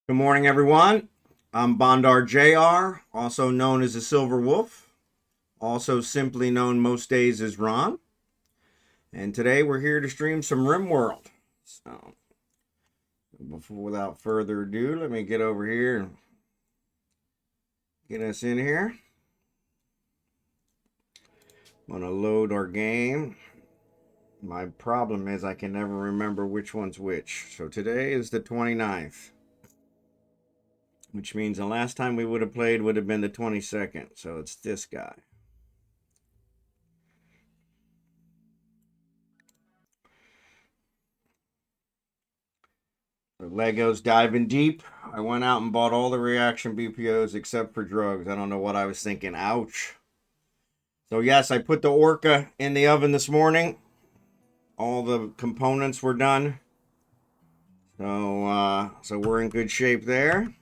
Good morning, everyone. I'm Bondar JR, also known as the Silver Wolf, also simply known most days as Ron. And today we're here to stream some Rimworld. So, without further ado, let me get over here and get us in here. I'm going to load our game. My problem is I can never remember which one's which. So today is the 29th. Which means the last time we would have played would have been the 22nd. So it's this guy. Legos diving deep. I went out and bought all the reaction BPOs except for drugs. I don't know what I was thinking. Ouch. So yes, I put the Orca in the oven this morning. All the components were done. So we're in good shape there.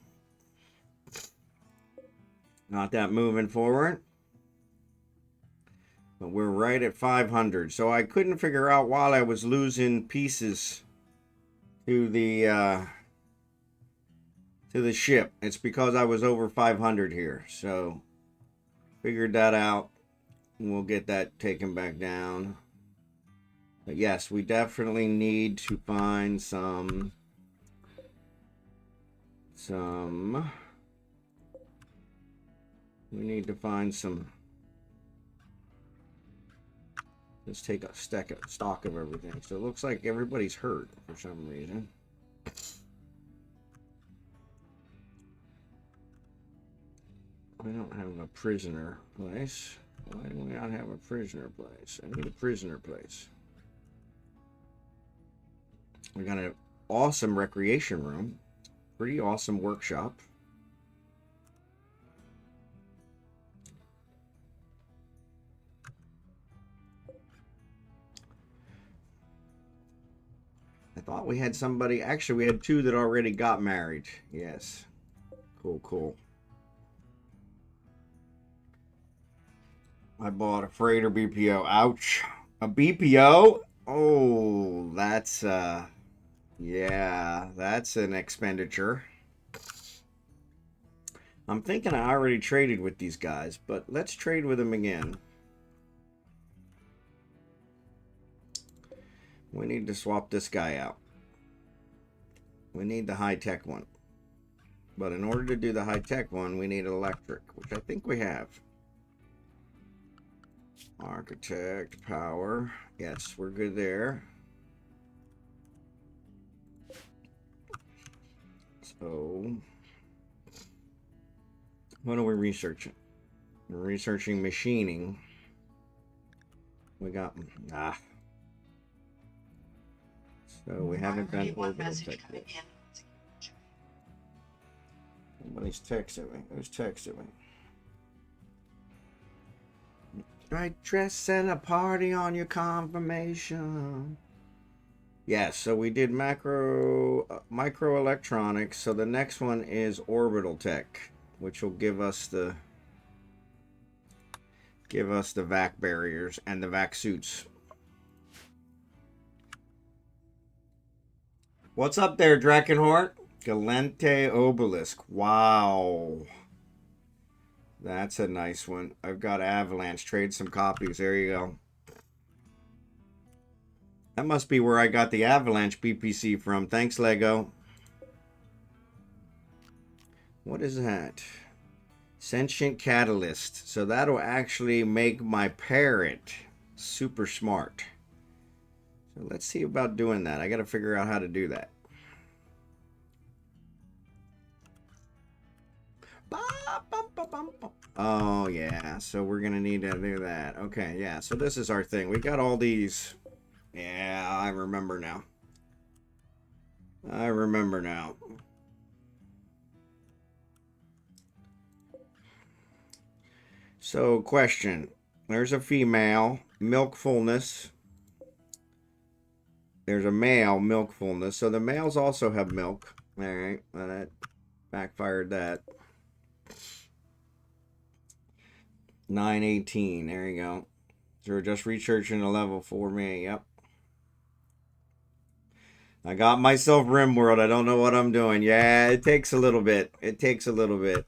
Not that moving forward. But we're right at 500. So I couldn't figure out while I was losing pieces to the ship. It's because I was over 500 here. So figured that out. We'll get that taken back down. But yes, we definitely need to find some we need to find some. Let's take a stock of everything. So it looks like everybody's hurt for some reason. We don't have a prisoner place. Why do we not have a prisoner place? I need a prisoner place. We got an awesome recreation room. Pretty awesome workshop. I thought we had somebody. Actually, we had two that already got married. Yes. Cool. I bought a freighter BPO. Ouch. A BPO? Oh, yeah, that's an expenditure. I'm thinking I already traded with these guys, but let's trade with them again. We need to swap this guy out. We need the high-tech one. But in order to do the high-tech one, we need electric, which I think we have. Architect, power. Yes, we're good there. So, what are we researching? We're researching machining. We got So we haven't done orbital tech yet. Somebody's texting me. Who's texting me? Right dress and a party on your confirmation. Yes, so we did microelectronics. So the next one is orbital tech, which will give us the vac barriers and the vac suits. What's up there, drachenhort? Galente obelisk. Wow. That's a nice one. I've got Avalanche. Trade some copies. There you go. That must be where I got the Avalanche BPC from. Thanks, Lego. What is that? Sentient catalyst. So that'll actually make my parrot super smart. So let's see about doing that. I got to figure out how to do that. Oh, yeah. So we're going to need to do that. Okay, yeah. So this is our thing. We got all these. Yeah, I remember now. So, question. There's a female, milk fullness. There's a male, milk fullness. So the males also have milk. All right. Well, that backfired that. 918. There you go. So we're just researching a level for me. Yep. I got myself Rimworld. I don't know what I'm doing. Yeah, it takes a little bit. It takes a little bit.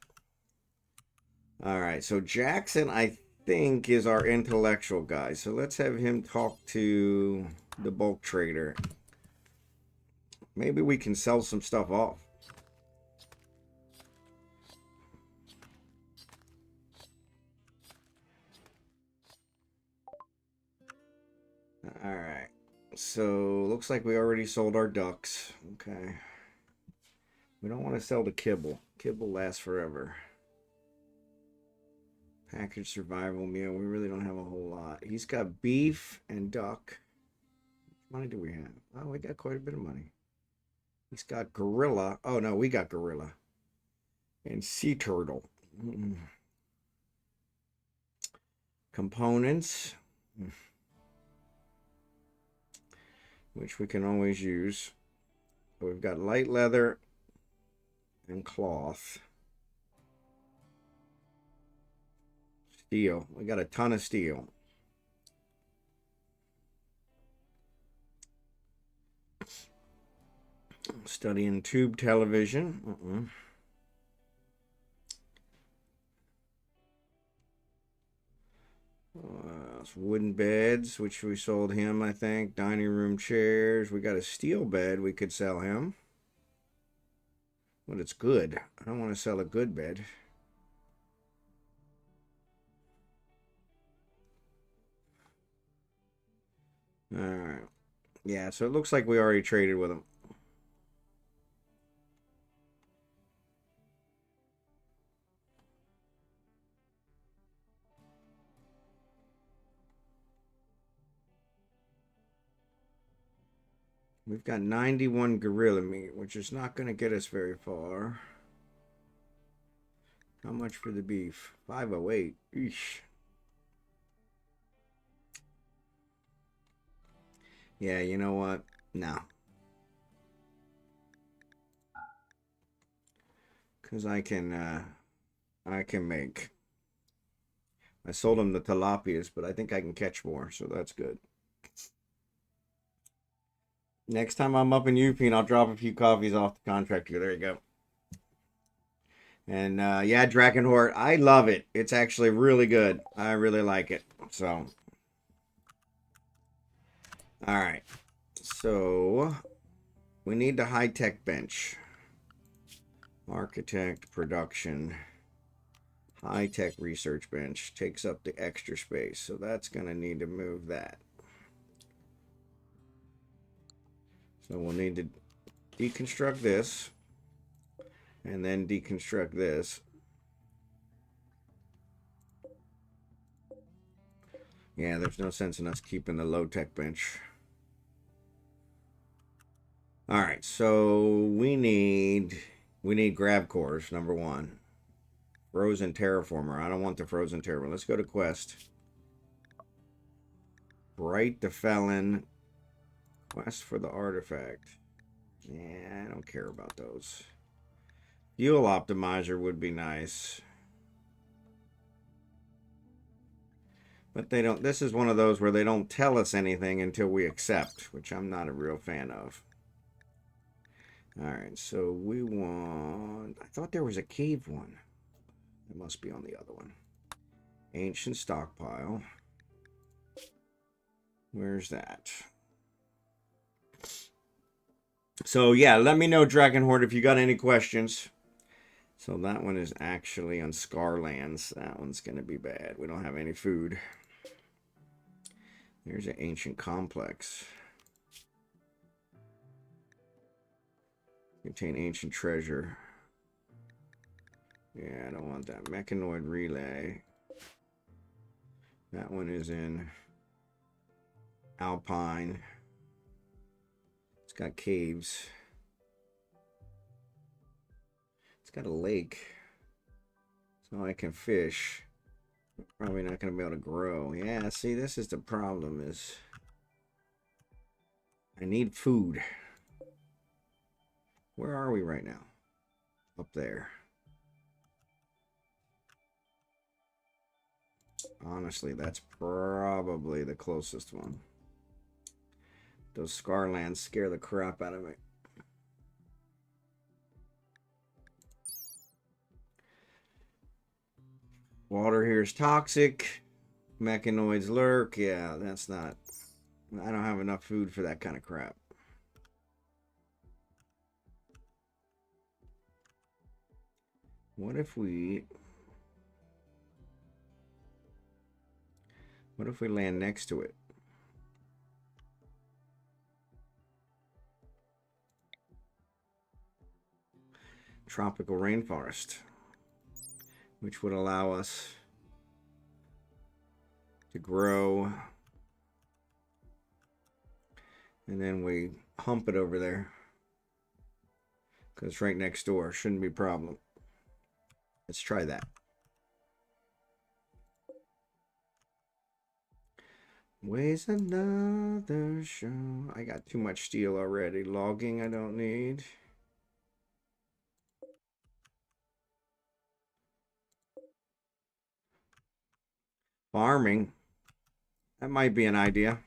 All right, so Jackson, I think, is our intellectual guy. So let's have him talk to the bulk trader. Maybe we can sell some stuff off. All right. So looks like we already sold our ducks. Okay. We don't want to sell the kibble. Kibble lasts forever. Package survival meal. We really don't have a whole lot. He's got beef and duck. How much money do we have? Oh, we got quite a bit of money. He's got gorilla. Oh, no, we got gorilla. And sea turtle. Components. Which we can always use. So we've got light leather and cloth. Steel. We got a ton of steel. Studying tube television. Wooden beds, which we sold him, I think. Dining room chairs. We got a steel bed we could sell him. But it's good. I don't want to sell a good bed. Alright. Yeah, so it looks like we already traded with him. We've got 91 gorilla meat, which is not going to get us very far. How much for the beef? 508. Eesh. Yeah, you know what? No. Because I can make. I sold him the tilapias, but I think I can catch more, so that's good. Next time I'm up in Upine, I'll drop a few coffees off the contract here. There you go. And yeah, drachenhort, I love it. It's actually really good. I really like it. So, all right. So, we need the high-tech bench. Architect, production, high-tech research bench takes up the extra space. So that's going to need to move that. So we'll need to deconstruct this and then deconstruct this. Yeah, there's no sense in us keeping the low-tech bench. All right, so we need grav cores, number one. Frozen terraformer. I don't want the frozen terraformer. Let's go to quest. Bright the felon. Quest for the artifact. Yeah, I don't care about those. Fuel optimizer would be nice. But they don't. This is one of those where they don't tell us anything until we accept, which I'm not a real fan of. Alright, so we want... I thought there was a cave one. It must be on the other one. Ancient stockpile. Where's that? So yeah, let me know, Drachenhort, if you got any questions. So that one is actually on Scarlands. That one's going to be bad. We don't have any food. There's an ancient complex. Contain ancient treasure. Yeah, I don't want that. Mechanoid relay. That one is in Alpine. It's got caves. It's got a lake. So I can fish. Probably not going to be able to grow. Yeah, see, this is the problem is I need food. Where are we right now? Up there. Honestly, that's probably the closest one. Those Scarlands scare the crap out of me. Water here is toxic. Mechanoids lurk. Yeah, that's not... I don't have enough food for that kind of crap. What if we land next to it? Tropical rainforest, which would allow us to grow, and then we hump it over there because it's right next door. Shouldn't be a problem. Let's try that. Where's another show? I got too much steel already. Logging I don't need. Farming. That might be an idea.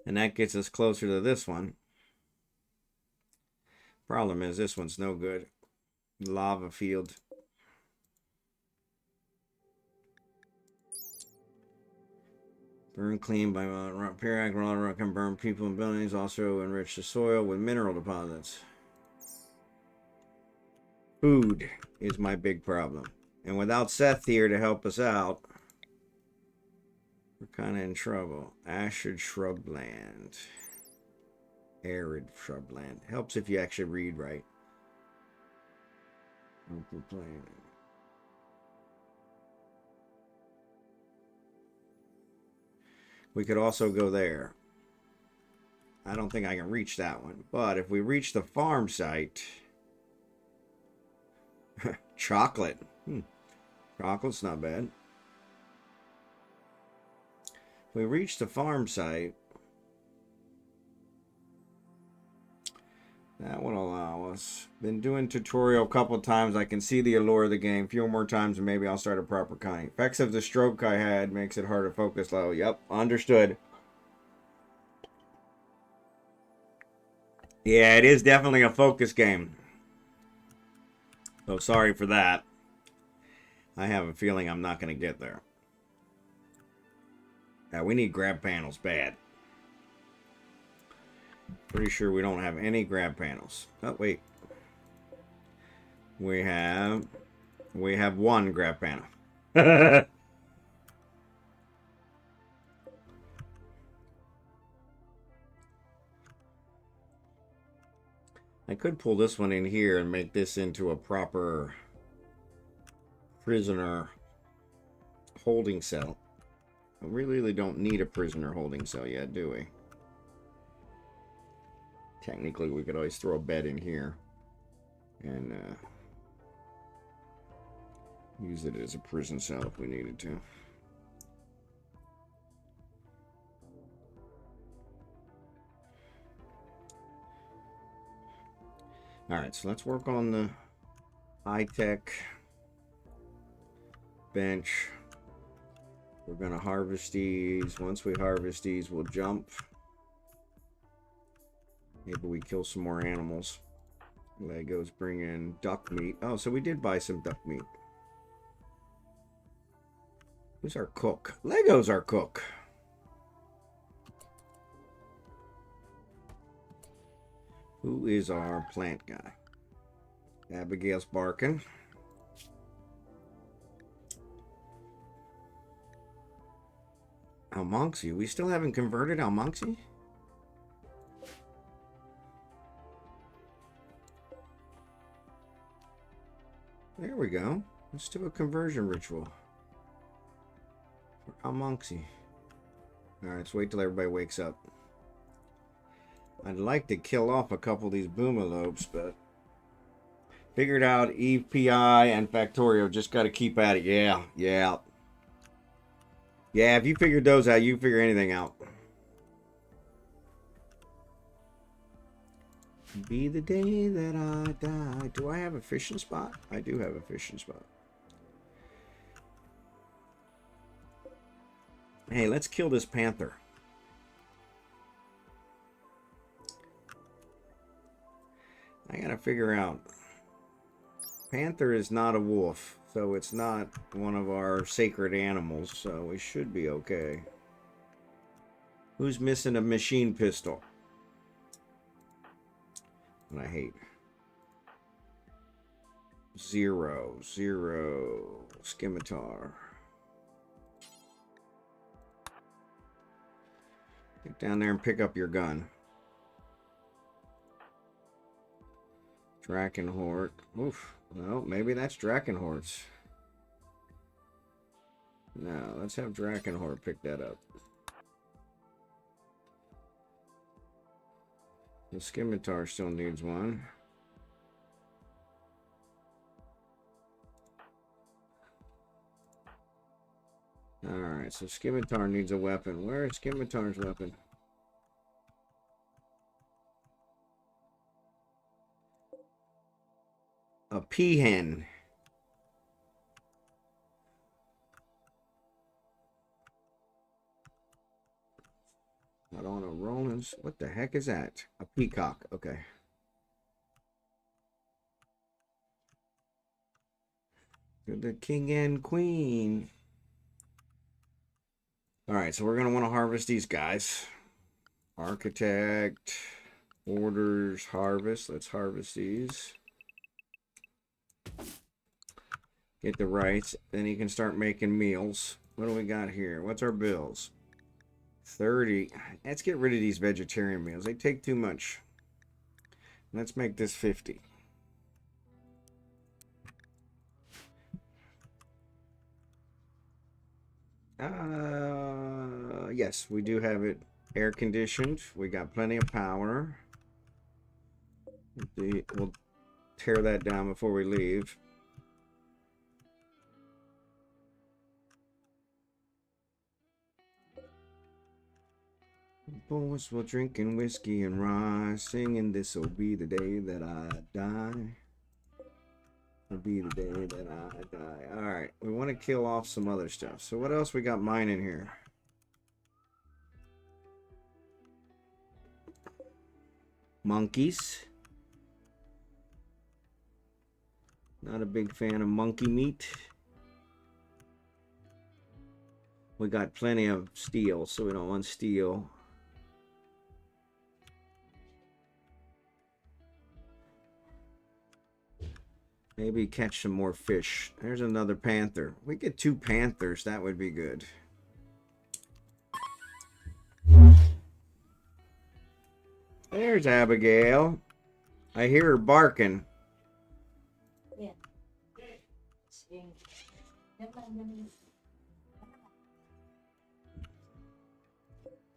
And that gets us closer to this one. Problem is this one's no good. Lava field. Burn clean by Pyrac, rock can burn people and buildings. Also enrich the soil with mineral deposits. Food is my big problem. And without Seth here to help us out, we're kind of in trouble. Acid shrubland. Arid shrubland. Helps if you actually read right. Open plain. We could also go there. I don't think I can reach that one. But if we reach the farm site... Chocolate. Chocolate's not bad. If we reach the farm site... That would allow us. Been doing tutorial a couple of times. I can see the allure of the game. A few more times and maybe I'll start a proper counting. Effects of the stroke I had makes it hard to focus low. Yep, understood. Yeah, it is definitely a focus game. So sorry for that. I have a feeling I'm not going to get there. Now we need grab panels bad. Pretty sure we don't have any grab panels. Oh, wait. We have one grab panel. I could pull this one in here and make this into a proper prisoner holding cell. We really don't need a prisoner holding cell yet, do we? Technically, we could always throw a bed in here and use it as a prison cell if we needed to. Alright, so let's work on the high-tech bench. We're going to harvest these. Once we harvest these, we'll jump. Maybe we kill some more animals. Legos bring in duck meat. Oh, so we did buy some duck meat. Who's our cook? Lego's our cook. Who is our plant guy? Abigail's barking. Almonxy. We still haven't converted almonxy? There we go. Let's do a conversion ritual. For almonxy. Alright, let's wait till everybody wakes up. I'd like to kill off a couple of these boomalopes, but figured out EPI and Factorio. Just got to keep at it. Yeah. Yeah, if you figured those out, you figure anything out. Be the day that I die. Do I have a fishing spot? I do have a fishing spot. Hey, let's kill this panther. I gotta figure out. Panther is not a wolf, so it's not one of our sacred animals, so we should be okay. Who's missing a machine pistol? And I hate. 0, 0. Scimitar. Get down there and pick up your gun. Drachenhort. Oof. Well, maybe that's drachenhorts. No, let's have drachenhort pick that up. The scimitar still needs one. Alright, so scimitar needs a weapon. Where is scimitar's weapon? A peahen. Not on a rolling. What the heck is that? A peacock. Okay. To the king and queen. Alright, so we're going to want to harvest these guys. Architect. Orders. Harvest. Let's harvest these. Get the rights. Then you can start making meals. What do we got here? What's our bills? 30. Let's get rid of these vegetarian meals. They take too much. Let's make this 50. Yes, we do have it air conditioned. We got plenty of power. We'll tear that down before we leave. Boys will drinking whiskey and rye, singing this'll be the day that I die. It'll be the day that I die. Alright, we want to kill off some other stuff. So what else we got mining here? Monkeys. Not a big fan of monkey meat. We got plenty of steel, so we don't want steel. Maybe catch some more fish. There's another panther. We get 2 panthers, that would be good. There's Abigail. I hear her barking. Yeah.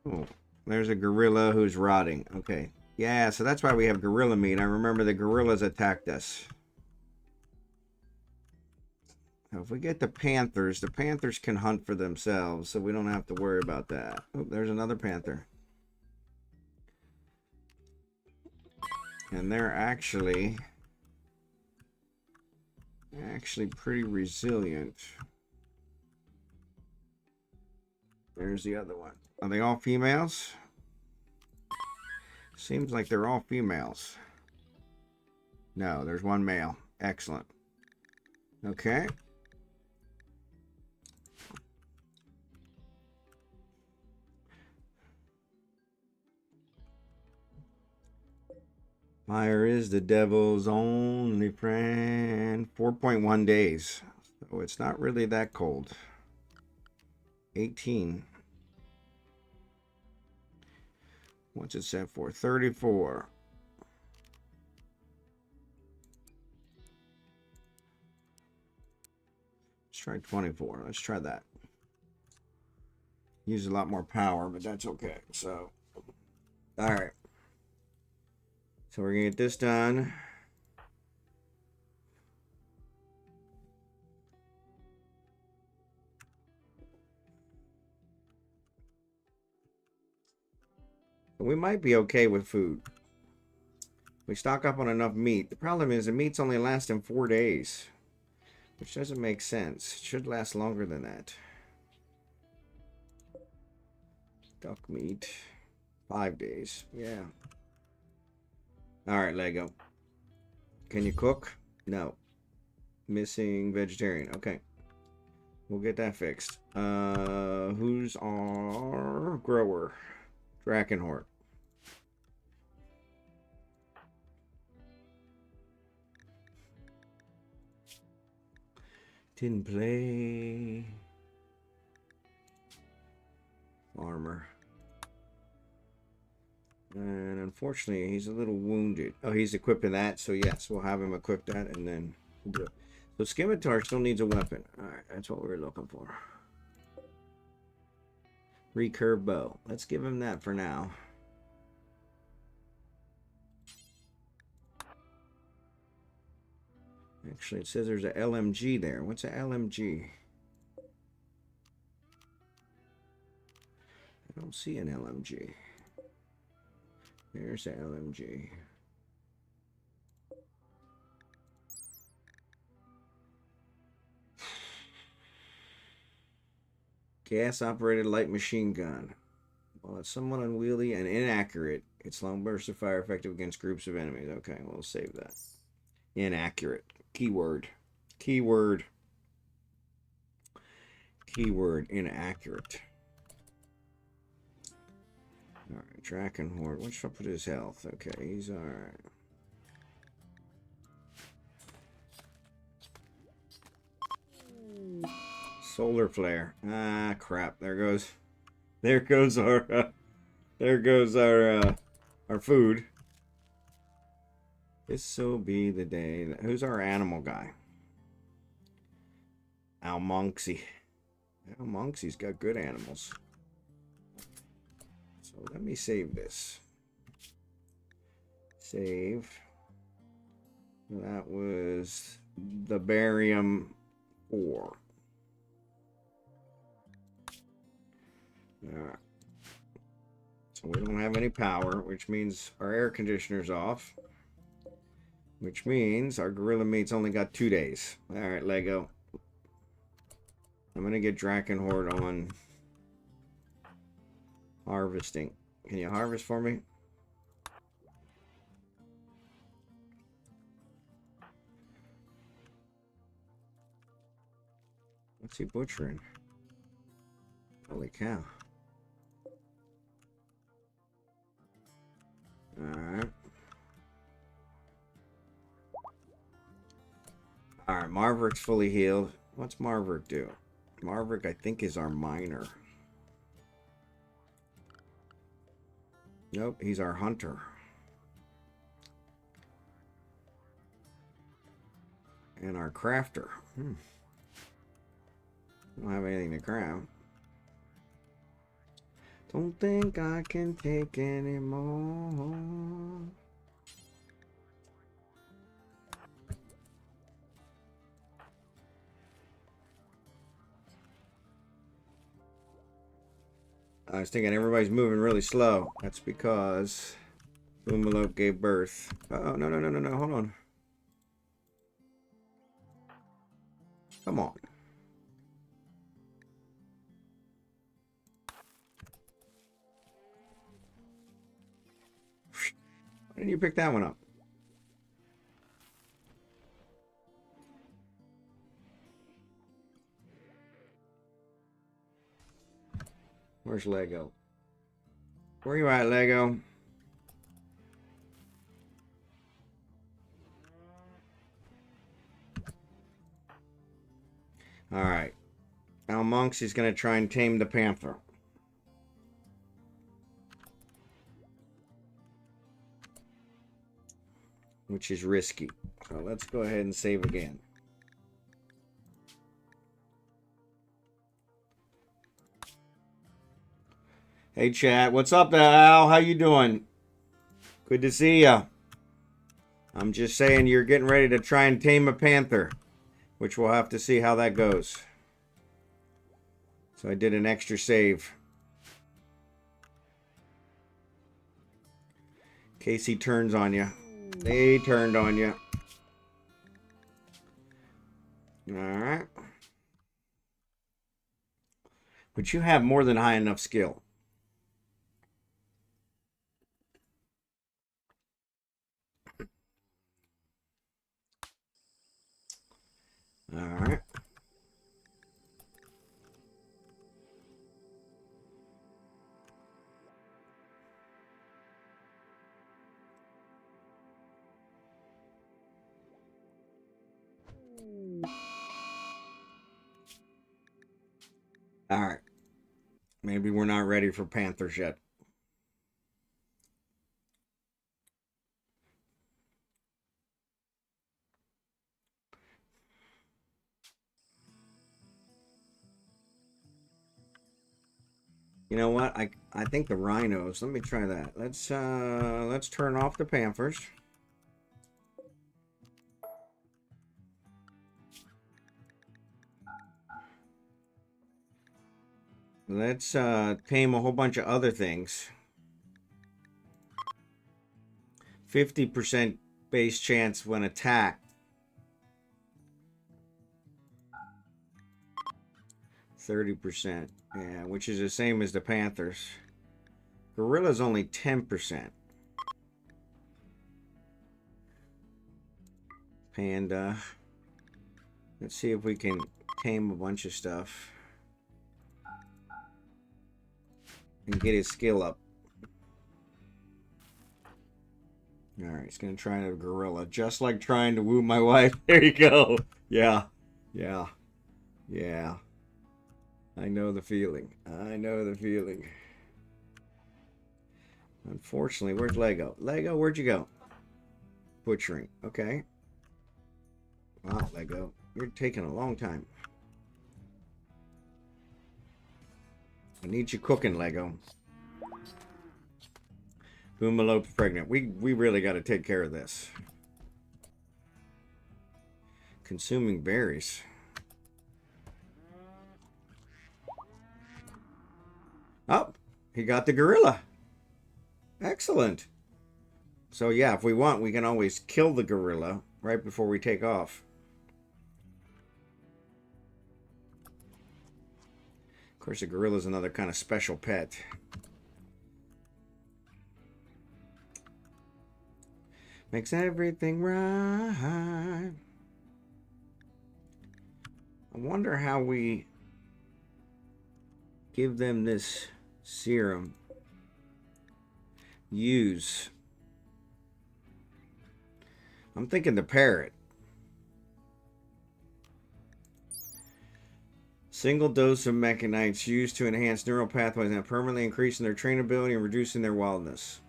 Oh, there's a gorilla who's rotting. Okay. Yeah, so that's why we have gorilla meat. I remember the gorillas attacked us. Now, if we get the panthers can hunt for themselves, so we don't have to worry about that. Oh, there's another panther. And they're actually pretty resilient. There's the other one. Are they all females? Seems like they're all females. No, there's one male. Excellent. Okay. Fire is the devil's only friend. 4.1 days. So it's not really that cold. 18. What's it set for? 34. Let's try 24. Let's try that. Use a lot more power, but that's okay. So, all right. So we're gonna get this done. We might be okay with food. We stock up on enough meat. The problem is the meat's only lasting 4 days, which doesn't make sense. It should last longer than that. Duck meat, 5 days. Yeah. All right, Lego. Can you cook? No. Missing vegetarian. Okay. We'll get that fixed. Who's our grower? Drachenhort. Didn't play. Farmer. And unfortunately, he's a little wounded. Oh, he's equipping that. So yes, we'll have him equip that and then we'll do it. So Scimitar still needs a weapon. Alright, that's what we were looking for. Recurve bow. Let's give him that for now. Actually, it says there's a LMG there. What's a LMG? I don't see an LMG. There's a LMG. Gas-operated light machine gun. While it's somewhat unwieldy and inaccurate, its long bursts of fire effective against groups of enemies. Okay, we'll save that. Inaccurate. Keyword. Keyword. Keyword. Inaccurate. Alright, drachenhort. What's up with his health? Okay, he's alright. Solar flare. Ah, crap. There goes our food. This'll be the day. Who's our animal guy? Almonxy. Almonxy's got good animals. So let me save this. Save. That was the barium 4. Alright. So we don't have any power, which means our air conditioner's off. Which means our gorilla mate's only got 2 days. Alright, Lego. I'm gonna get drachenhort on harvesting. Can you harvest for me? What's he butchering? Holy cow. Alright. Alright, Marverick's fully healed. What's Marverick do? Marverick, I think, is our miner. Nope, he's our hunter. And our crafter. Don't have anything to craft. Don't think I can take any more. I was thinking everybody's moving really slow. That's because Umalope gave birth. Oh, no, hold on. Come on. Why didn't you pick that one up? Where's Lego? Where you at, Lego? Alright. Almonxy is going to try and tame the panther. Which is risky. So let's go ahead and save again. Hey chat, what's up Al? How you doing? Good to see ya. I'm just saying you're getting ready to try and tame a panther, which we'll have to see how that goes. So I did an extra save. In case he turns on you. They turned on you. Alright. But you have more than high enough skill. All right. All right. Maybe we're not ready for panthers yet. You know what? I think the rhinos. Let me try that. Let's turn off the panthers. Let's tame a whole bunch of other things. 50% base chance when attacked. 30%. Yeah, which is the same as the panthers. Gorilla's only 10%. Panda. Let's see if we can tame a bunch of stuff. And get his skill up. Alright, he's going to try a gorilla. Just like trying to woo my wife. There you go. Yeah. Yeah. Yeah. I know the feeling. I know the feeling. Unfortunately, where's Lego? Lego, where'd you go? Butchering. Okay. Wow, Lego. You're taking a long time. I need you cooking, Lego. Boomalope's pregnant. We really got to take care of this. Consuming berries. Oh, he got the gorilla. Excellent. So yeah, if we want, we can always kill the gorilla right before we take off. Of course, a gorilla is another kind of special pet. Makes everything right. I wonder how we give them this serum. Use. I'm thinking the parrot. Single dose of mechanites used to enhance neural pathways and permanently increasing their trainability and reducing their wildness.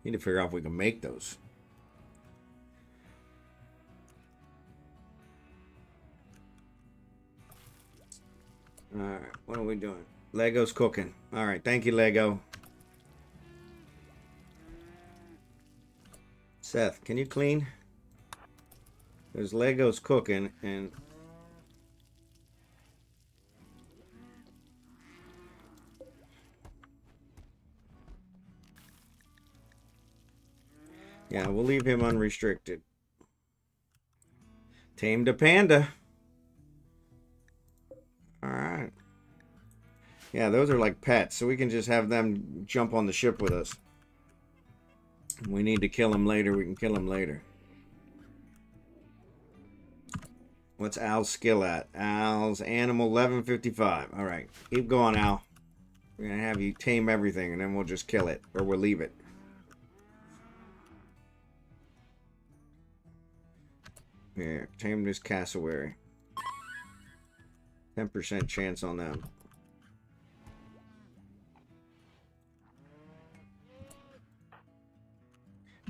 Need to figure out if we can make those. Alright, what are we doing? Lego's cooking. Alright, thank you, Lego. Seth, can you clean? There's Lego's cooking and... Yeah, we'll leave him unrestricted. Tamed a panda. Alright. Yeah, those are like pets, so we can just have them jump on the ship with us. We need to kill them later, we can kill them later. What's Al's skill at? Al's animal 1155. Alright, keep going, Al. We're gonna have you tame everything and then we'll just kill it. Or we'll leave it. Here, tame this cassowary. 10% chance on them.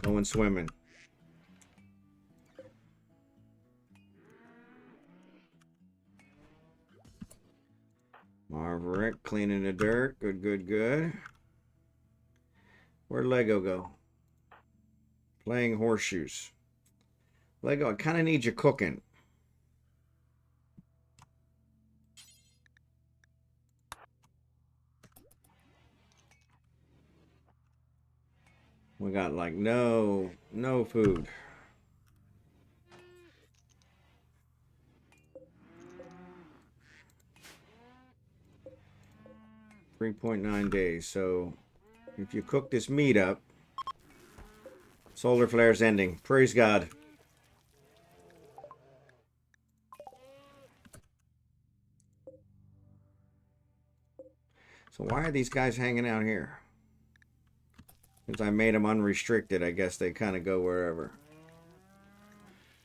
Going swimming. Marverick cleaning the dirt. Good, good, good. Where'd Lego go? Playing horseshoes. Lego, I kind of need you cooking. We got like no food. 3.9 days. So if you cook this meat up, solar flare's ending. Praise God. So why are these guys hanging out here? Since I made them unrestricted, I guess they kind of go wherever.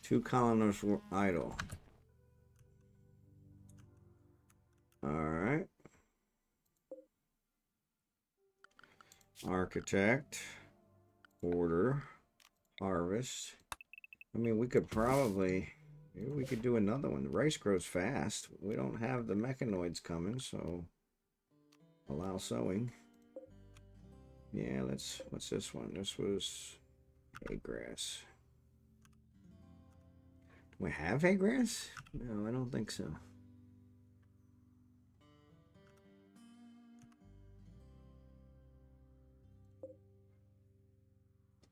2 colonists were idle. Alright. Architect. Order. Harvest. I mean, we could probably... Maybe we could do another one. The rice grows fast. We don't have the mechanoids coming, so... Allow sowing. Yeah, let's... What's this one? This was... hay grass. Do we have hay grass? No, I don't think so.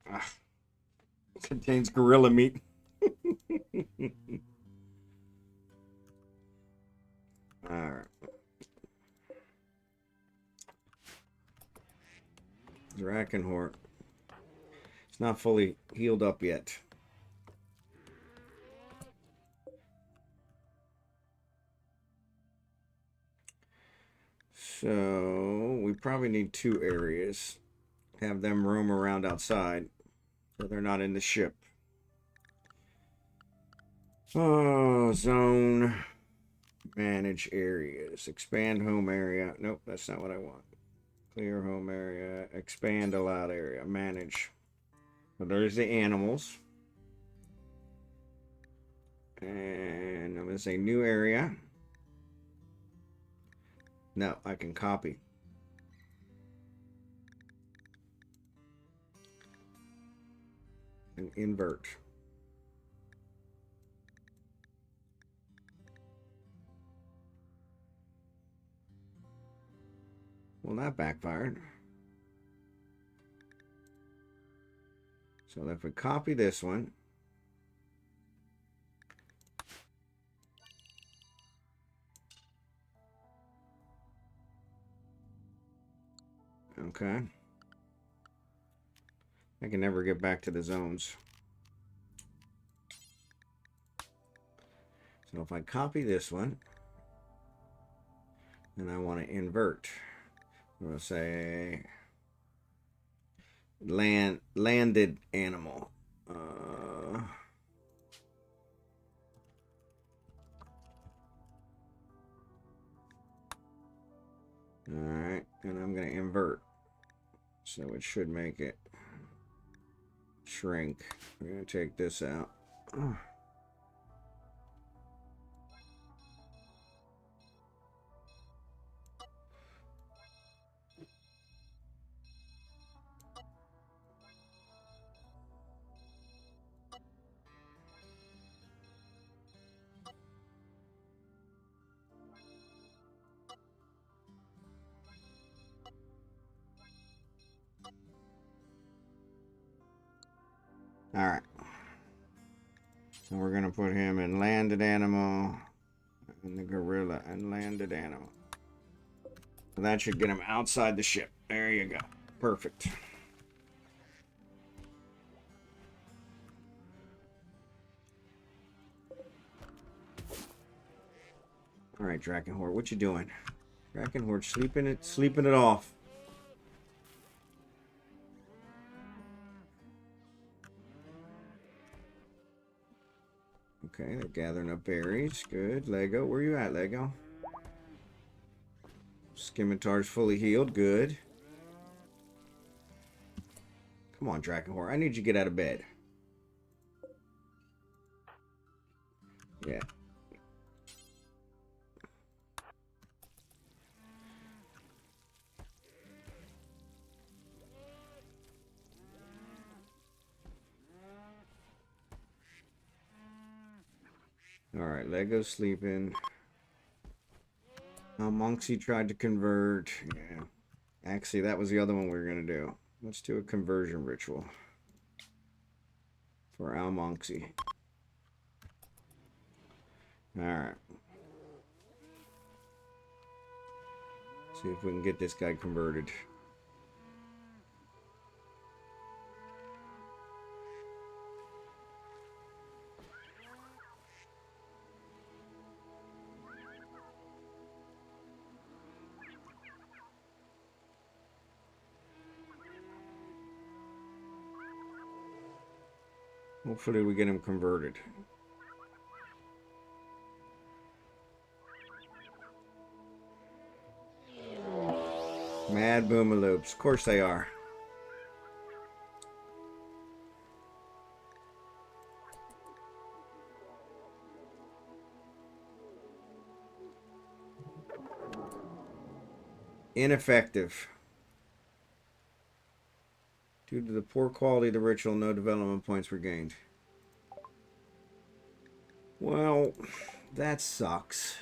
Ah, contains gorilla meat. Alright. Drachenhort. It's not fully healed up yet. So we probably need 2 areas. Have them roam around outside so they're not in the ship. Oh, zone. Manage areas. Expand home area. Nope, that's not what I want. Clear home area. Expand allowed area. Manage. So there's the animals. And I'm going to say new area. No, I can copy. And invert. Well, that backfired. So if we copy this one. Okay. I can never get back to the zones. So if I copy this one, and I want to invert, I'm going to say landed animal. Alright, and I'm going to invert. So it should make it shrink. We're going to take this out. Alright. So we're going to put him in landed animal, and the gorilla and landed animal. So that should get him outside the ship. There you go. Perfect. Alright, Drachenhort, what you doing? Drachenhort sleeping it off. Okay, they're gathering up berries. Good. Lego, where you at, Lego? Scimitar's fully healed. Good. Come on, Drachenhort. I need you to get out of bed. Yeah. Alright, Lego's sleeping. Almonxy tried to convert. Yeah. Actually, that was the other one we were going to do. Let's do a conversion ritual. For almonxy. Alright. See if we can get this guy converted. Hopefully we get him converted. Mad boomaloops. Of course they are. Ineffective. Due to the poor quality of the ritual, no development points were gained. Well, that sucks.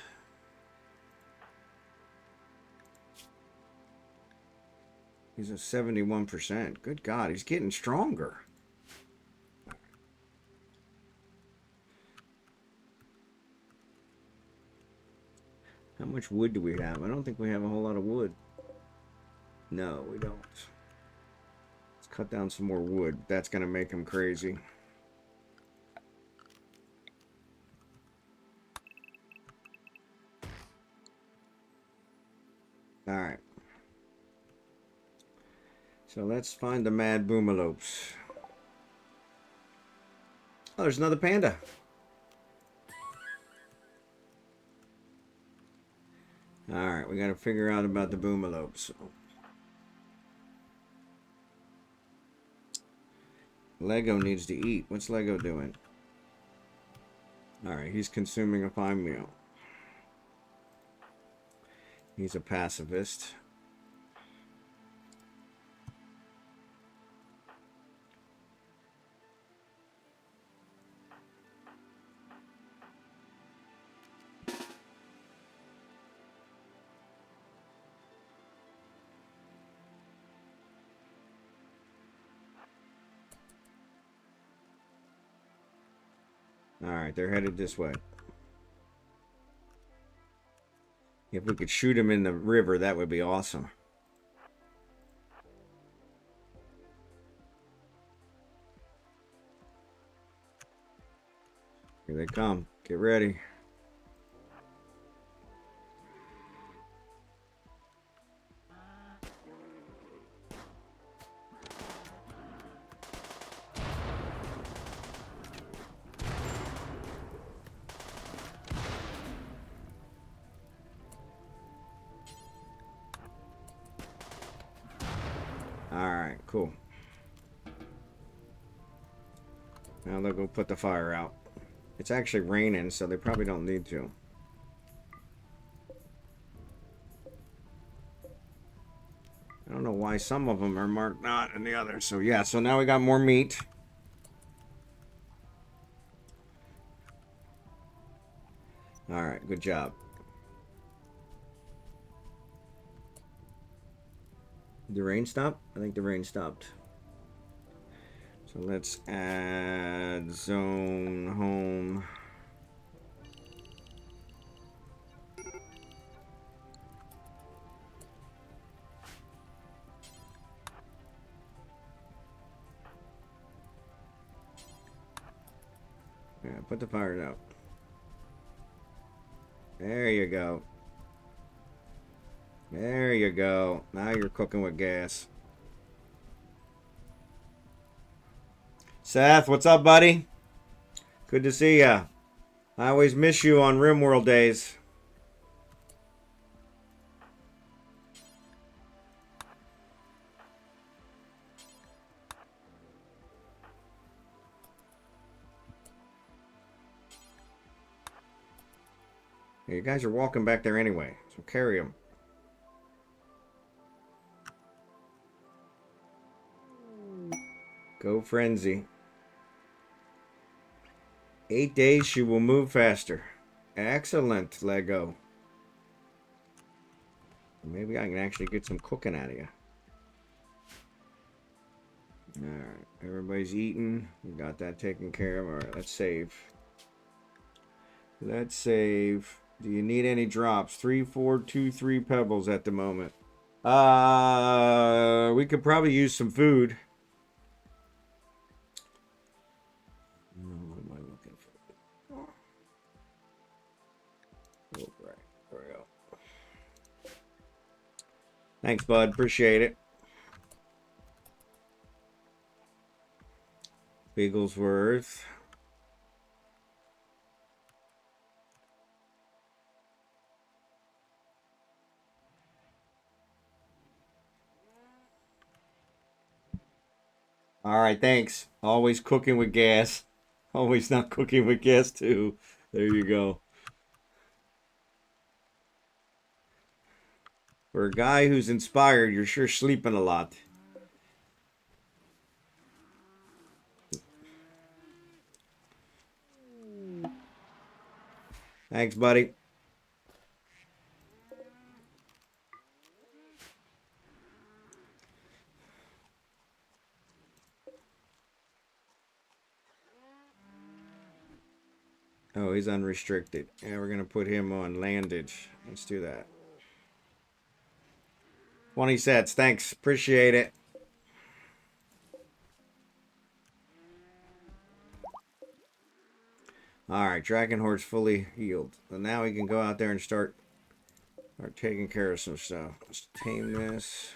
He's at 71%. Good God, he's getting stronger. How much wood do we have? I don't think we have a whole lot of wood. No, we don't. Let's cut down some more wood. That's going to make him crazy. Alright. So let's find the mad boomalopes. Oh, there's another panda. Alright, we got to figure out about the boomalopes. Lego needs to eat. What's Lego doing? Alright, he's consuming a fine meal. He's a pacifist. Alright, they're headed this way. If we could shoot him in the river, that would be awesome. Here they come. Get ready. Alright, cool. Now they'll go put the fire out. It's actually raining, so they probably don't need to. I don't know why some of them are marked not and the others. So yeah, so now we got more meat. Alright, good job. Did the rain stop? I think the rain stopped. So let's add zone home. Yeah, put the fires out. There you go. There you go. Now you're cooking with gas. Seth, what's up, buddy? Good to see ya. I always miss you on Rimworld days. You guys are walking back there anyway, so carry them. Go frenzy. 8 days, she will move faster. Excellent, Lego. Maybe I can actually get some cooking out of you. Alright, everybody's eating. We got that taken care of. Alright, let's save. Let's save. Do you need any drops? 3, 4, 2, 3 pebbles at the moment. We could probably use some food. What am I looking for? Oh, right. There we go. Thanks, bud. Appreciate it. Bigglesworth. All right, thanks. Always cooking with gas. Always not cooking with gas too. There you go. For a guy who's inspired, you're sure sleeping a lot. Thanks, buddy. Oh, he's unrestricted. Yeah, we're going to put him on landage. Let's do that. 20 sets. Thanks. Appreciate it. All right, drachenhort's fully healed. So now we can go out there and start taking care of some stuff. Let's tame this.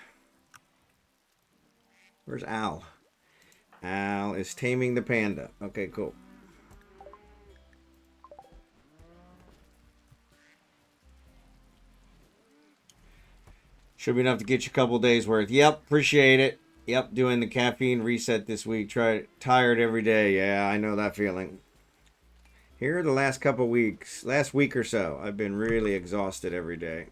Where's Al? Al is taming the panda. Okay, cool. Should be enough to get you a couple days worth. Yep, appreciate it. Yep, doing the caffeine reset this week. Tired every day. Yeah, I know that feeling. Here the last couple weeks, last week or so, I've been really exhausted every day.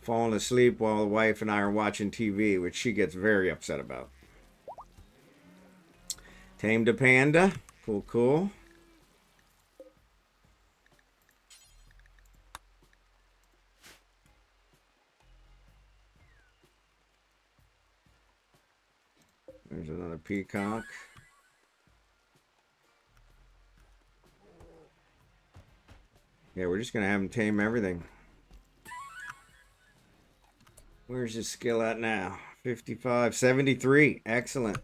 Falling asleep while the wife and I are watching TV, which she gets very upset about. Tamed a panda. Cool, cool. There's another peacock. Yeah, we're just going to have him tame everything. Where's his skill at now? 55, 73. Excellent.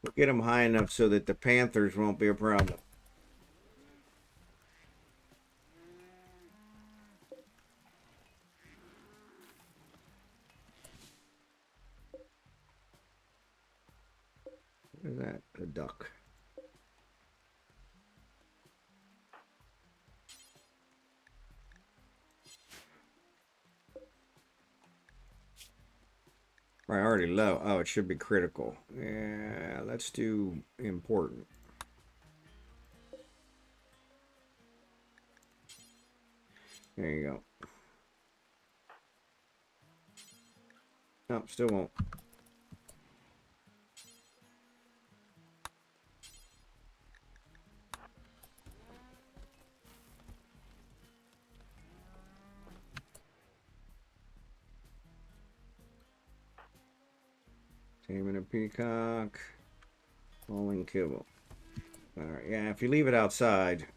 We'll get him high enough so that the panthers won't be a problem. What is that? A duck. Priority low. Oh, it should be critical. Yeah, let's do important. There you go. Nope, still won't. Taming a peacock. Falling kibble. Alright, yeah, if you leave it outside.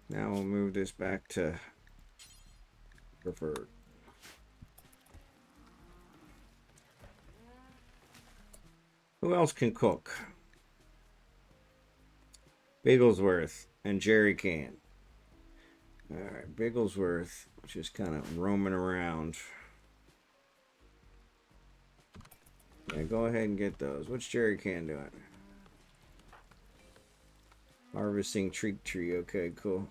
Now we'll move this back to preferred. Who else can cook? Bigglesworth and Jerry can. Alright, Bigglesworth just kind of roaming around. Yeah, go ahead and get those. What's Jerry can doing? Harvesting tree. Okay, cool.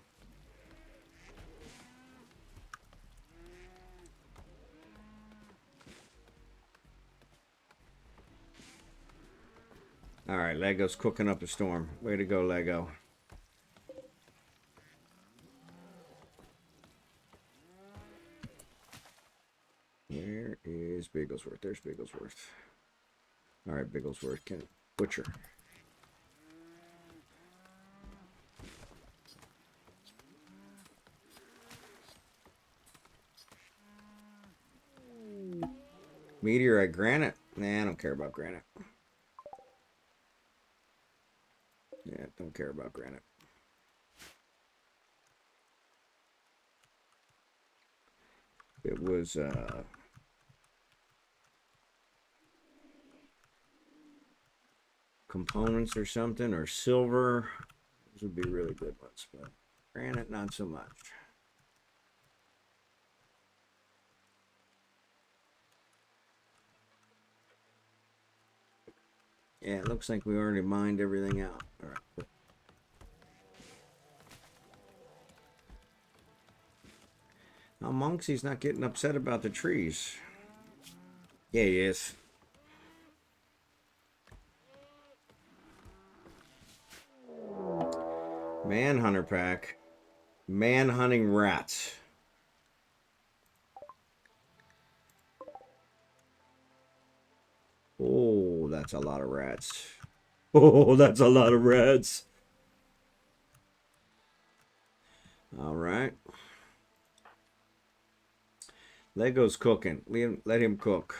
Alright, Lego's cooking up a storm. Way to go, Lego. Where is Bigglesworth? There's Bigglesworth. Alright, Bigglesworth can butcher. Meteorite granite? Nah, I don't care about granite. Yeah, don't care about granite. It was components or something, or silver. Those would be really good ones, but granite not so much. Yeah, it looks like we already mined everything out. All right. Almonxy's not getting upset about the trees. Yeah, he is. Manhunter pack. Man-hunting rats. Oh, that's a lot of rats. Oh, that's a lot of rats. All right. Lego's cooking. Let him cook.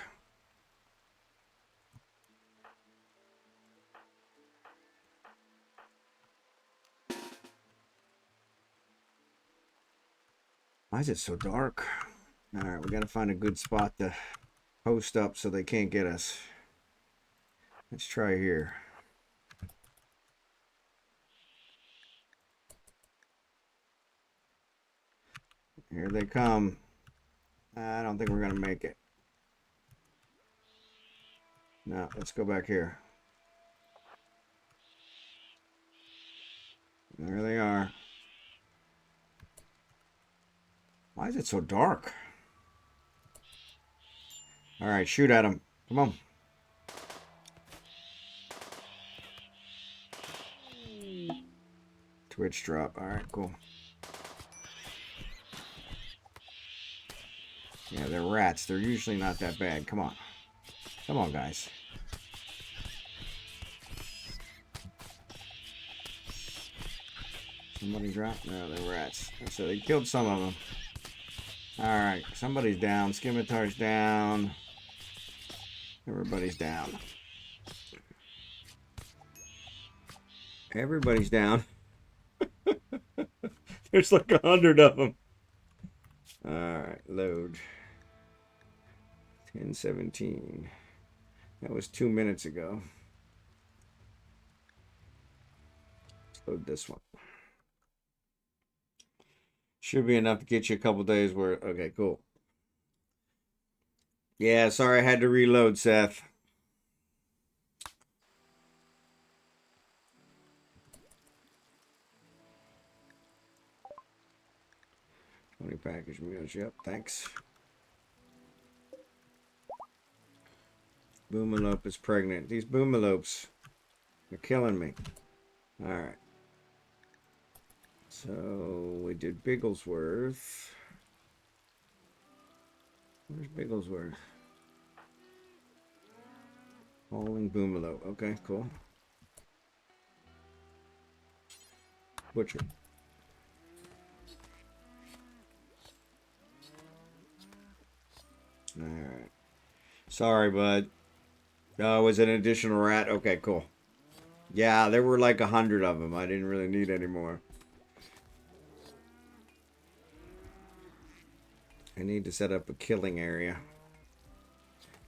Why is it so dark? All right, we got to find a good spot to post up so they can't get us. Let's try here. Here they come. I don't think we're going to make it. No, let's go back here. There they are. Why is it so dark? All right, shoot at them. Come on. Twitch drop. All right, cool. Yeah, they're rats. They're usually not that bad. Come on. Come on, guys. Somebody dropped? No, they're rats. So they killed some of them. Alright, somebody's down. Scimitar's down. Everybody's down. Everybody's down. There's like 100 of them. Alright, load. 10:17. That was 2 minutes ago. Let's load this one. Should be enough to get you a couple days worth. Okay, cool. Yeah, sorry I had to reload, Seth. Package meals. Yep, thanks. Boomalope is pregnant. These boomalopes are killing me. All right. So we did Bigglesworth. Where's Bigglesworth? Hauling boomalope. Okay, cool. Butcher. All right. Sorry, bud. Oh, was it an additional rat? Okay, cool. Yeah, there were like 100 of them. I didn't really need any more. I need to set up a killing area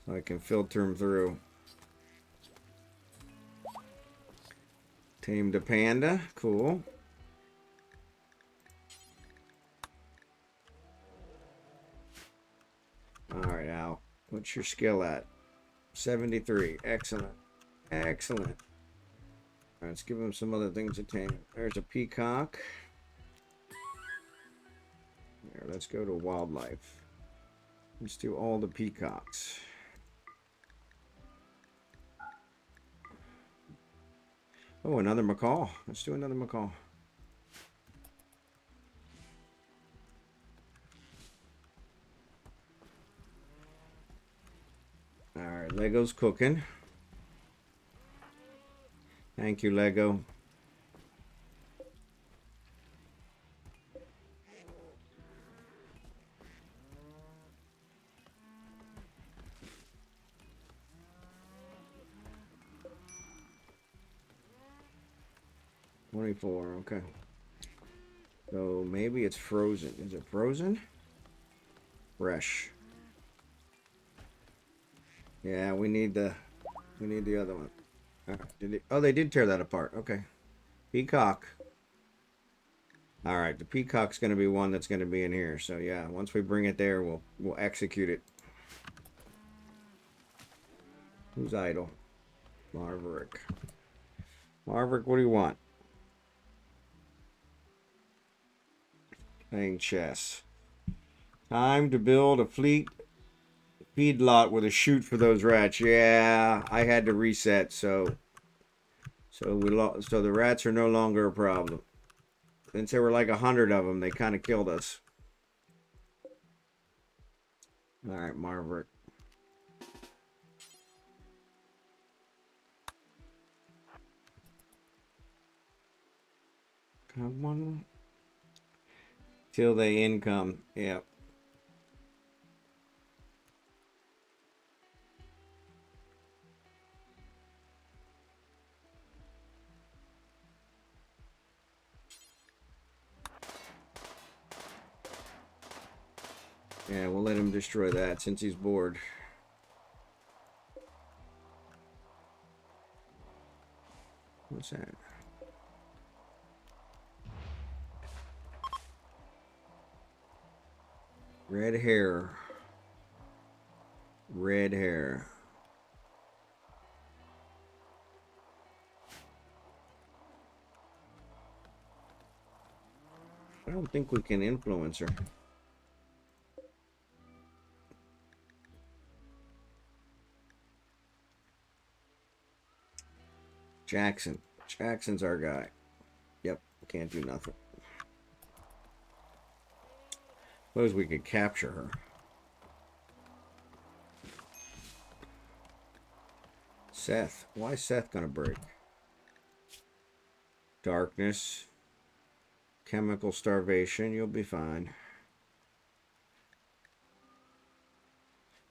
so I can filter them through. Tamed a panda. Cool. Alright, Al. What's your skill at? 73. Excellent. Excellent. Alright, let's give him some other things to tame. There's a peacock. There, let's go to wildlife. Let's do all the peacocks. Oh, another macaw. Let's do another macaw. Alright, Lego's cooking. Thank you, Lego. Okay. So maybe it's frozen. Is it frozen? Fresh. Yeah, we need the other one. Oh, they did tear that apart. Okay. Peacock. All right, the peacock's going to be one that's going to be in here. So yeah, once we bring it there, we'll execute it. Who's idle? Marverick. Marverick, what do you want? Playing chess. Time to build a feedlot with a chute for those rats. Yeah, I had to reset, so the rats are no longer a problem. Since there were like 100 of them, they kind of killed us. All right, Marverick. Come on. Till they income. Yep. Yeah, we'll let him destroy that since he's bored. What's that? Red hair. Red hair. I don't think we can influence her. Jackson. Jackson's our guy. Yep, can't do nothing. Suppose we could capture her. Seth. Why is Seth gonna break? Darkness. Chemical starvation. You'll be fine.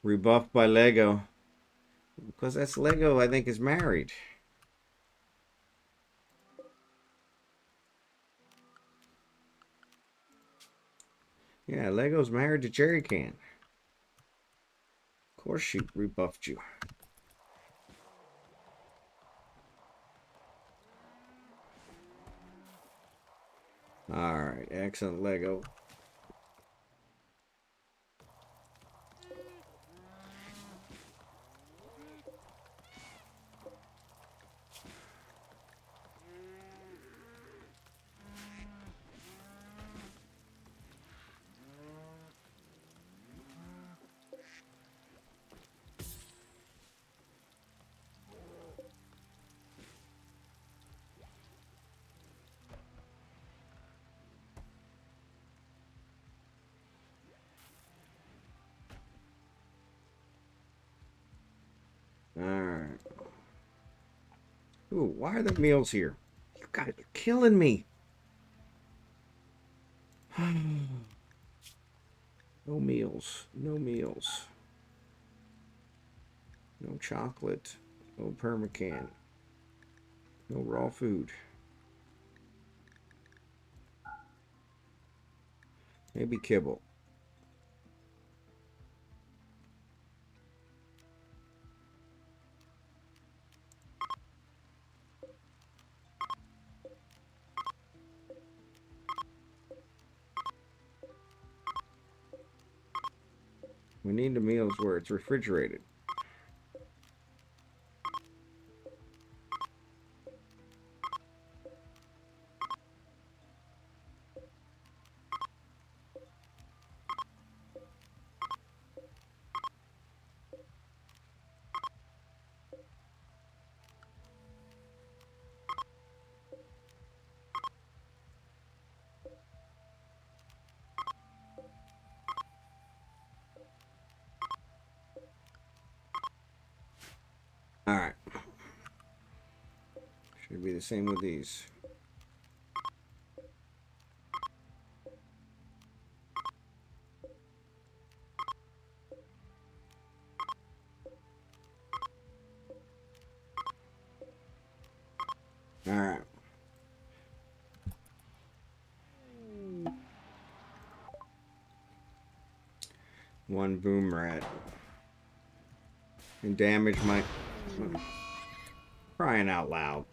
Rebuffed by Lego. Because that's Lego, I think, is married. Yeah, Lego's married to Jerry Can. Of course she rebuffed you. Alright, excellent Lego. Alright. Ooh, why are the meals here? You guys are killing me. No meals. No meals. No chocolate. No permacan. No raw food. Maybe kibble. We need the meals where it's refrigerated. Alright. Should be the same with these. Alright. One boom rat. And damage my... Crying out loud.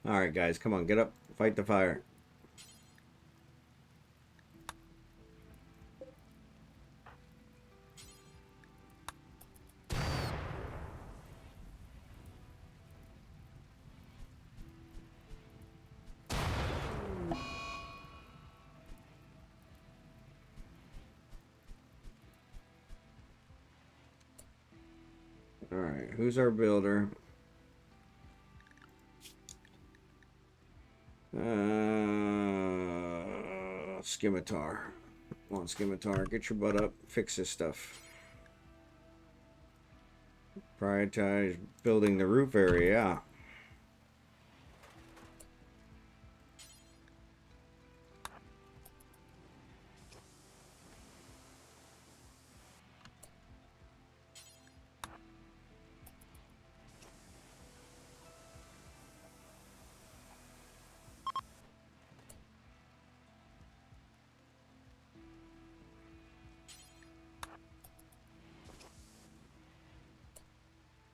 Alright, guys, come on, get up. Fight the fire. Alright, who's our builder? Scimitar. Come on, Scimitar, get your butt up. Fix this stuff. Prioritize building the roof area, yeah.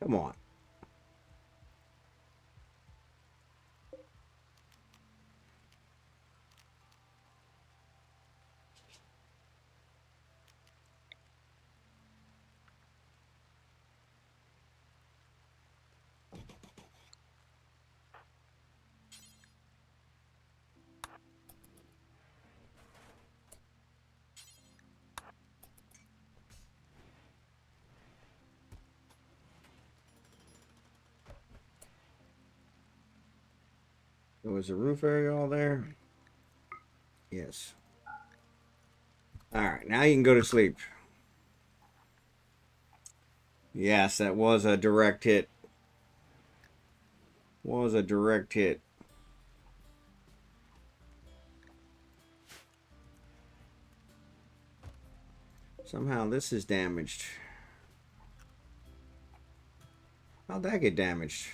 Come on. So was the roof area all there? Yes. Alright, now you can go to sleep. Yes, that was a direct hit. Was a direct hit. Somehow this is damaged. How'd that get damaged?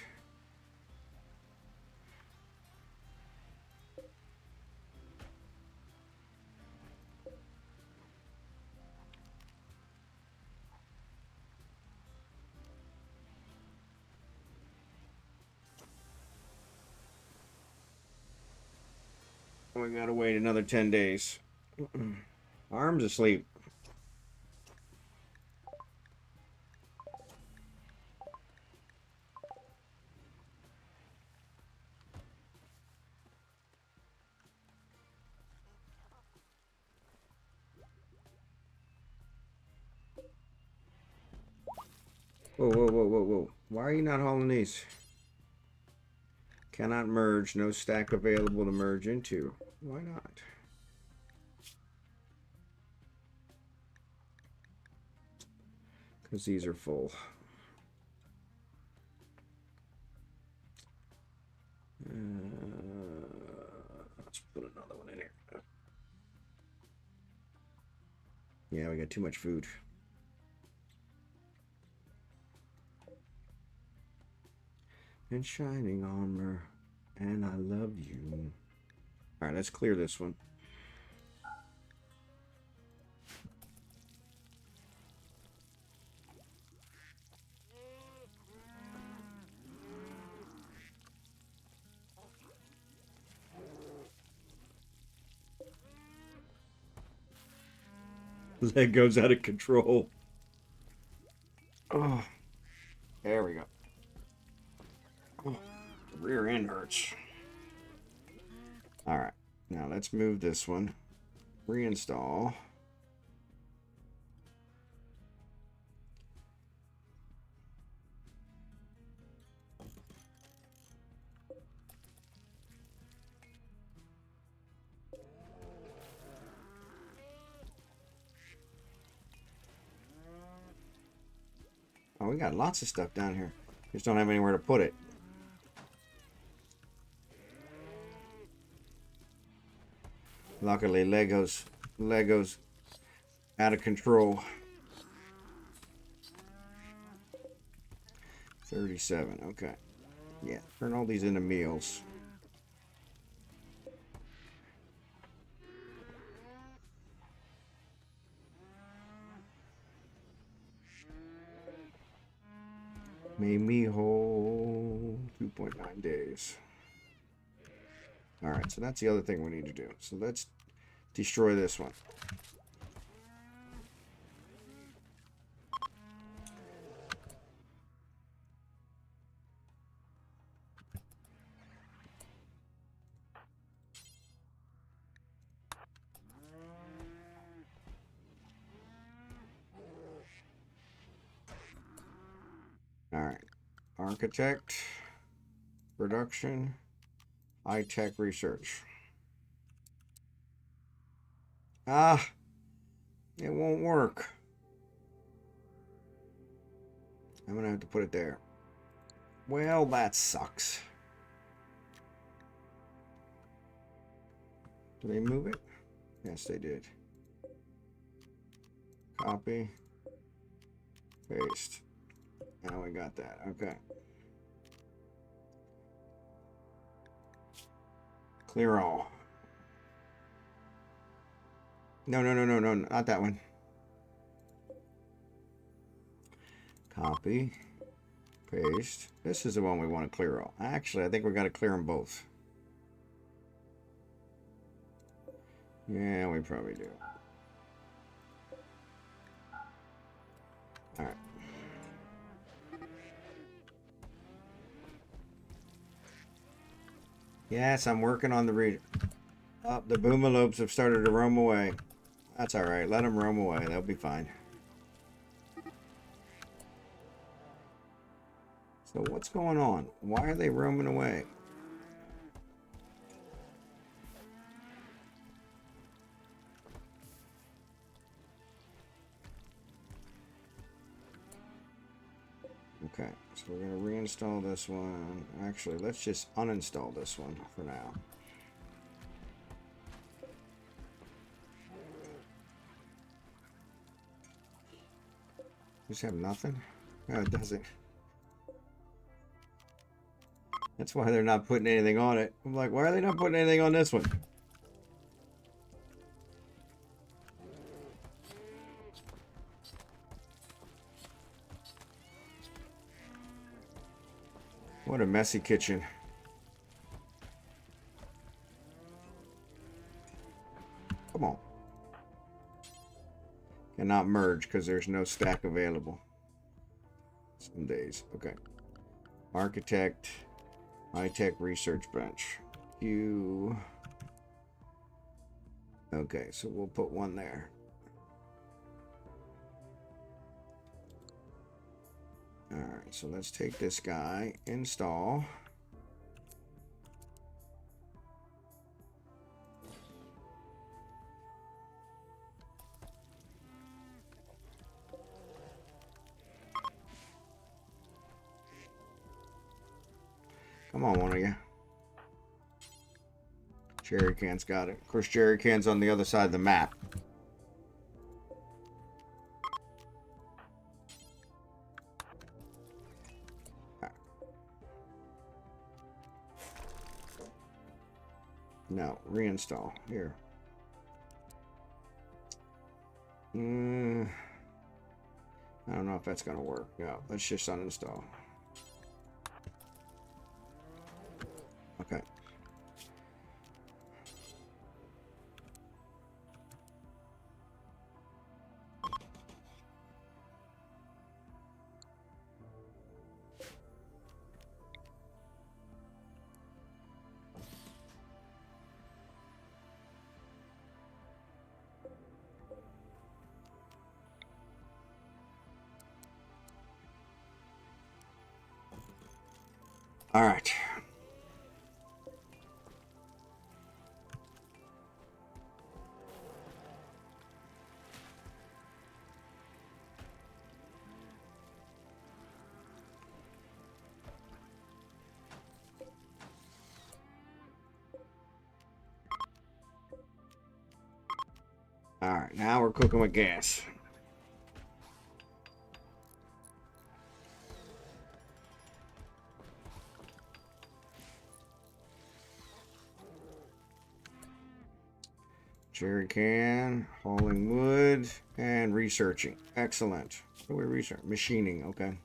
We gotta wait another 10 days. Arm's asleep. Whoa, whoa, whoa, whoa, whoa. Why are you not hauling these? Cannot merge. No stack available to merge into. Why not? Because these are full. Let's put another one in here. Yeah, we got too much food. And shining armor, and I love you. All right, let's clear this one. Leg goes out of control. Oh, there we go. Oh, the rear end hurts. All right, now let's move this one. Reinstall. Oh, we got lots of stuff down here. Just don't have anywhere to put it. Luckily, Legos out of control. 37, okay. Yeah, turn all these into meals. Made me whole. 2.9 days. Alright, so that's the other thing we need to do. So let's destroy this one. All right. Architect, production, high-tech research. Ah, it won't work. I'm gonna have to put it there. Well, that sucks. Did they move it? Yes, they did. Copy. Paste. Now we got that. Okay. Clear all. No, not that one. Copy. Paste. This is the one we want to clear all. Actually, I think we got to clear them both. Yeah, we probably do. All right. Yes, I'm working on the read. Oh, the boomalopes have started to roam away. That's all right. Let them roam away. They'll be fine. So what's going on? Why are they roaming away? Okay, so we're going to reinstall this one. Actually, let's just uninstall this one for now. Just have nothing? No, it doesn't. That's why they're not putting anything on it. I'm like, why are they not putting anything on this one? What a messy kitchen. Come on. Cannot merge because there's no stack available. Some days. Okay. Architect. High-tech research bench. You. Okay, so we'll put one there. Alright, so let's take this guy. Install. Come on, one of you. Jerry Can's got it. Of course, Jerry Can's on the other side of the map. No, reinstall. Here. I don't know if that's going to work. No, let's just uninstall. Okay. All right. All right, now we're cooking with gas. Jerry can, hauling wood, and researching. Excellent. What do we research? Machining, okay.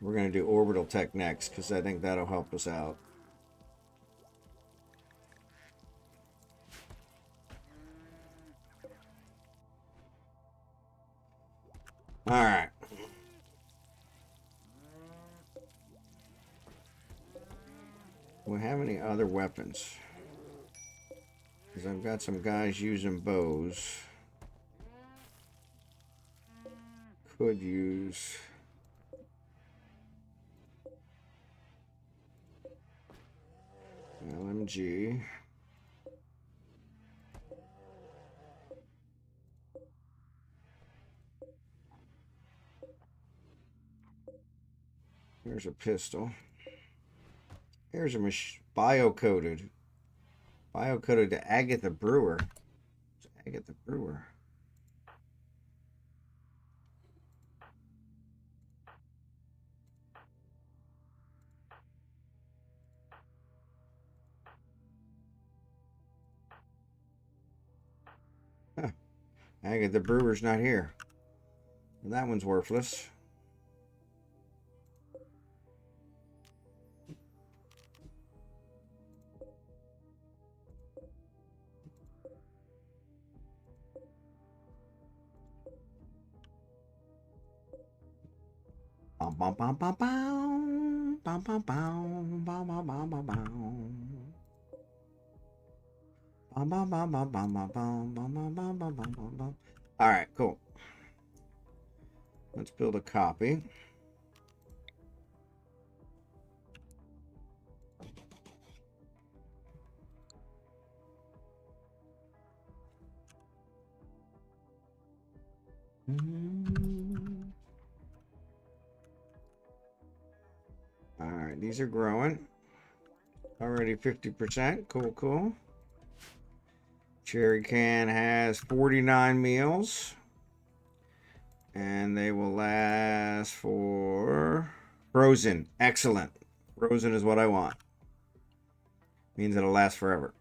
We're going to do orbital tech next, because I think that'll help us out. Alright. Do we have any other weapons? Because I've got some guys using bows. could use LMG. Here's a pistol. Here's a bio-coated. Bio-coated to Agatha Brewer. It's Agatha Brewer. Huh. Agatha Brewer's not here. Well, that one's worthless. Bum bum bum bum bum bum bum bum bum bum bum bum bum. Bum bum bum bum bum bum bum bum bum bum bum bum. All right, cool. Let's build a copy. All right, these are growing. Already 50%. Cool, cool. Cherry can has 49 meals. And they will last for frozen. Excellent. Frozen is what I want. Means it'll last forever.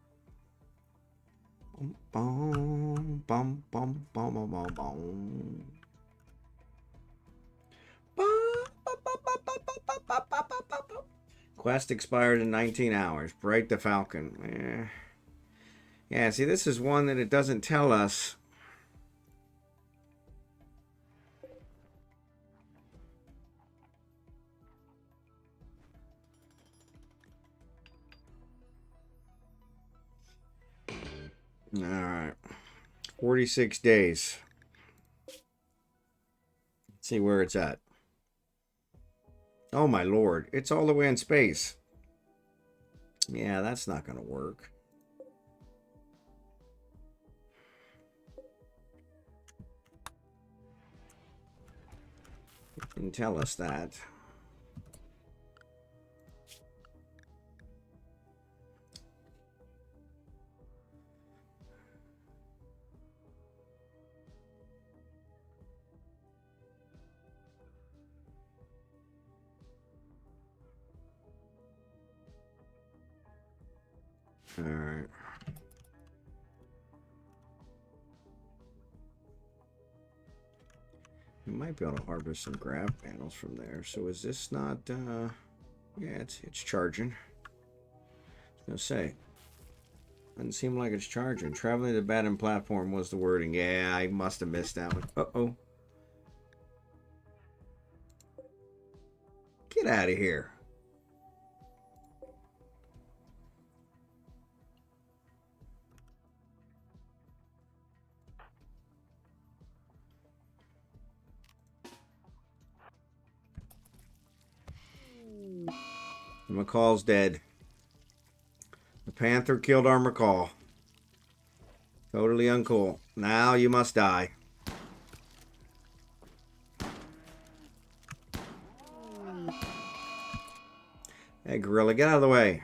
Bum, bum, bum, bum, bum, bum, bum. Quest expires in 19 hours. Break the Falcon. Yeah, see, this is one that it doesn't tell us. All right. 46 days. Let's see where it's at. Oh, my lord. It's all the way in space. Yeah, that's not going to work. It didn't tell us that. All right. We might be able to harvest some Grav panels from there. So is this not, yeah, it's charging. I was gonna say, doesn't seem like it's charging. Traveling to the abandoned platform was the wording. Yeah, I must have missed that one. Uh-oh. Get out of here. McCall's dead. The Panther killed our McCall. Totally uncool. Now you must die. Hey, gorilla, get out of the way.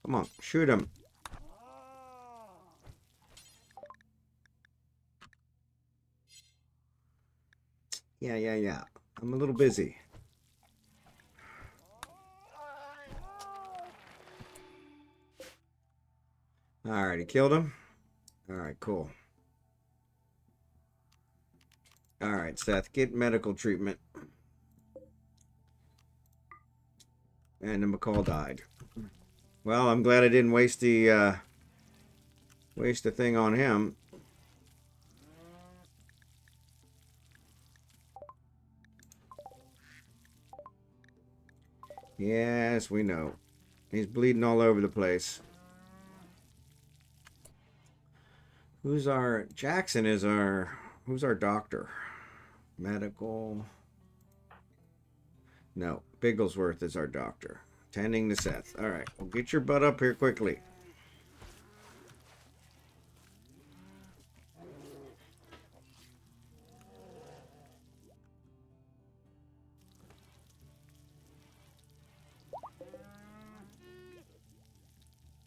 Come on, shoot him. Yeah. I'm a little busy. Alright, he killed him. Alright, cool. Alright, Seth, get medical treatment. And the McCall died. Well, I'm glad I didn't waste the thing on him. Yes, we know. He's bleeding all over the place. Who's our... Jackson is our... Who's our doctor? Medical... No, Bigglesworth is our doctor. Tending to Seth. Alright, well, get your butt up here quickly.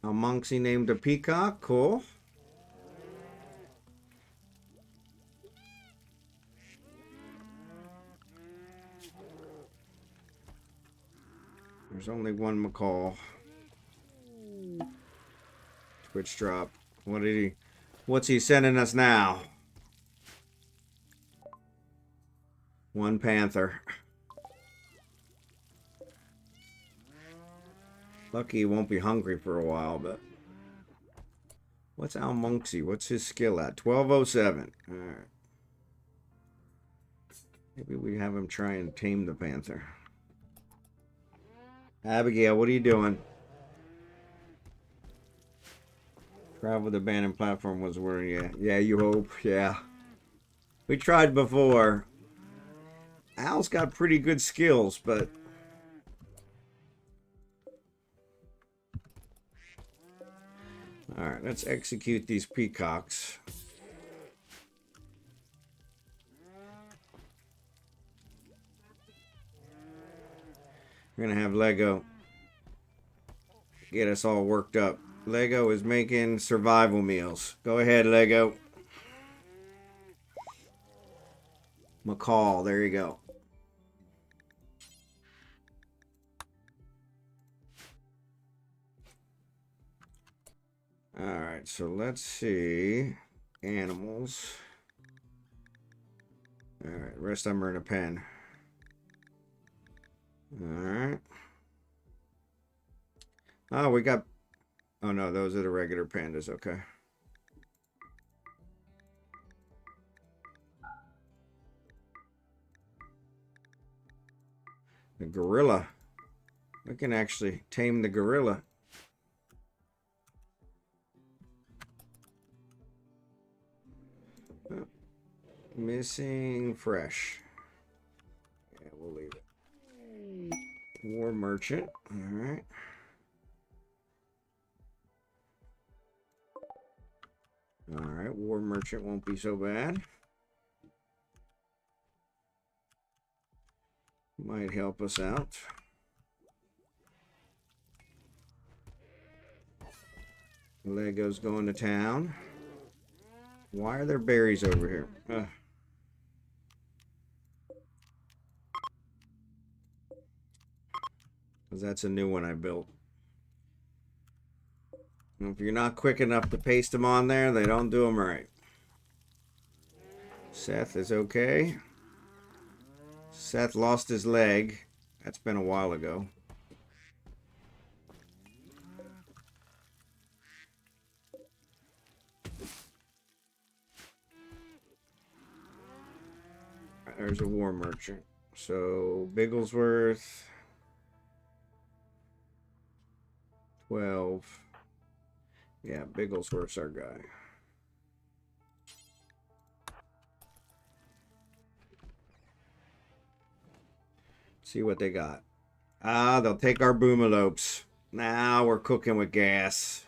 Almonxy named a peacock. Cool. There's only one McCall. Twitch drop. What's he sending us now? One panther. Lucky he won't be hungry for a while, but... What's almonxy? What's his skill at? 1207. Alright. Maybe we have him try and tame the panther. Abigail, what are you doing? Travel the abandoned platform was where, yeah, you hope, yeah. We tried before. Al's got pretty good skills, but... Alright, let's execute these peacocks. We're gonna have Lego get us all worked up. Lego is making survival meals. Go ahead, Lego. McCall, there you go. Alright, so let's see. Animals. Alright, rest of them are in a pen. Alright. Oh, we got... Oh, no, those are the regular pandas. Okay. The gorilla. We can actually tame the gorilla. Oh, missing fresh. Yeah, we'll leave it. War merchant. Alright. Alright, war merchant won't be so bad. Might help us out. Lego's going to town. Why are there berries over here? Ugh. Because that's a new one I built. If you're not quick enough to paste them on there, they don't do them right. Seth is okay. Seth lost his leg. That's been a while ago. There's a war merchant. So, Bigglesworth. 12. Yeah, Bigglesworth's our guy. See what they got. Ah, they'll take our boomalopes. Now we're cooking with gas.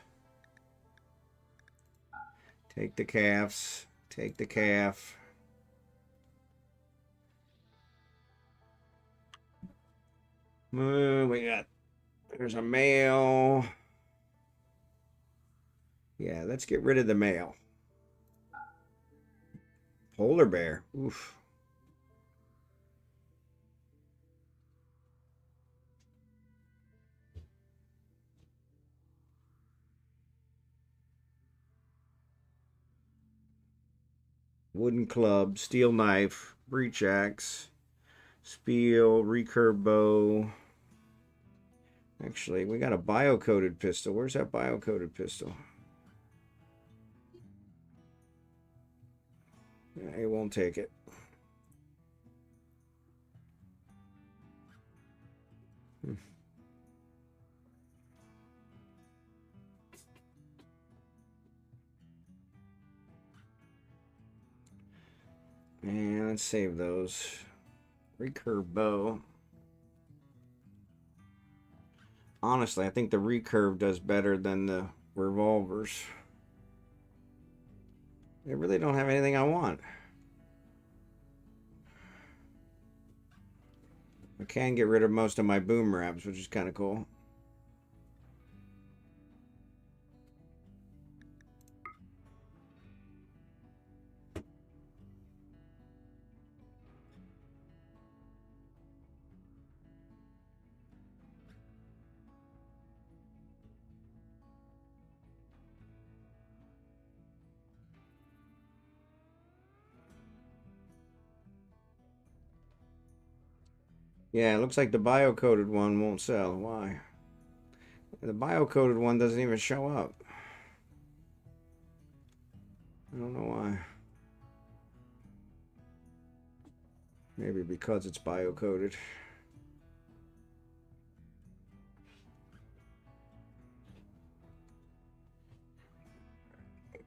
Take the calves. Take the calf. We got... There's a male. Yeah, let's get rid of the male. Polar bear. Oof. Wooden club, steel knife, breach axe, spiel, recurve bow. Actually, we got a bio-coated pistol. Where's that bio-coated pistol? Yeah, he won't take it. And let's save those. Recurve bow. Honestly, I think the recurve does better than the revolvers. They really don't have anything I want. I can get rid of most of my boom wraps, which is kind of cool. Yeah, it looks like the bio-coated one won't sell. Why? The bio-coated one doesn't even show up. I don't know why. Maybe because it's bio-coated.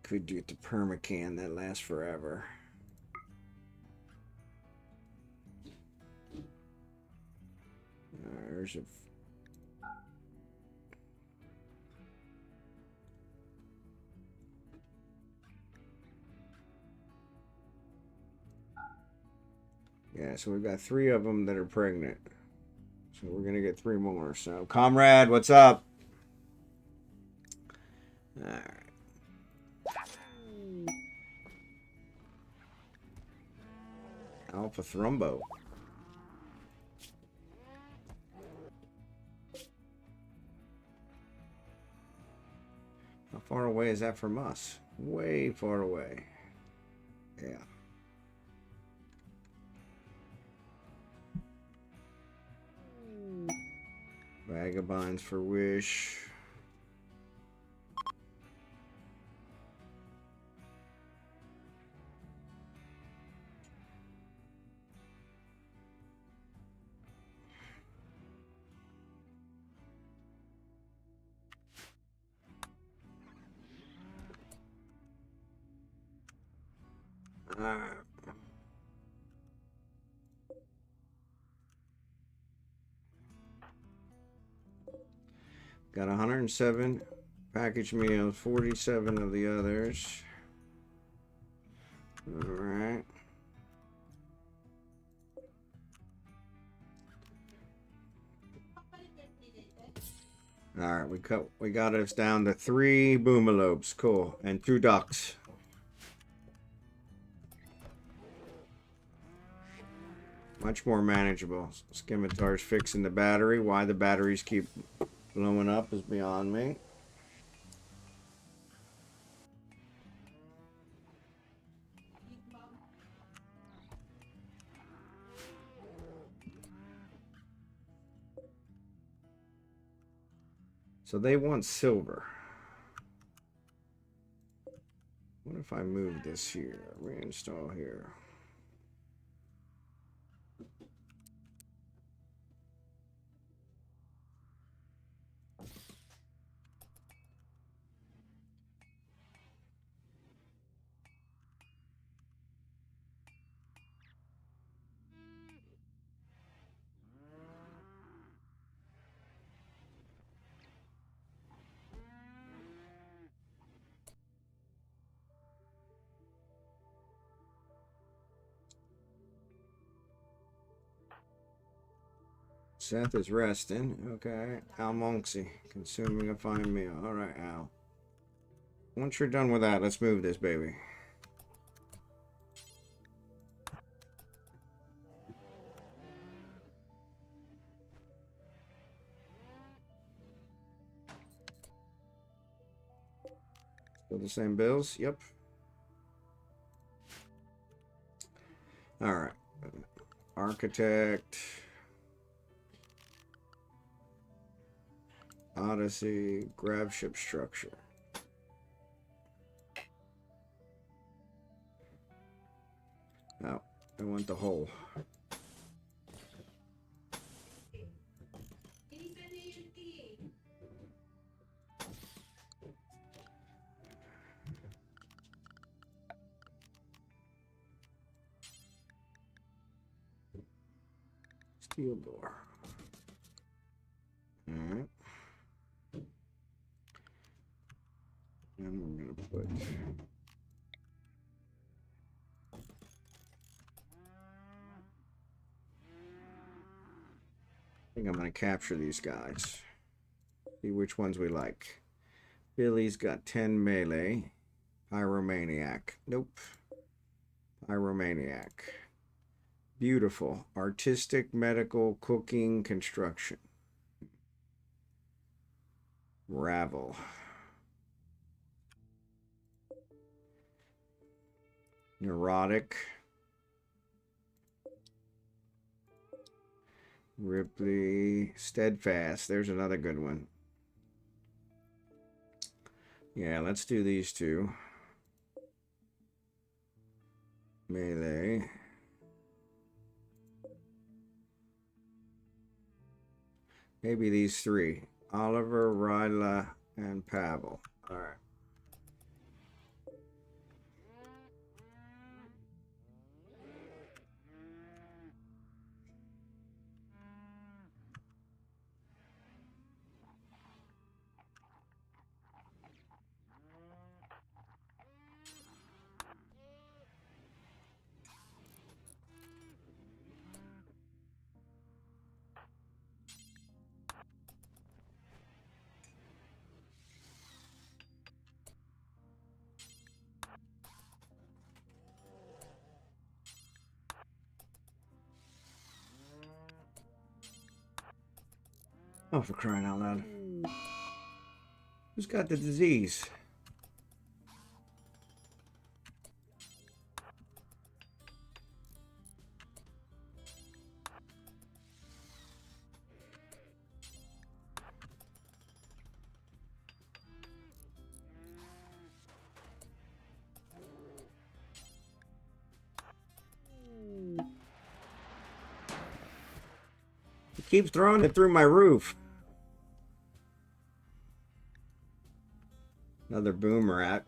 Could get the permacan that lasts forever. There's a... Yeah, so we've got 3 of them that are pregnant. So we're going to get 3 more. So, comrade, what's up? All right. Alpha Thrumbo. How far away is that from us? Way far away. Yeah. Vagabonds for Wish. Got 107 package meals, 47 of the others. All right. All right, we got us down to 3 boomalopes, cool, and 2 ducks. Much more manageable. Scimitar's fixing the battery. Why the batteries keep blowing up is beyond me. So they want silver. What if I move this here? Reinstall here. Seth is resting. Okay. Almonxy. Consuming a fine meal. Alright, Al. Once you're done with that, let's move this baby. Still the same bills? Yep. Alright. Architect. Odyssey. Grav ship structure. Oh, I want the hole. Field door. Alright. And we're going to put... I think I'm going to capture these guys. See which ones we like. Billy's got 10 melee. Pyromaniac. Nope. Pyromaniac. Beautiful. Artistic, medical, cooking, construction. Ravel. Neurotic. Ripley. Steadfast. There's another good one. Yeah, let's do these two. Melee. Maybe these three. Oliver, Ryla, and Pavel. All right. Oh, for crying out loud. Who's got the disease? He keeps throwing it through my roof. Another boom rat.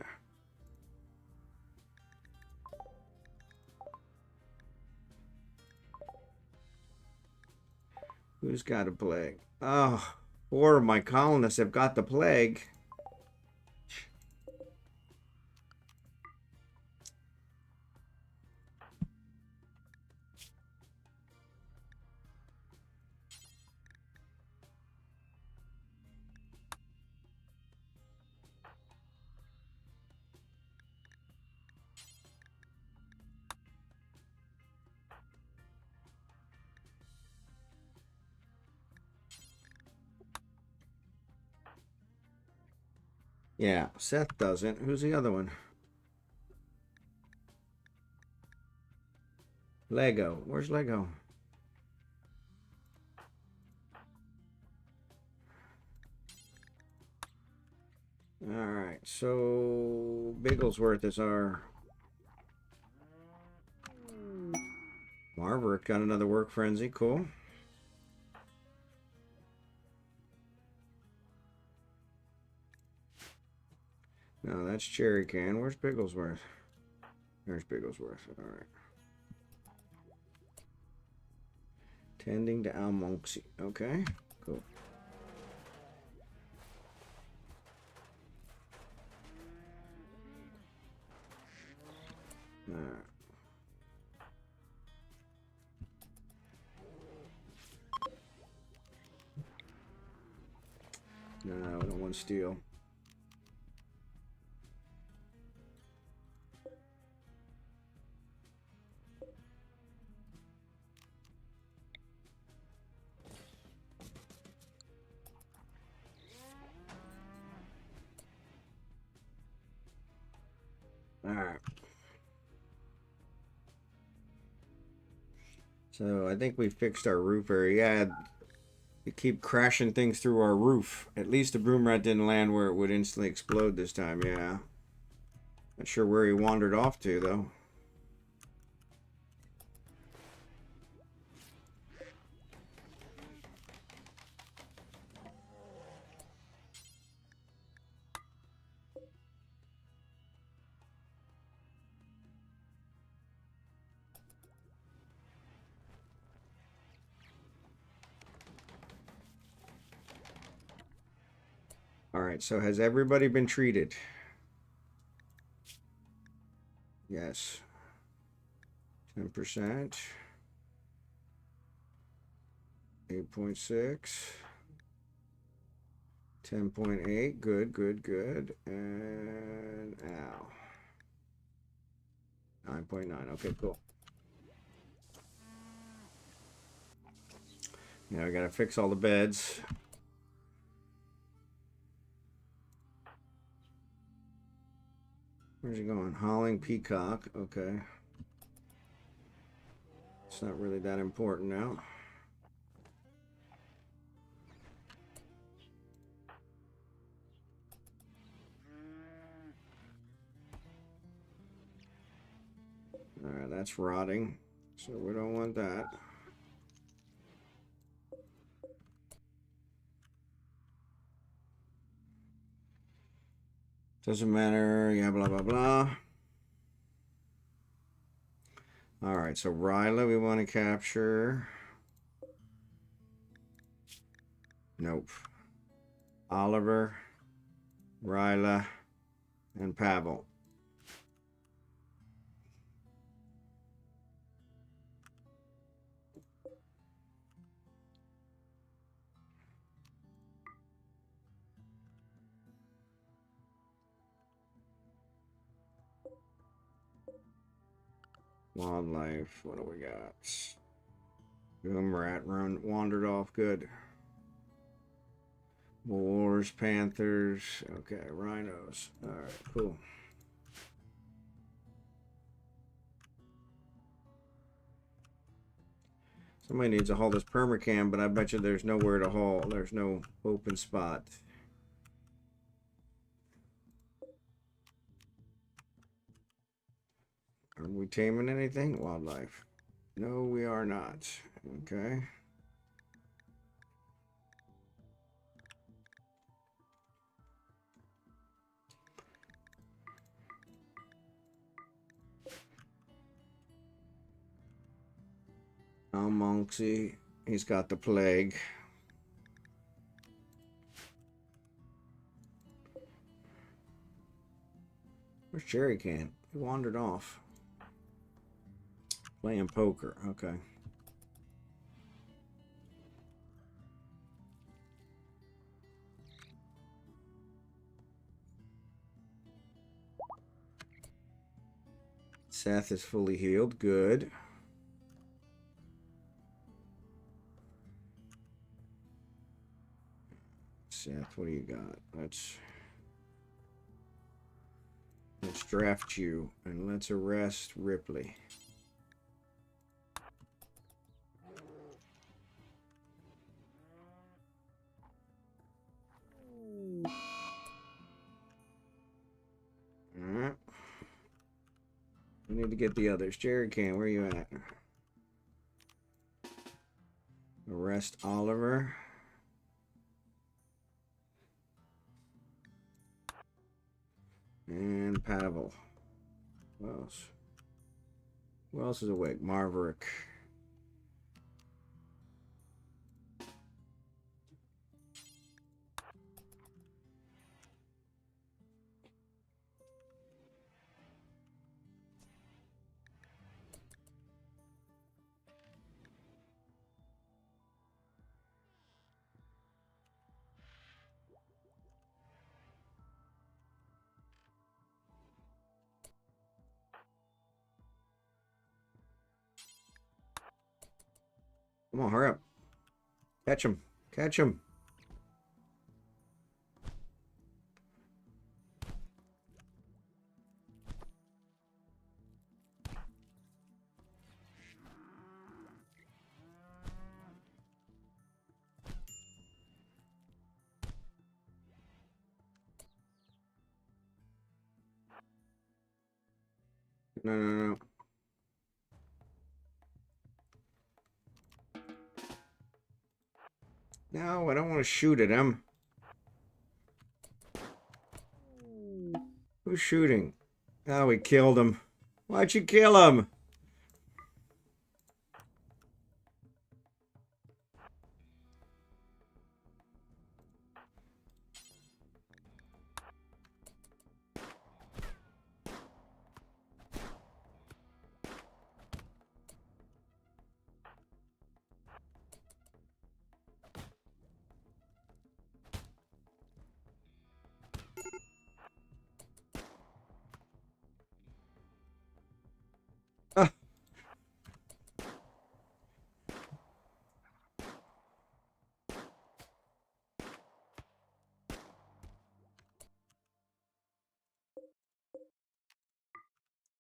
Who's got a plague? Oh, 4 of my colonists have got the plague. Yeah, Seth doesn't. Who's the other one? Lego. Where's Lego? Alright, so Bigglesworth is our... Marverick got another work frenzy. Cool. No, that's Cherry Can. Where's Bigglesworth? There's Bigglesworth. Alright. Tending to almonxy. Okay, cool. Alright. No, I don't want steel. Alright. So I think we fixed our roof area. Yeah, we keep crashing things through our roof. At least the broom rat didn't land where it would instantly explode this time, yeah. Not sure where he wandered off to, though. All right, so has everybody been treated? Yes. 10%. 8.6. 10.8. Good, good, good. And ow. 9.9. Okay, cool. Now I gotta fix all the beds. Where's he going? Hauling Peacock. Okay. It's not really that important now. Alright, that's rotting. So we don't want that. Doesn't matter. Yeah, blah, blah, blah. Alright, so Ryla we want to capture. Nope. Oliver, Ryla, and Pavel. Wildlife, what do we got? Boom, rat run wandered off. Good. Boars, panthers. Okay, rhinos. Alright, cool. Somebody needs to haul this permacam, but I bet you there's nowhere to haul. There's no open spot. Are we taming anything? Wildlife. No, we are not. Okay. Almonxy. He's got the plague. Where's Jerry Can? He wandered off. Playing poker. Okay. Seth is fully healed. Good. Seth, what do you got? Let's draft you and let's arrest Ripley. Alright. We need to get the others. Jerry Can, where are you at? Arrest Oliver. And Pavel. Who else? Who else is awake? Marverick. Come on, hurry up. Catch him. Catch him. No, no, no. No, I don't want to shoot at him. Who's shooting? Oh, we killed him. Why'd you kill him?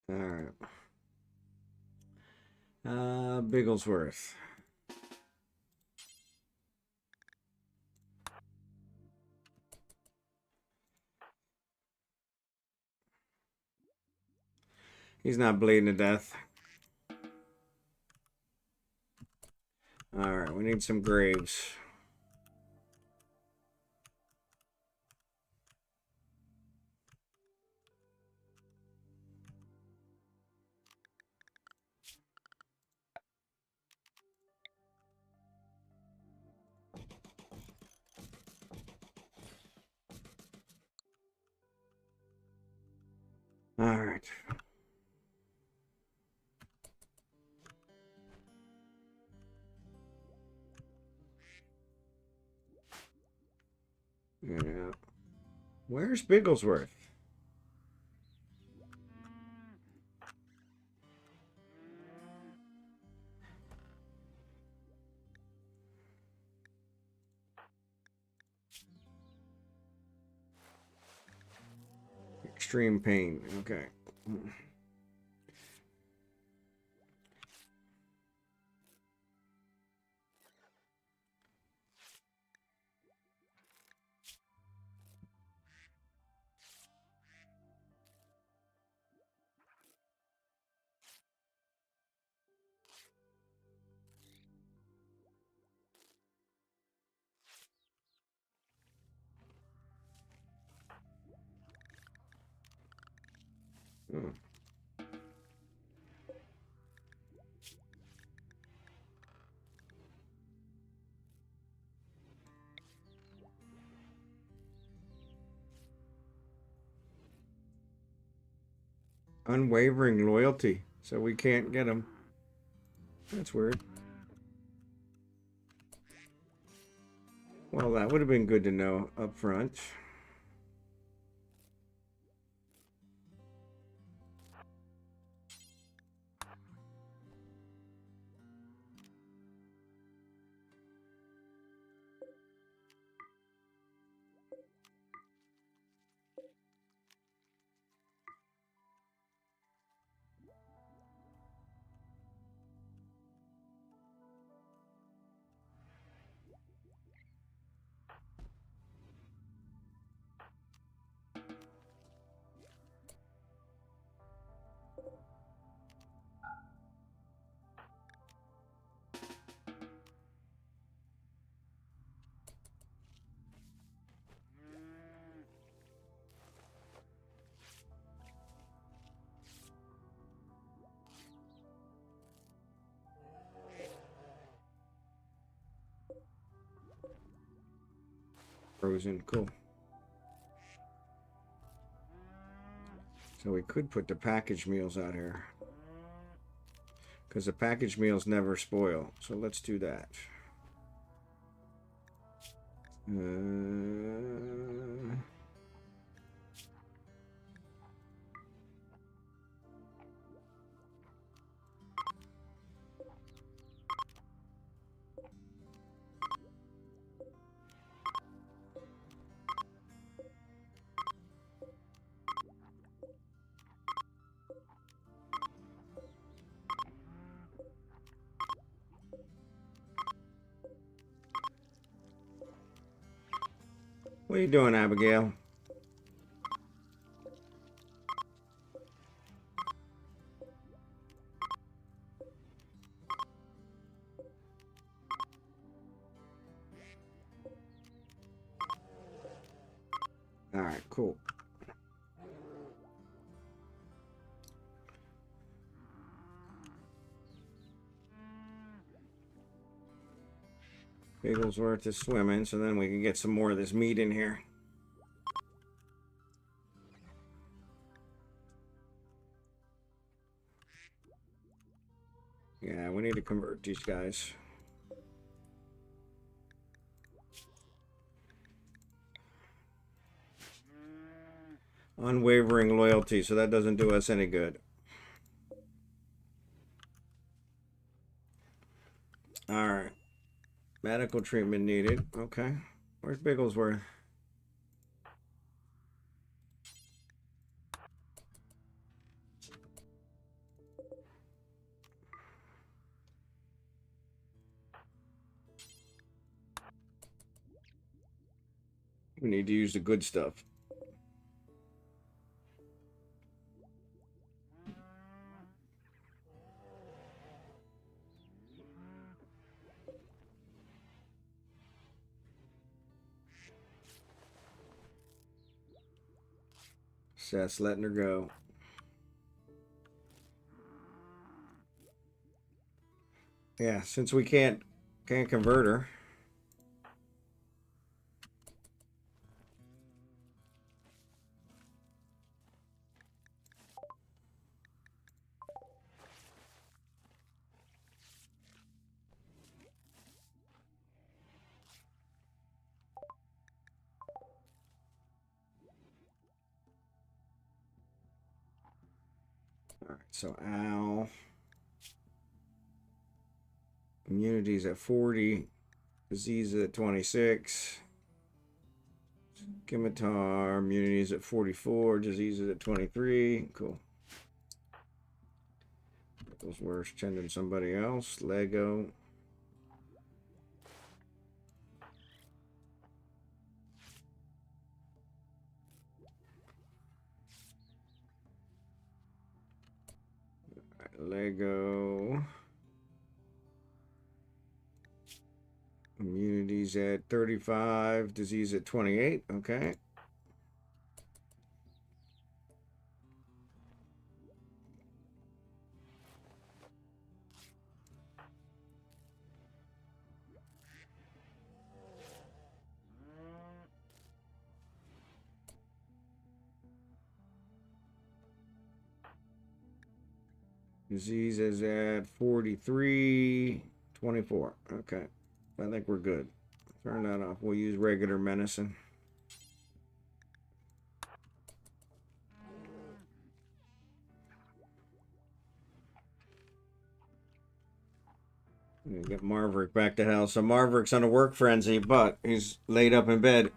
All right. Bigglesworth. He's not bleeding to death. All right, we need some graves. All right. Yeah. Where's Bigglesworth? Extreme pain. Okay. Hmm. Unwavering loyalty. So we can't get him. That's weird. Well, that would have been good to know up front. Frozen. Cool. So we could put the packaged meals out here. Because the packaged meals never spoil. So let's do that. What are you doing, Abigail? All right, cool. Bigglesworth is swimming, so then we can get some more of this meat in here. Yeah, we need to convert these guys. Unwavering loyalty, so that doesn't do us any good. All right. Medical treatment needed. Okay. Where's Bigglesworth? We need to use the good stuff. Seth's letting her go. Yeah, since we can't convert her. All right, so owl. Immunity's at 40. Disease at 26. Scimitar. Immunity's at 44. Disease is at 23. Cool. Those were tending somebody else. Lego. Lego. Immunity's at 35. Disease at 28. Okay. Disease is at 43. 24. Okay. I think we're good. Turn that off. We'll use regular medicine. Get Marverick back to hell. So Marverick's on a work frenzy, but he's laid up in bed.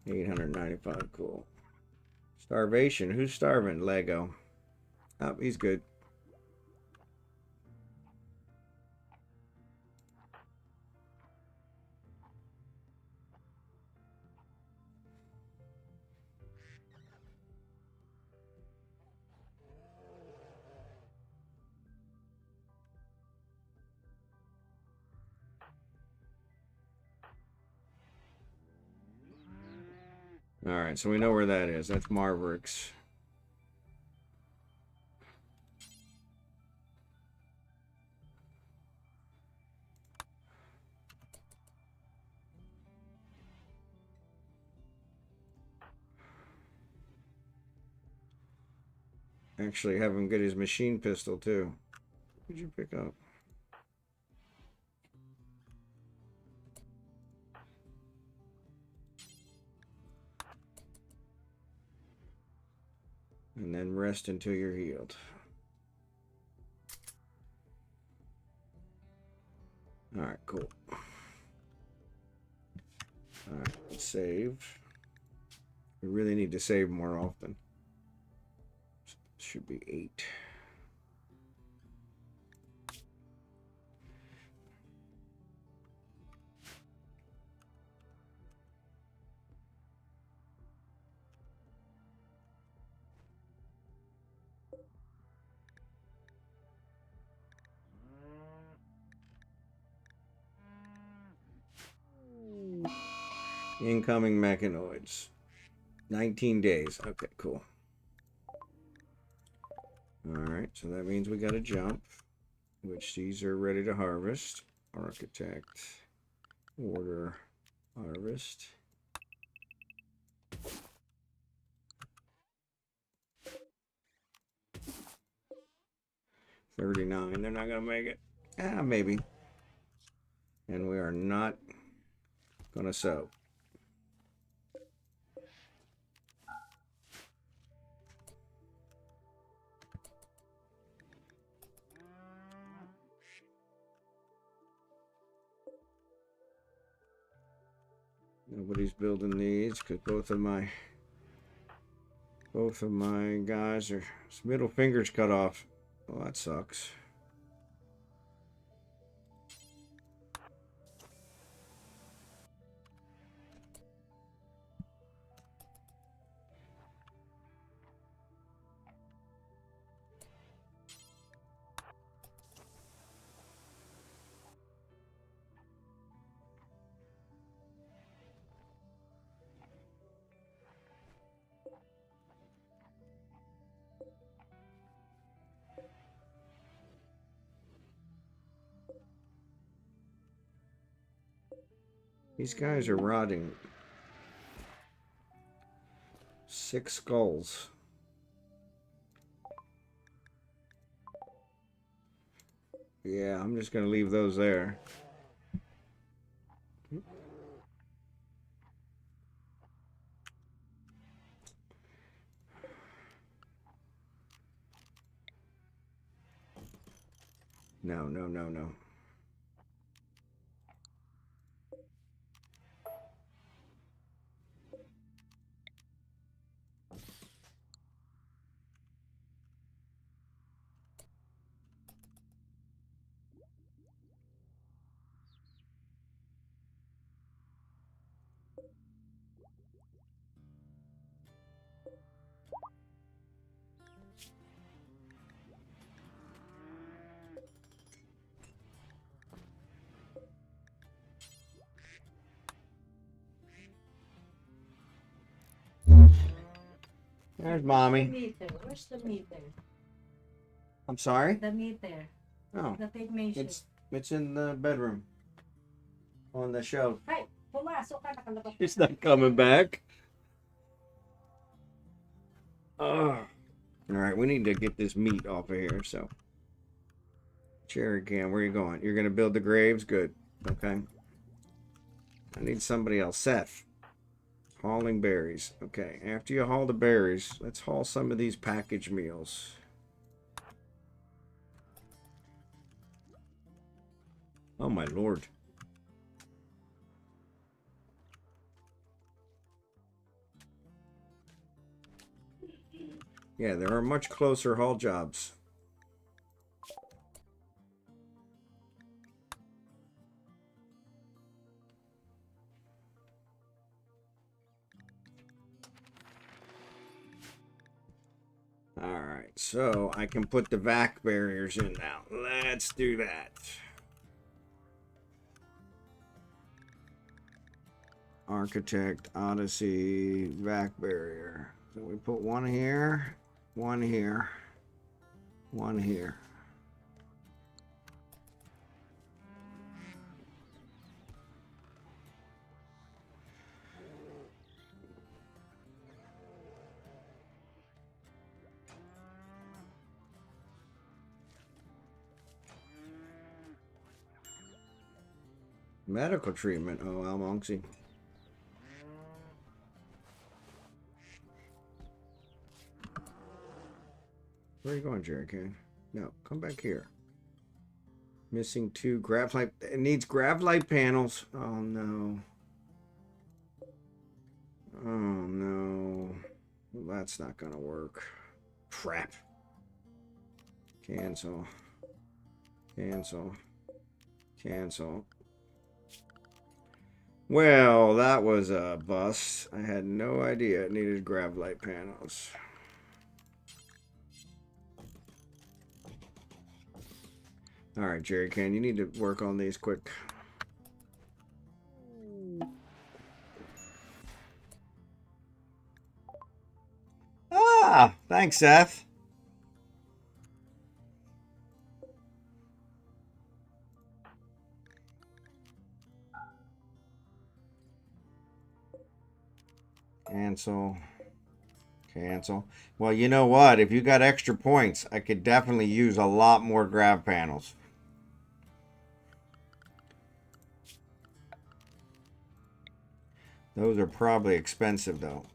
$895. Cool. Starvation. Who's starving? Lego. Oh, he's good. All right, so we know where that is. That's Marverick's. Actually, have him get his machine pistol too. What did you pick up? And then rest until you're healed. All right, cool. All right, let's save. We really need to save more often. Should be 8. Incoming mechanoids. 19 days. Okay, cool. Alright, so that means we got to jump, which these are ready to harvest. Architect. Order. Harvest. $39. They're not going to make it. Ah, maybe. And we are not going to sow. Nobody's building these because both of my guys are middle fingers cut off. Well, that sucks. These guys are rotting. 6 skulls. Yeah, I'm just gonna leave those there. No, no, no, no. There's mommy. The meter. Where's the meter? I'm sorry? The meter. Oh, The technician. it's in the bedroom. On the shelf. Hey, pumasok ka, nakalabas. It's not coming back. All right, we need to get this meat off of here. So, Cherry Can, where are you going? You're gonna build the graves? Good. Okay. I need somebody else. Seth. Hauling berries. Okay. After you haul the berries, let's haul some of these packaged meals. Oh my lord. Yeah, there are much closer haul jobs. Alright, so I can put the vac barriers in now. Let's do that. Architect, Odyssey, vac barrier. So we put one here, one here, one here. Medical treatment. Oh, almonxy. Where are you going, Jerry? No, come back here. Missing 2 grav light. It needs grav light panels. Oh no. Oh no. Well, that's not gonna work. Crap. Cancel. Cancel. Cancel. Well, that was a bust. I had no idea it needed grav light panels. Alright, Jerry Can, you need to work on these quick. Ah, thanks, Seth. Cancel. Cancel. Well, you know what? If you got extra points, I could definitely use a lot more grav panels. Those are probably expensive, though.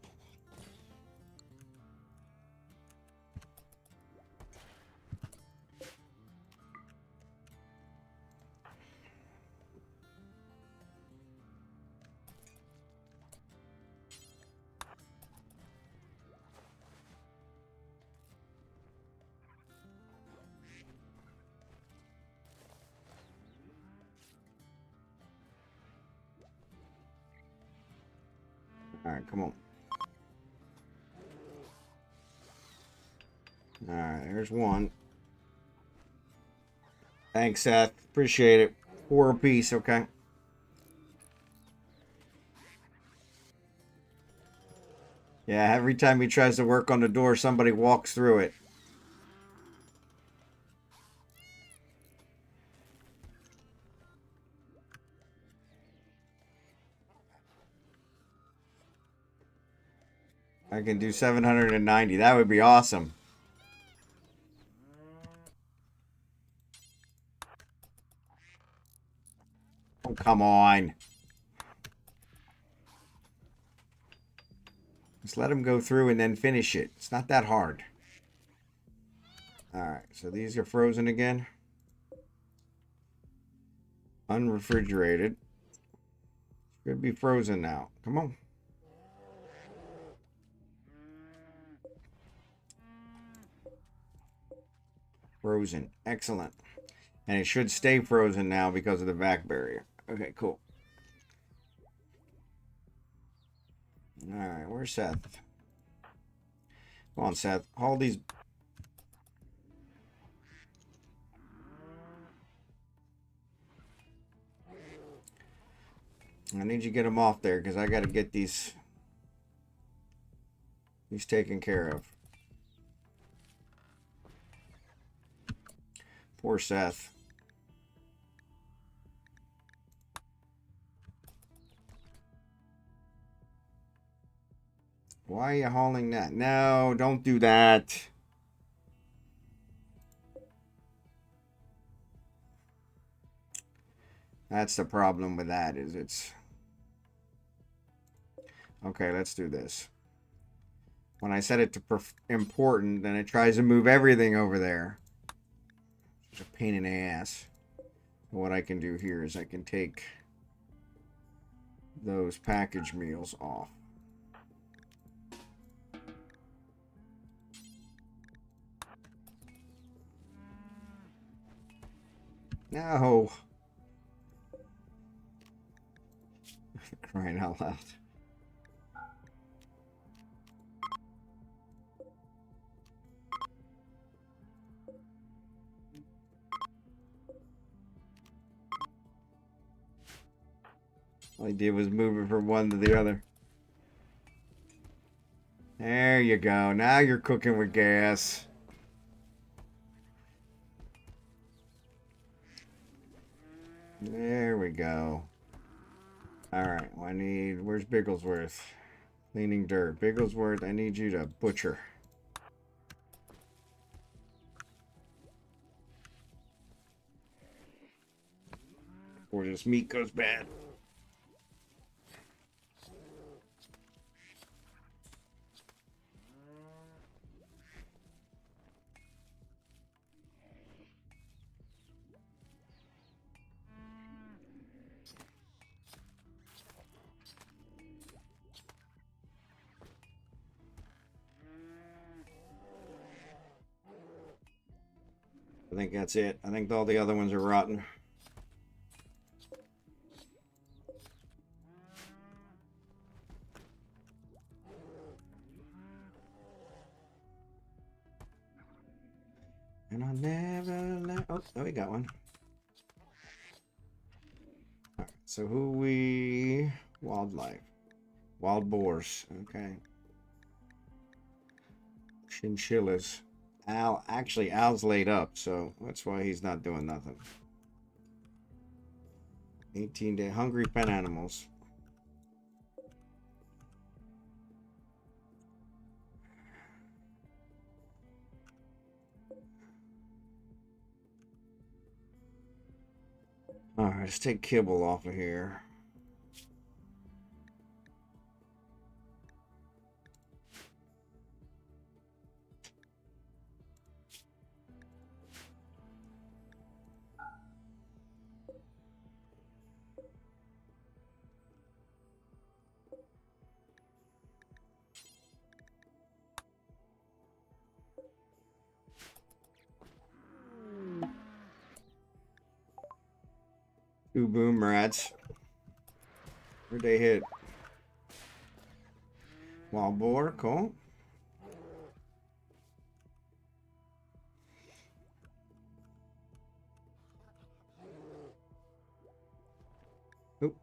Alright, come on. Alright, there's one. Thanks, Seth. Appreciate it. 4 apiece, okay? Yeah, every time he tries to work on the door, somebody walks through it. I can do 790. That would be awesome. Oh, come on. Just let him go through and then finish it. It's not that hard. Alright, so these are frozen again. Unrefrigerated. Should be frozen now. Come on. Frozen. Excellent. And it should stay frozen now because of the vac barrier. Okay, cool. Alright, where's Seth? Come on, Seth. Haul these. I need you to get them off there because I got to get these taken care of. Poor Seth. Why are you hauling that? No, don't do that. That's the problem with that, is it's... Okay, let's do this. When I set it to important, then it tries to move everything over there. It's a pain in the ass. What I can do here is I can take those package meals off. No. Crying out loud. All I did was move it from one to the other. There you go. Now you're cooking with gas. There we go. Alright, well, I need... Where's Bigglesworth? Cleaning dirt. Bigglesworth, I need you to butcher. Before this meat goes bad. I think that's it. I think all the other ones are rotten. And I'll never let... Oh, we got one. Alright, so who we... Wildlife. Wild boars. Okay. Chinchillas. Actually, Al's laid up, so that's why he's not doing nothing. 18-day hungry pet animals. Alright, let's take kibble off of here. Two boom rats. Where'd they hit? Wild boar, cool. Oop.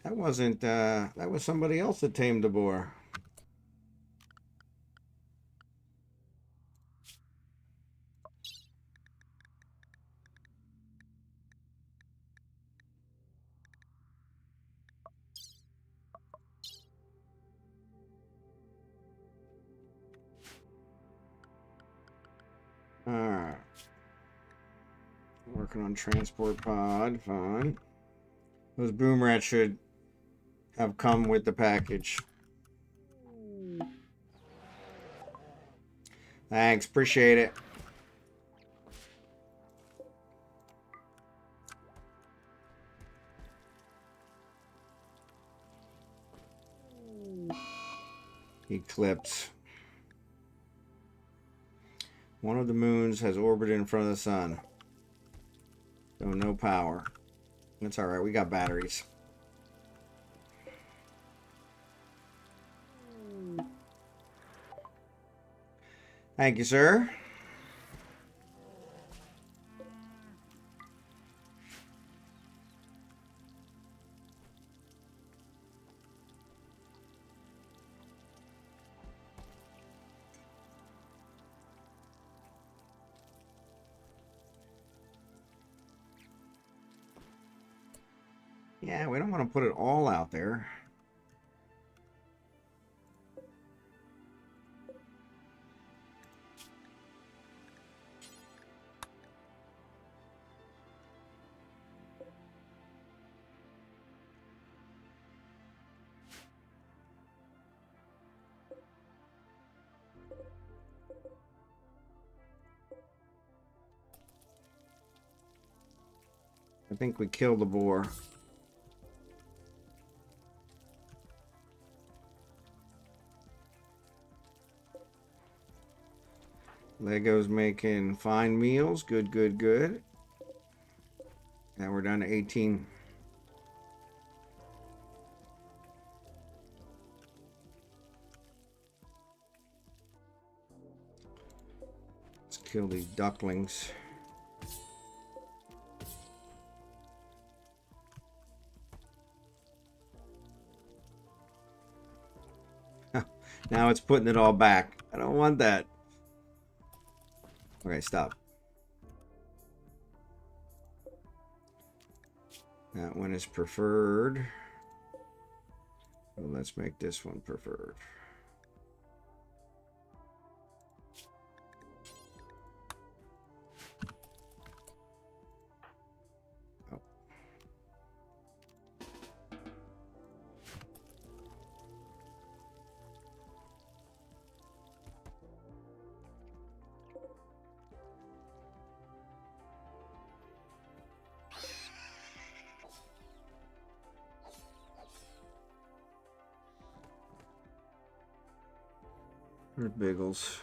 That wasn't, that was somebody else that tamed the boar. Alright. Working on transport pod, fine. Those boom rats should have come with the package. Thanks, appreciate it. Eclipse. One of the moons has orbited in front of the sun. So no power. That's alright, we got batteries. Thank you, sir. Yeah, we don't want to put it all out there. I think we killed the boar. Lego's making fine meals. Good, good, good. Now we're down to 18. Let's kill these ducklings. Now it's putting it all back. I don't want that. Okay, stop. That one is preferred. Well, let's make this one preferred. Oh. There's Biggles.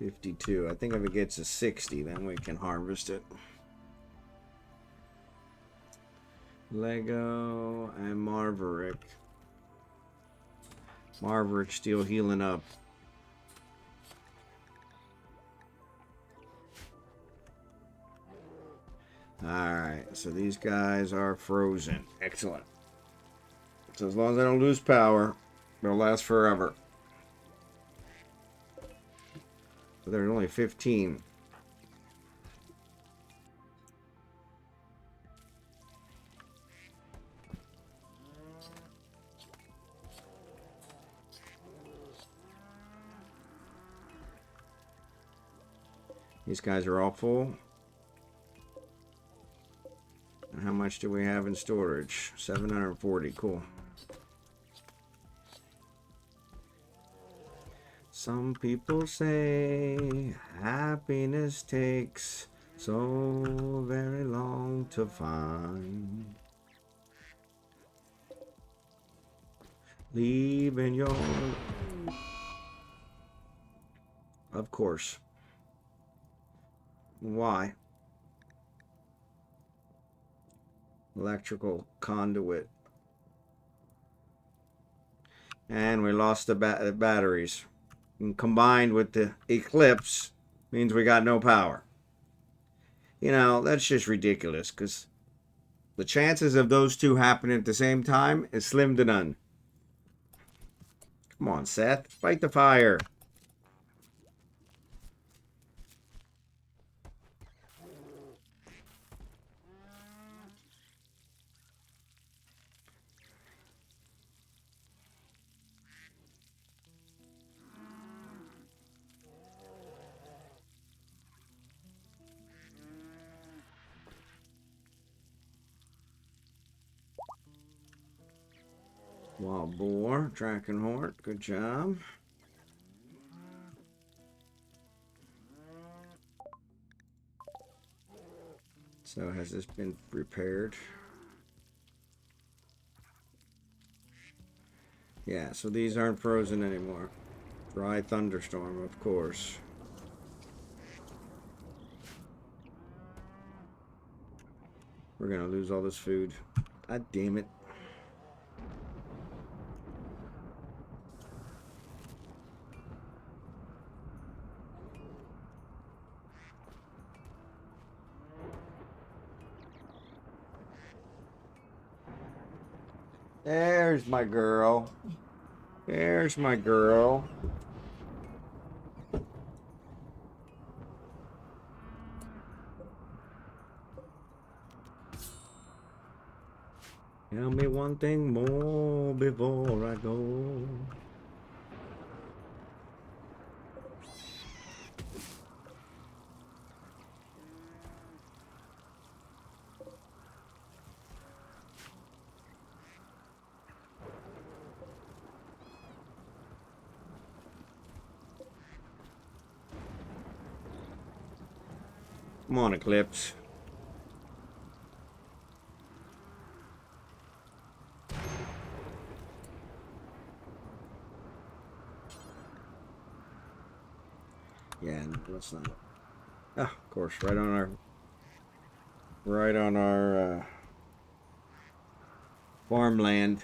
$52. I think if it gets to 60, then we can harvest it. Lego and Marverick. Marverick still healing up. Alright, so these guys are frozen. Excellent. So as long as I don't lose power, they'll last forever. But there's only 15. These guys are all full. And how much do we have in storage? 740. Cool. Some people say happiness takes so very long to find. Leaving your... Of course. Why? Electrical conduit. And we lost the batteries. And combined with the eclipse means we got no power. You know, that's just ridiculous, because the chances of those two happening at the same time is slim to none. Come on, Seth. Fight the fire. Wild boar, drachenhort, good job. So has this been repaired? Yeah, so these aren't frozen anymore. Dry thunderstorm, of course. We're gonna lose all this food. God damn it. There's my girl. There's my girl. Tell me one thing more before I go. Come on, Eclipse. Yeah, no, let's not. Ah, of course, right on our farmland.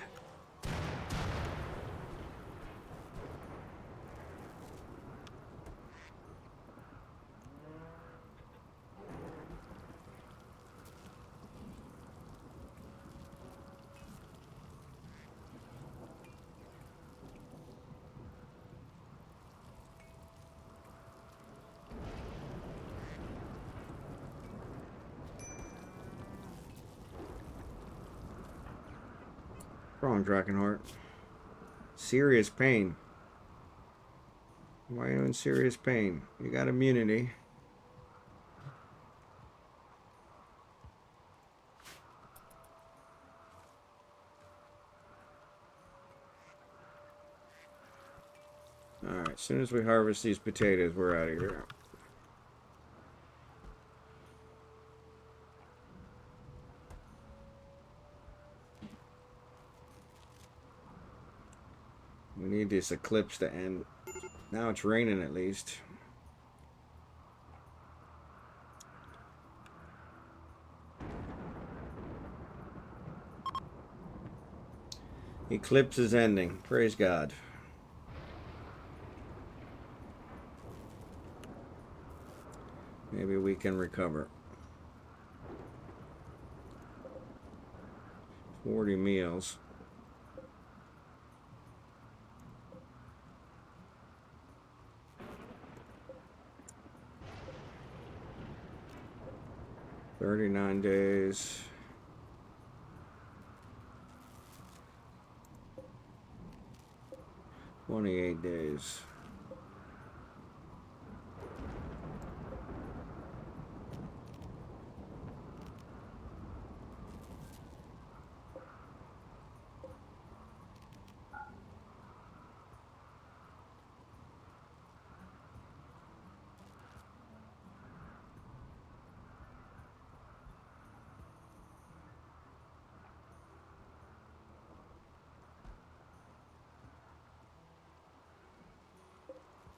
Wrong, Drachenhort. Serious pain. Why are you in serious pain? You got immunity. Alright, as soon as we harvest these potatoes, we're out of here. We need this eclipse to end. Now it's raining at least. Eclipse is ending. Praise God. Maybe we can recover. 40 meals. $39 days. $28 days.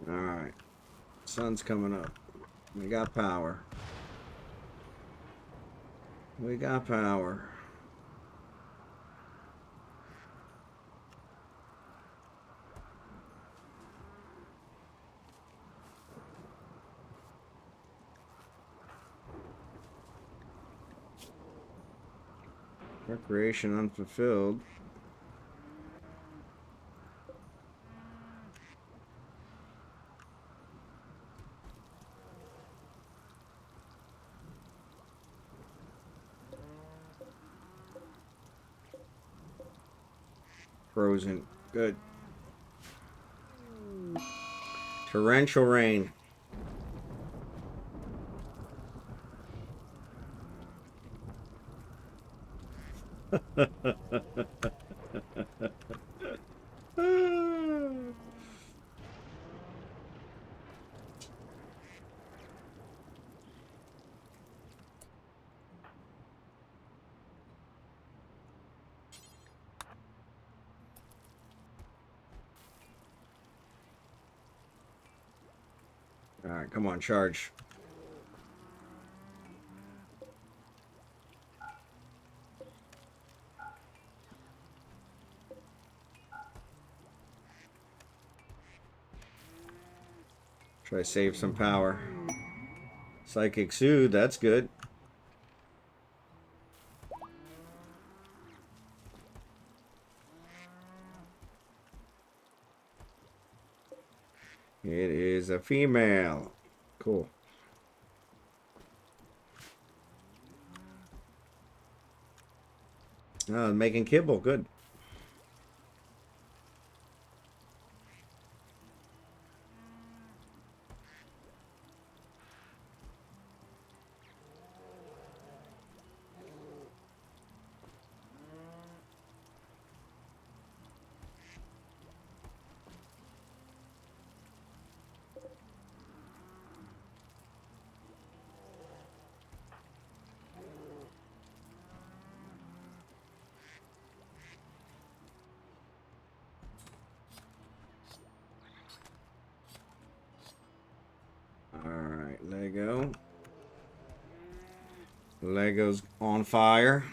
Alright. Sun's coming up. We got power. We got power. Recreation unfulfilled. Frozen. Good. Torrential rain. Alright, come on, charge. Try to save some power. Psychic Soothe, that's good. It is a female. Cool. Making kibble, good. Alright, Lego. Lego's on fire.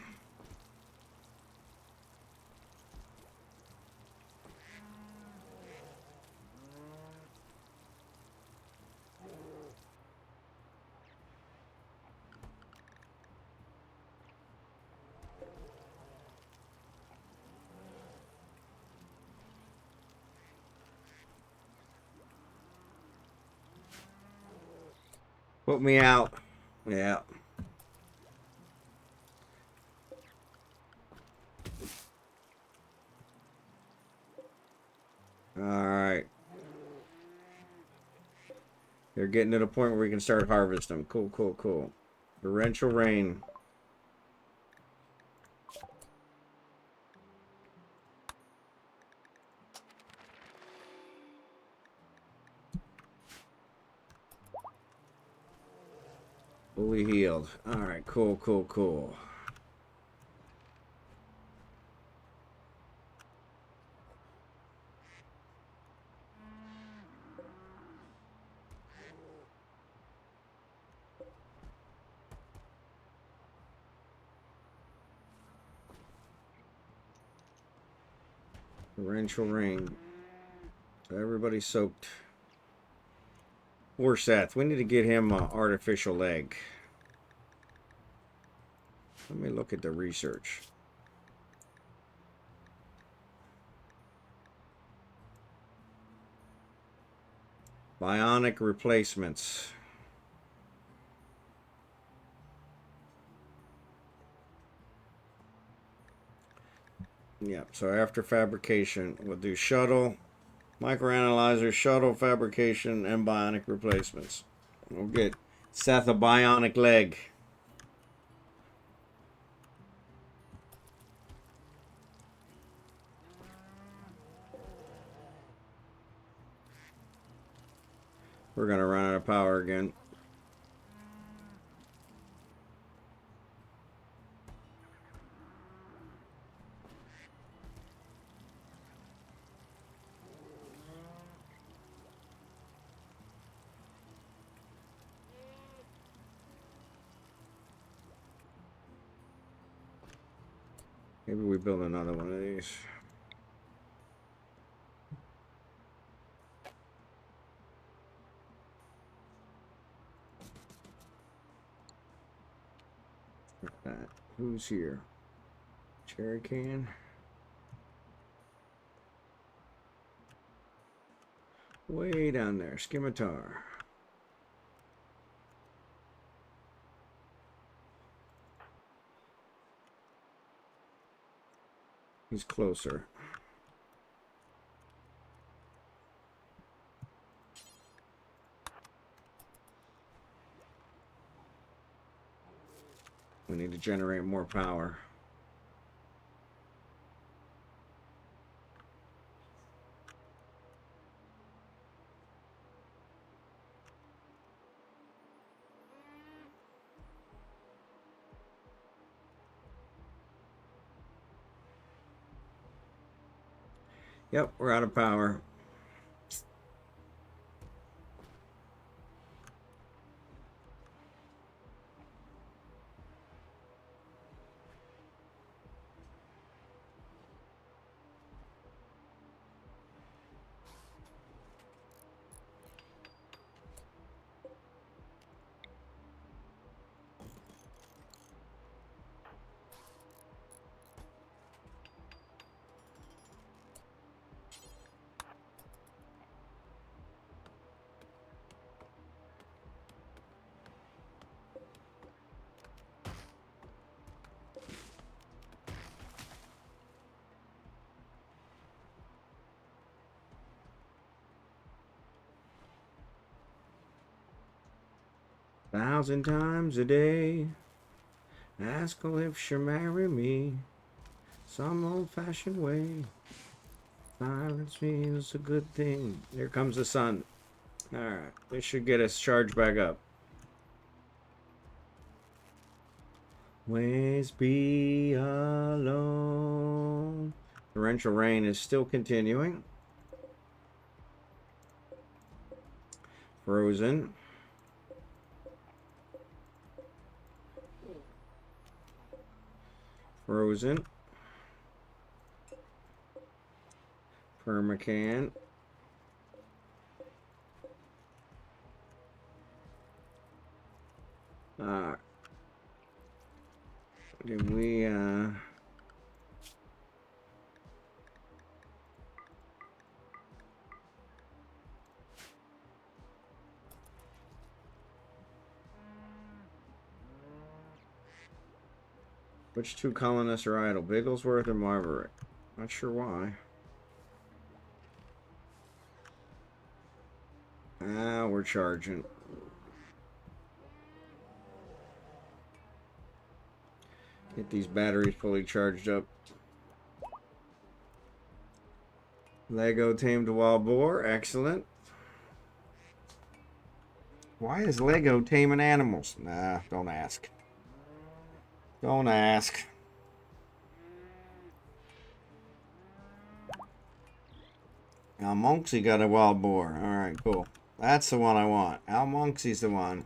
Put me out. Yeah. Alright. They're getting to the point where we can start harvesting them. Cool, cool, cool. Torrential rain. Fully healed. Alright, cool, cool, cool. Torrential rain. So everybody's soaked. Poor Seth. We need to get him an artificial leg. Let me look at the research. Bionic replacements. Yep, so after fabrication, we'll do shuttle, microanalyzer, shuttle fabrication, and bionic replacements. We'll get Seth a bionic leg. We're gonna run out of power again. Maybe we build another one of these. Who's here? Cherry can. Way down there, scimitar. He's closer. We need to generate more power. Yep, we're out of power. Thousand times a day, ask her if she'll marry me. Some old-fashioned way. Silence means a good thing. Here comes the sun. Alright, this should get us charged back up. Ways be alone. Torrential rain is still continuing. Frozen. Frozen. Permacan. Did we which two colonists are idle? Bigglesworth or Marverick? Not sure why. We're charging. Get these batteries fully charged up. Lego tamed wild boar. Excellent. Why is Lego taming animals? Nah, don't ask. Don't ask. Almonxy got a wild boar. Alright, cool. That's the one I want. Almonxy's the one.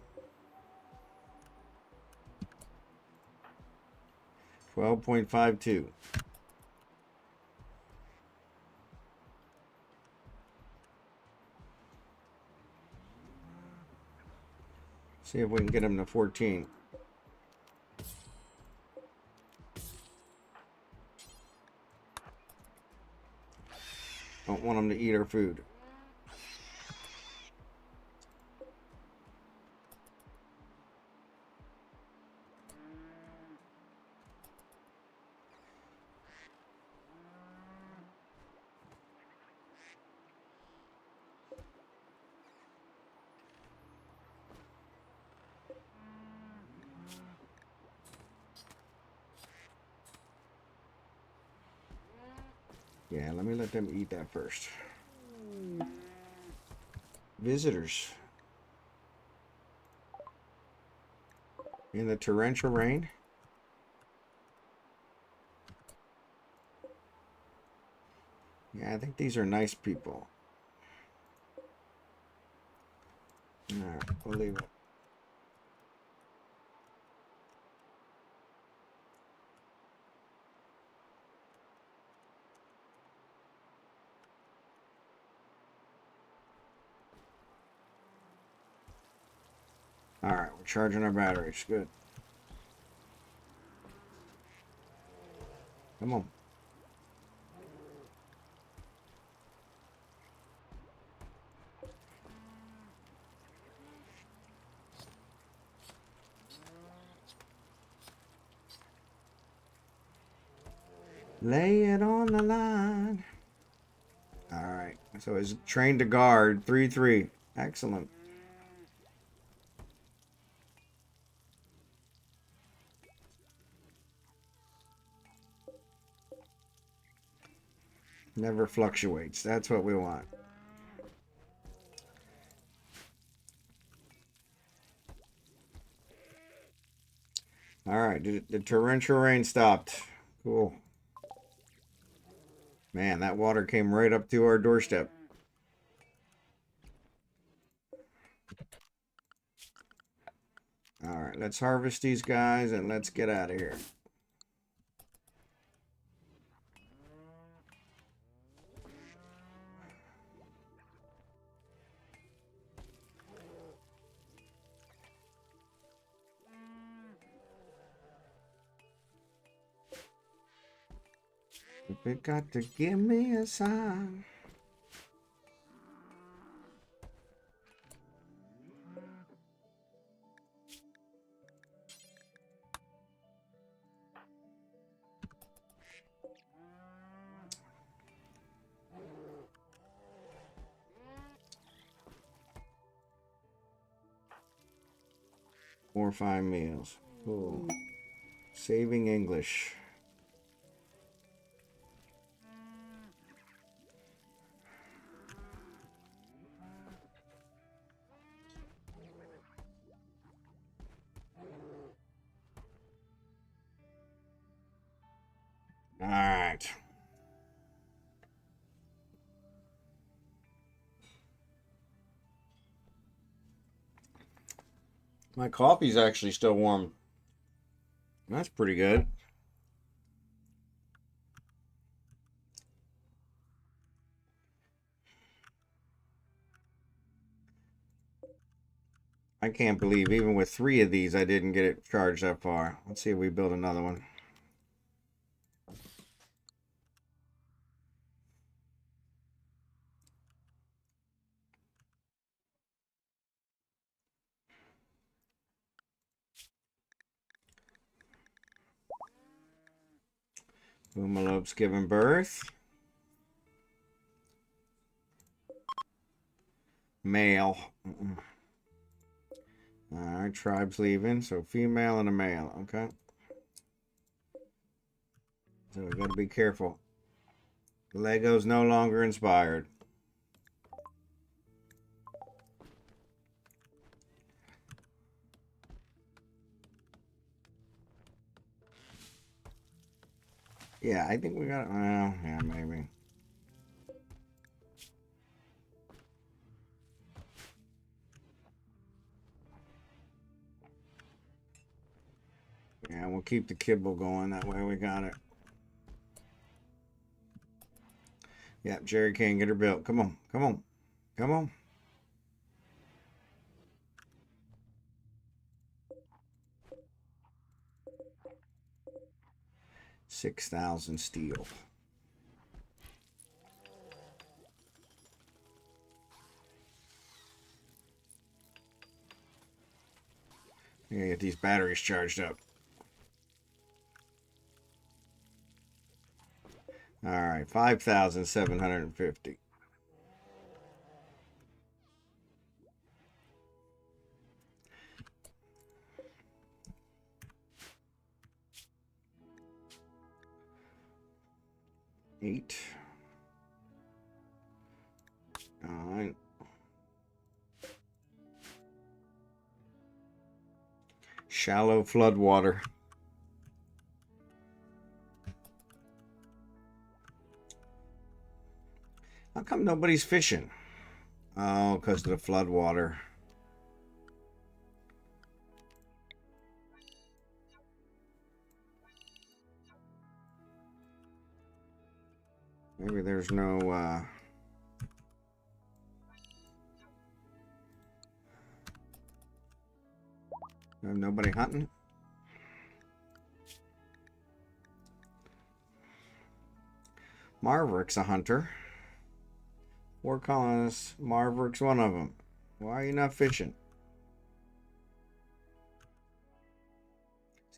12.52. See if we can get him to 14. Don't want him to eat our food. Yeah, let me let them eat that first. Visitors. In the torrential rain. Yeah, I think these are nice people. Alright, we'll leave it. Alright, we're charging our batteries. Good. Come on. Lay it on the line. Alright, so it's trained to guard 3-3. Excellent. Never fluctuates. That's what we want. Alright, the torrential rain stopped. Cool. Man, that water came right up to our doorstep. Alright, let's harvest these guys and let's get out of here. If it got to give me a sign. Or 5 meals. Cool. Saving English. All right. My coffee's actually still warm. That's pretty good. I can't believe even with 3 of these I didn't get it charged that far. Let's see if we build another one. Boomalope's giving birth. Male. Alright, tribe's leaving. So female and a male. Okay. So we gotta be careful. Lego's no longer inspired. Yeah, I think we got. Well, yeah, maybe. Yeah, we'll keep the kibble going. That way we got it. Yep, Jerry can't get her built. Come on, come on, come on. 6,000 steel. I gotta get these batteries charged up. All right, 5,750. Eight. All right. Shallow flood water. How come nobody's fishing? Oh, because of the flood water. Maybe there's no Nobody hunting? Marverick's a hunter. 4 colonists. Marverick's one of them. Why are you not fishing?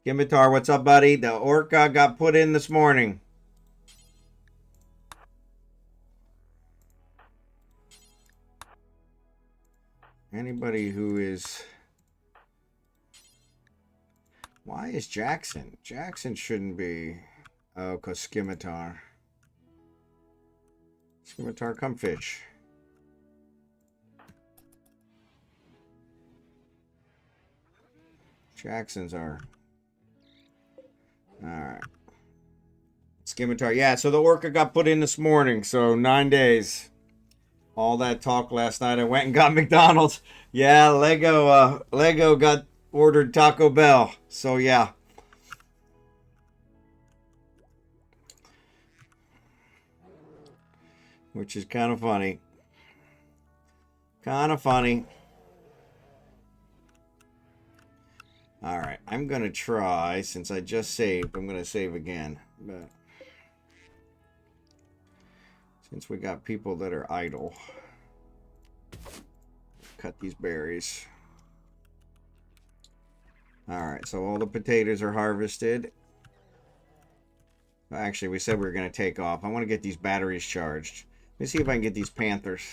Skimitar, what's up, buddy? The orca got put in this morning. Anybody who is... Why is Jackson? Jackson shouldn't be... Oh, because Skimitar. Skimitar, come fish. Jackson's are... Alright. Skimitar. Yeah, so the orca got put in this morning, so 9 days. All that talk last night, I went and got McDonald's. Yeah, Lego got ordered Taco Bell. So yeah. Which is kind of funny. Kind of funny. Alright, I'm going to try, since I just saved, I'm going to save again. But since we got people that are idle, cut these berries. Alright, so all the potatoes are harvested. Actually, we said we were going to take off. I want to get these batteries charged. Let me see if I can get these panthers.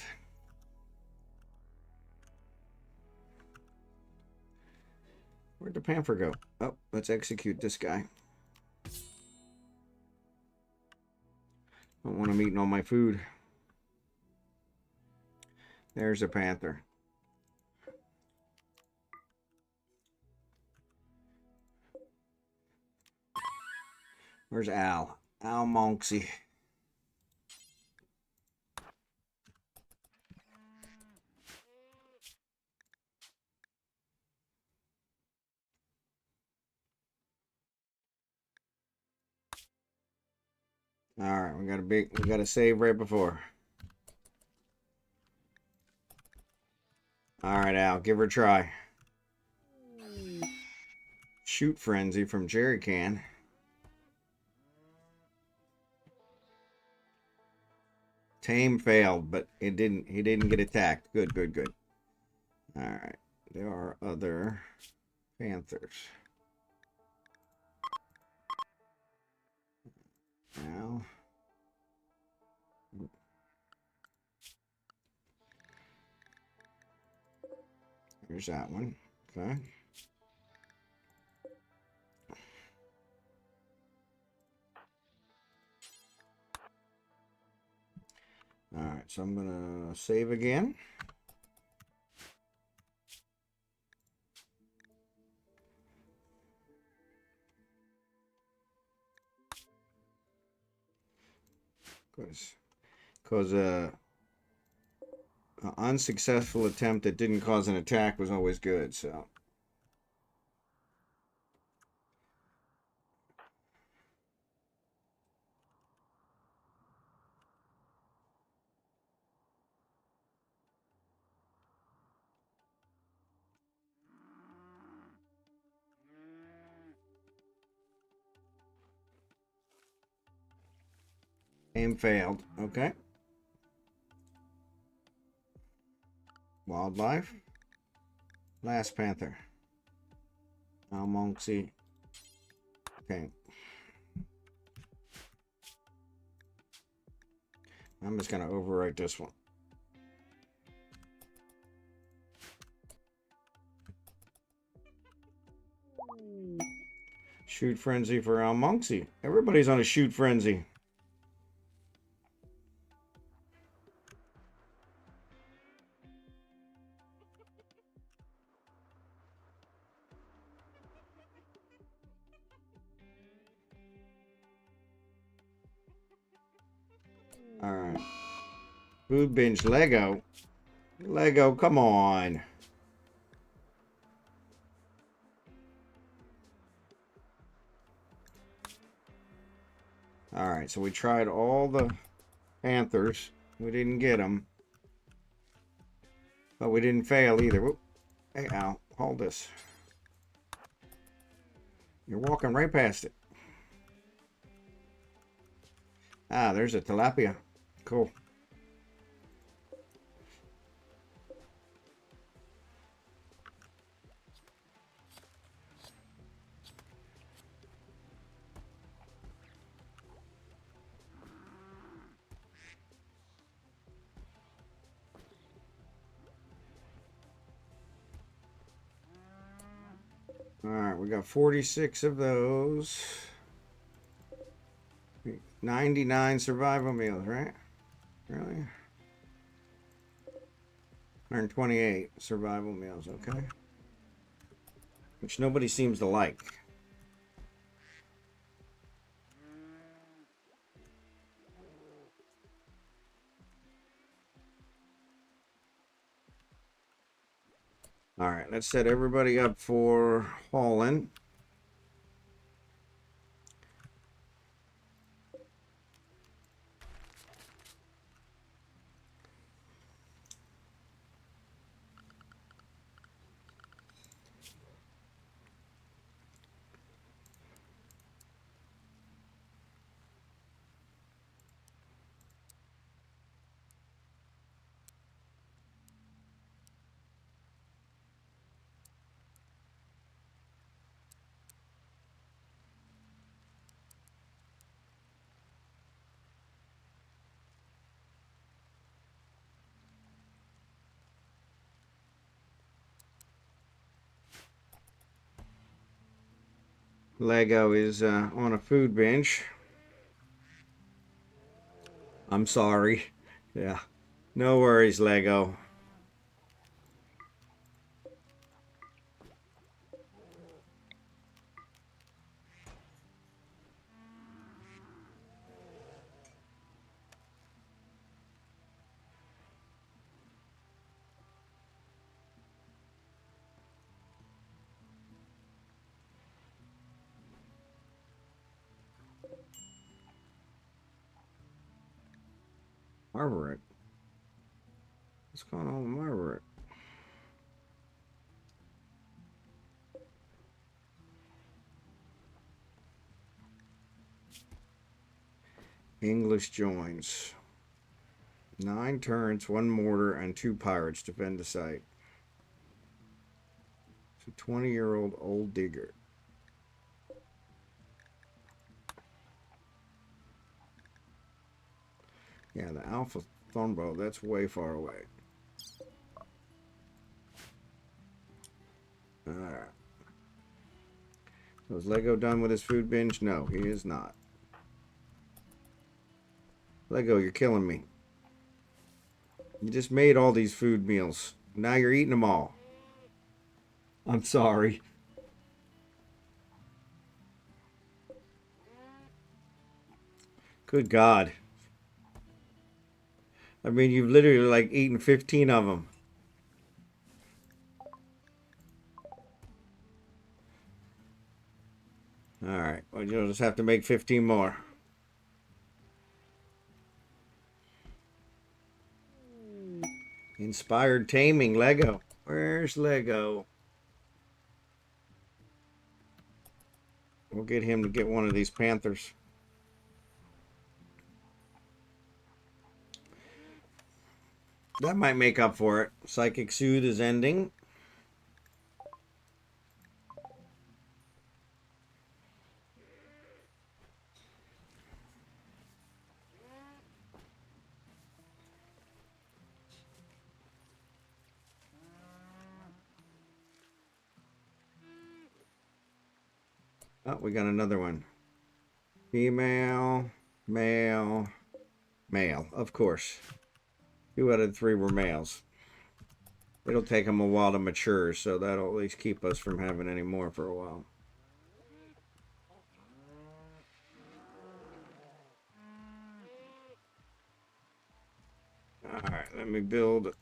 Where'd the panther go? Oh, let's execute this guy. Don't want him eating all my food. There's a panther. Where's Al? Almonxy. All right, we got a save right before. All right, Al, give her a try. Shoot frenzy from Jerry Can. Tame failed, but he didn't get attacked. Good, good, good. All right, there are other panthers. Now, here's that one. Okay. All right, so I'm gonna save again. Because an unsuccessful attempt that didn't cause an attack was always good, so. Aim failed. Okay. Wildlife. Last panther. Almonxy. Okay. I'm just gonna overwrite this one. Shoot frenzy for almonxy. Everybody's on a shoot frenzy. Alright. Food binge Lego. Lego, come on. Alright, so we tried all the panthers. We didn't get them. But we didn't fail either. Whoop. Hey, Al, hold this. You're walking right past it. Ah, there's a tilapia. Cool. All right, we got 46 of those. 99 survival meals, right? Really? 128 survival meals, okay. Which nobody seems to like. All right, let's set everybody up for hauling. Lego is on a food bench. I'm sorry. Yeah. No worries, Lego. Margaret. What's going on with Margaret? English joins. 9 turrets, 1 mortar, and 2 pirates defend the site. It's a 20-year-old old digger. Yeah, the Alpha Thornbow, that's way far away. Alright. So is Lego done with his food binge? No, he is not. Lego, you're killing me. You just made all these food meals. Now you're eating them all. I'm sorry. Good God. I mean, you've literally like eaten 15 of them. Alright, well, you'll just have to make 15 more. Inspired taming, Lego. Where's Lego? We'll get him to get one of these panthers. That might make up for it. Psychic Soothe is ending. Oh, we got another one. Female, male, male. Of course. 2 out of 3 were males. It'll take them a while to mature, so that'll at least keep us from having any more for a while. Alright, let me build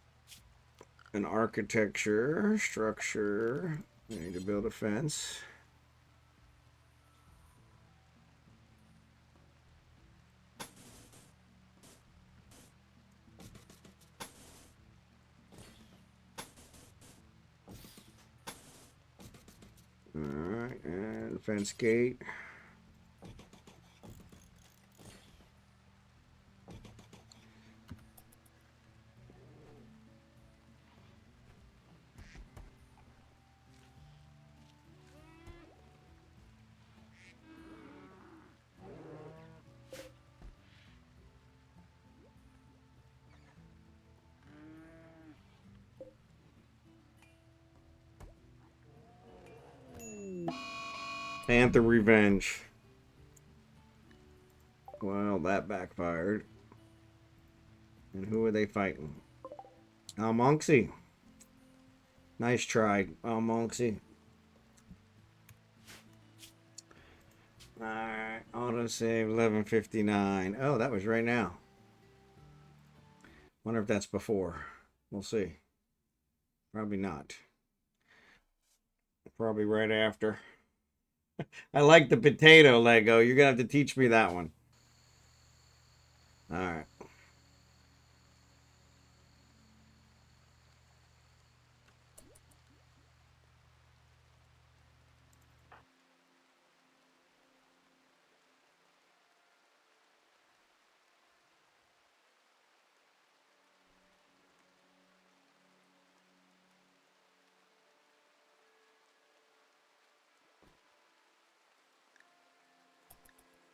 an architecture structure. I need to build a fence. Alright, and Defense gate. Panther Revenge. Well, that backfired. And who are they fighting? Almonxy. Nice try, almonxy. Alright, autosave 11:59. Oh, that was right now. Wonder if that's before. We'll see. Probably not. Probably right after. I like the potato Lego. You're gonna have to teach me that one. Alright.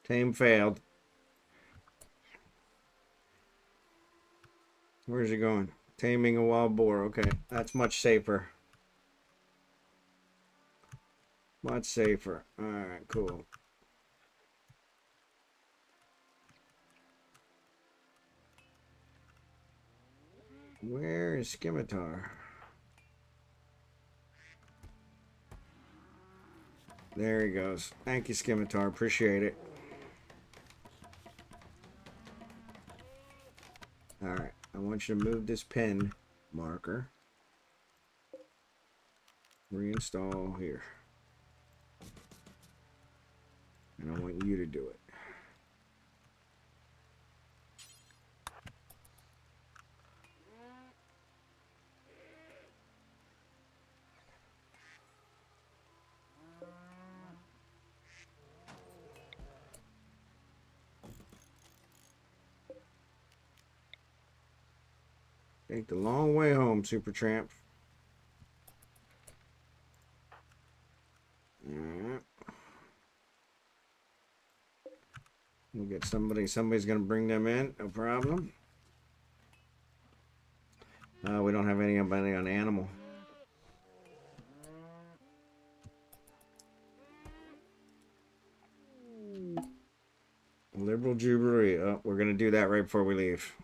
Tame failed. Where's he going? Taming a wild boar. Okay, that's much safer. Much safer. Alright, cool. Where is Scimitar? There he goes. Thank you, Scimitar. Appreciate it. Alright, I want you to move this pen marker. Reinstall here. And I want you to do it. Take the long way home, Super Tramp. Alright. We'll get somebody. Somebody's going to bring them in. No problem. We don't have anybody on animal. Liberal Jubilee. Oh, we're going to do that right before we leave.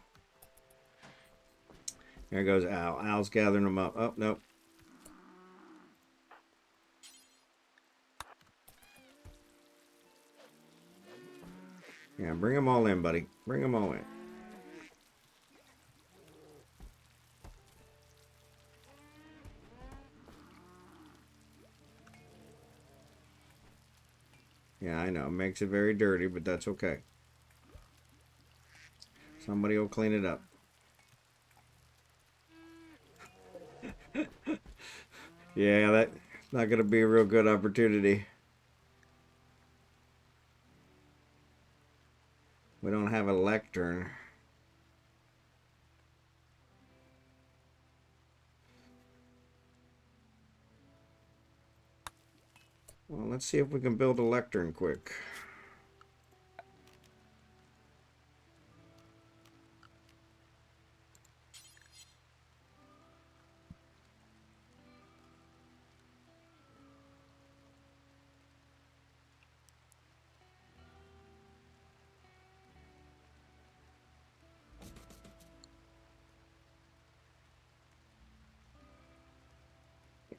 There goes Al. Al's gathering them up. Oh, nope. Yeah, bring them all in, buddy. Bring them all in. Yeah, I know. It makes it very dirty, but that's okay. Somebody will clean it up. Yeah, that's not going to be a real good opportunity. We don't have a lectern. Well, let's see if we can build a lectern quick.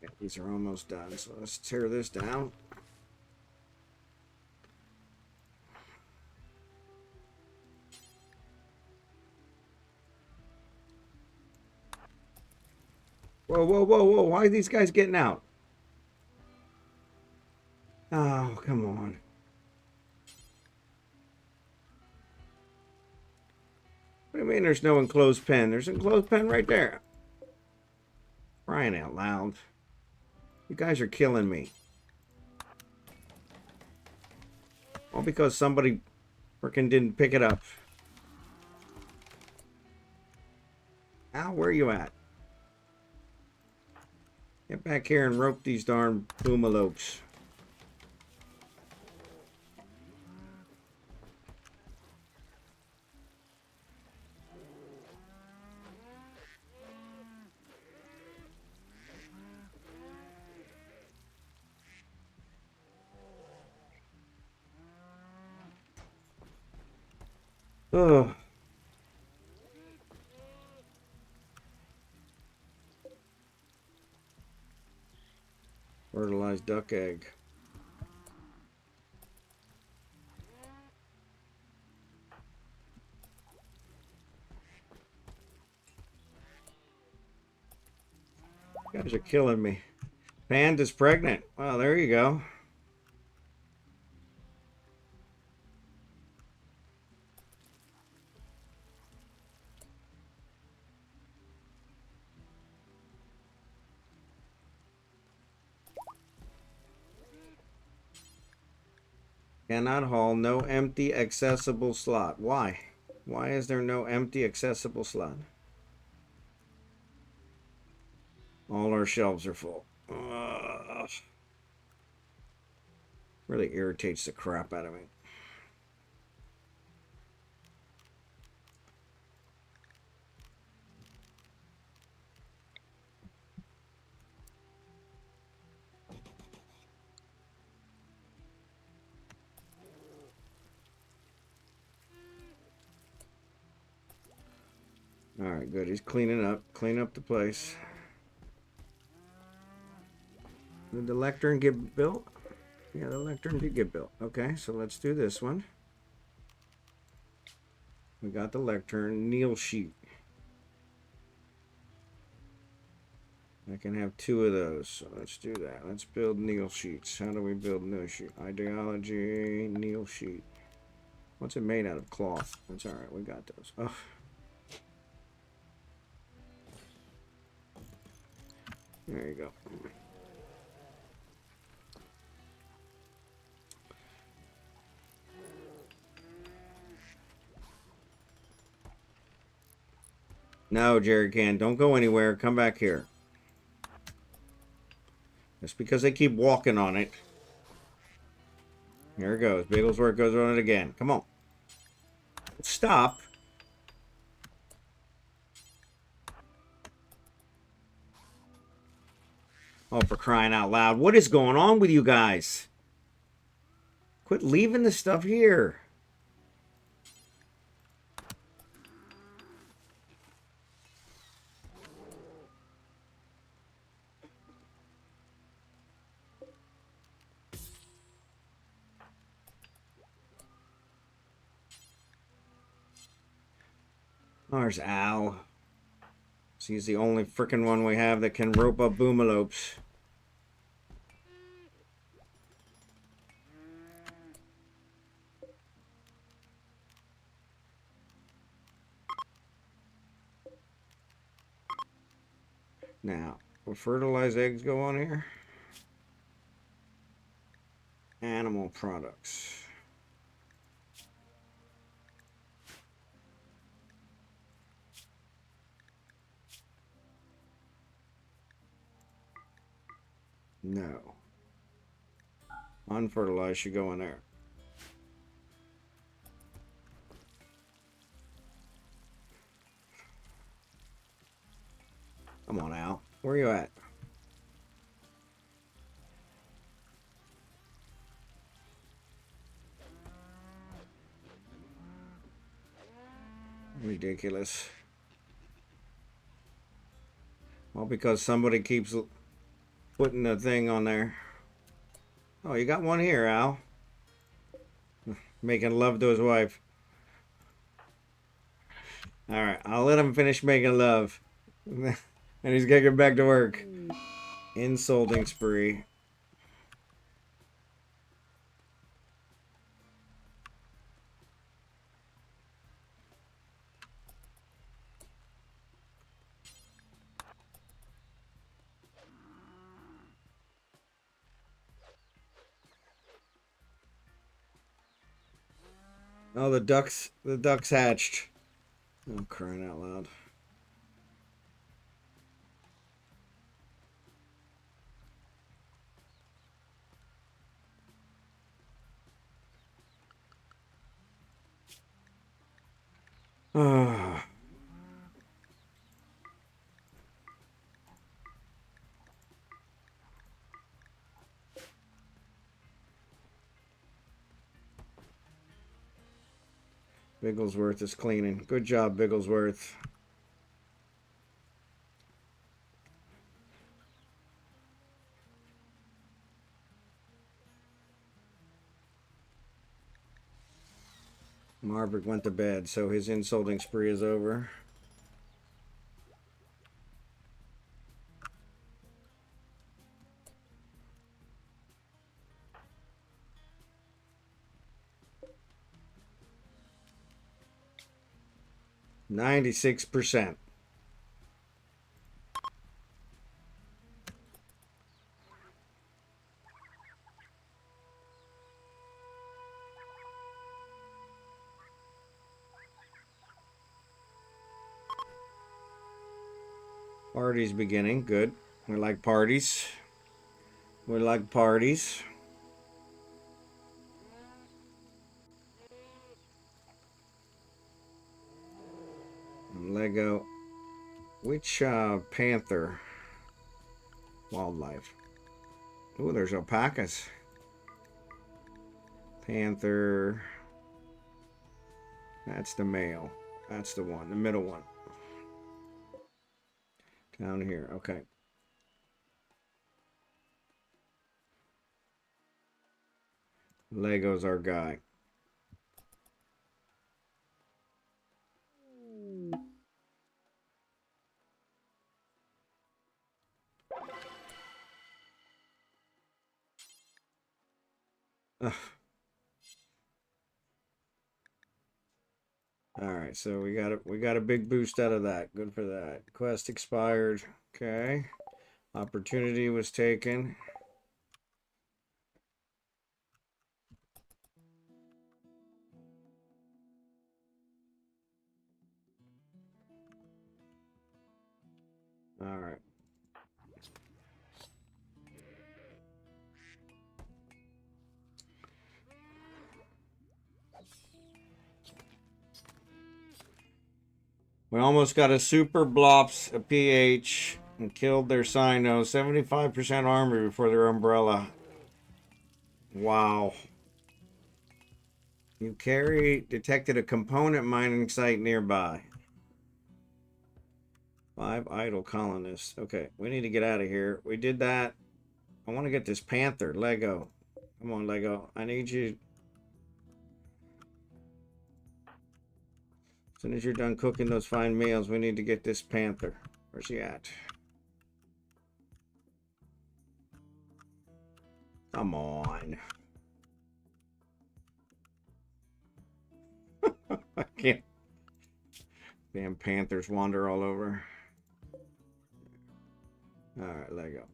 Yeah, these are almost done, so let's tear this down. Whoa, whoa, whoa, whoa. Why are these guys getting out? Oh, come on. What do you mean there's no enclosed pen? There's an enclosed pen right there. Crying out loud. You guys are killing me. All because somebody frickin' didn't pick it up. Al, where are you at? Get back here and rope these darn boomalopes. Ugh. Fertilized duck egg. You guys are killing me. Panda's pregnant. Well, there you go. Cannot haul, no empty accessible slot. Why? Why is there no empty accessible slot? All our shelves are full. Ugh. Really irritates the crap out of me. Alright, good. He's cleaning up. Clean up the place. Did the lectern get built? Yeah, the lectern did get built. Okay, so let's do this one. We got the lectern. Kneel sheet. I can have 2 of those, so let's do that. Let's build kneel sheets. How do we build kneel sheet? Ideology, kneel sheet. What's it made out of? Cloth. That's alright, we got those. Oh. There you go. No, Jerry Can, don't go anywhere. Come back here. Just because they keep walking on it. Here it goes. Bigglesworth goes on it again. Come on. Stop. Oh, for crying out loud. What is going on with you guys? Quit leaving the stuff here. There's Al. He's the only frickin' one we have that can rope up boomalopes. Now, will fertilized eggs go on here? Animal products. No. Unfertilized should go in there. Come on, Al. Where are you at? Ridiculous. Well, because somebody keeps putting the thing on there. Oh, you got one here, Al. Making love to his wife. Alright, I'll let him finish making love. And he's gonna get back to work. Insulting spree. Oh, the ducks hatched. I'm crying out loud. Ah. Bigglesworth is cleaning. Good job, Bigglesworth. Marvick went to bed, so his insulting spree is over. $96%. Party's beginning. Good. We like parties. We like parties. Lego. Which panther? Wildlife. Oh, there's alpacas. Panther. That's the male. That's the one. The middle one. Down here. Okay. Lego's our guy. Ugh. All right, so we got a big boost out of that. Good for that. Quest expired. Okay. Opportunity was taken. All right. We almost got a super blops a PH and killed their Sino. 75% armor before their umbrella. Wow. You detected a component mining site nearby. 5 idle colonists. Okay, we need to get out of here. We did that. I want to get this panther. Lego. Come on, Lego. I need you. As soon as you're done cooking those fine meals, we need to get this panther. Where's he at? Come on. I can't. Damn panthers wander all over. All right, Lego.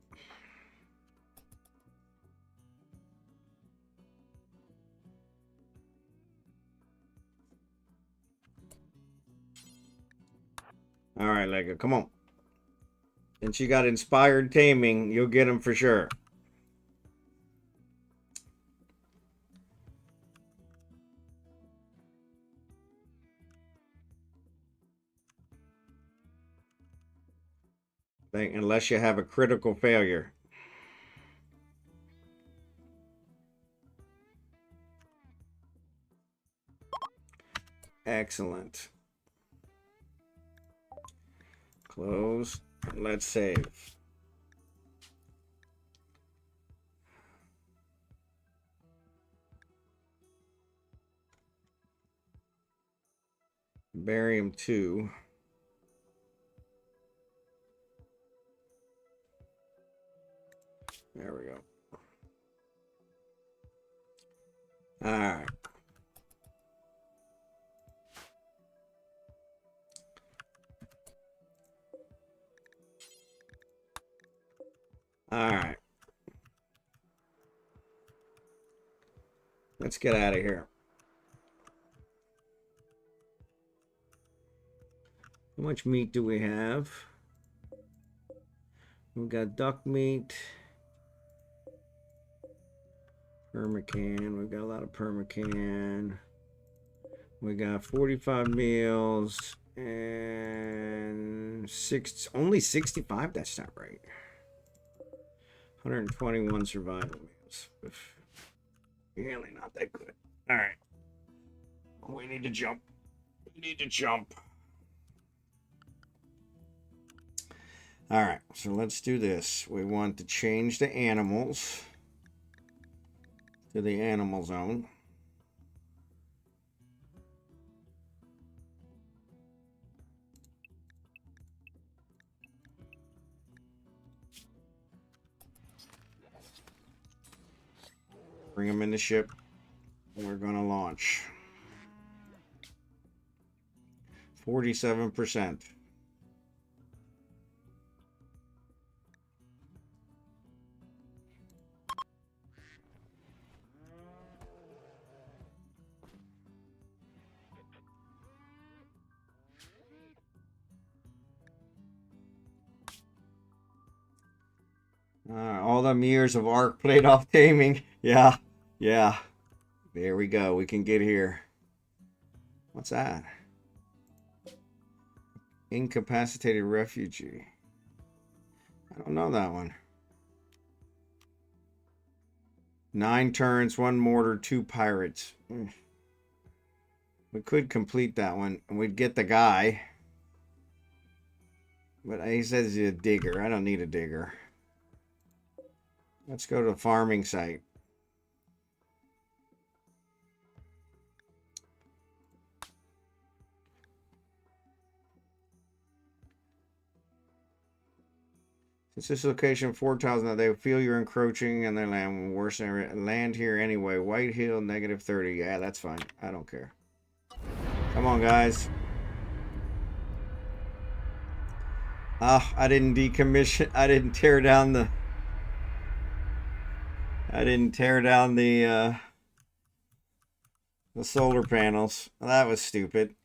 All right, Lego. Come on. And she got inspired taming. You'll get him for sure. Unless you have a critical failure. Excellent. Close. Let's save. Barium 2. There we go. All right. All right. Let's get out of here. How much meat do we have? We've got duck meat. Permacan. We've got a lot of permacan. We got 45 meals and only 65. That's not right. 121 survival meals. Really not that good. All right. We need to jump. We need to jump. All right. So let's do this. We want to change the animals to the animal zone. Bring them in the ship. We're going to launch. 47%. All them years of arc played off taming. Yeah. Yeah. There we go. We can get here. What's that? Incapacitated refugee. I don't know that one. 9 turrets, 1 mortar, 2 pirates. We could complete that one and we'd get the guy. But he says he's a digger. I don't need a digger. Let's go to the farming site. Since this location 4 tiles now, they feel you're encroaching and they land worse than land here anyway. White Hill, -30. Yeah, that's fine. I don't care. Come on, guys. Ah, I didn't decommission. I didn't tear down the. I didn't tear down the solar panels. That was stupid.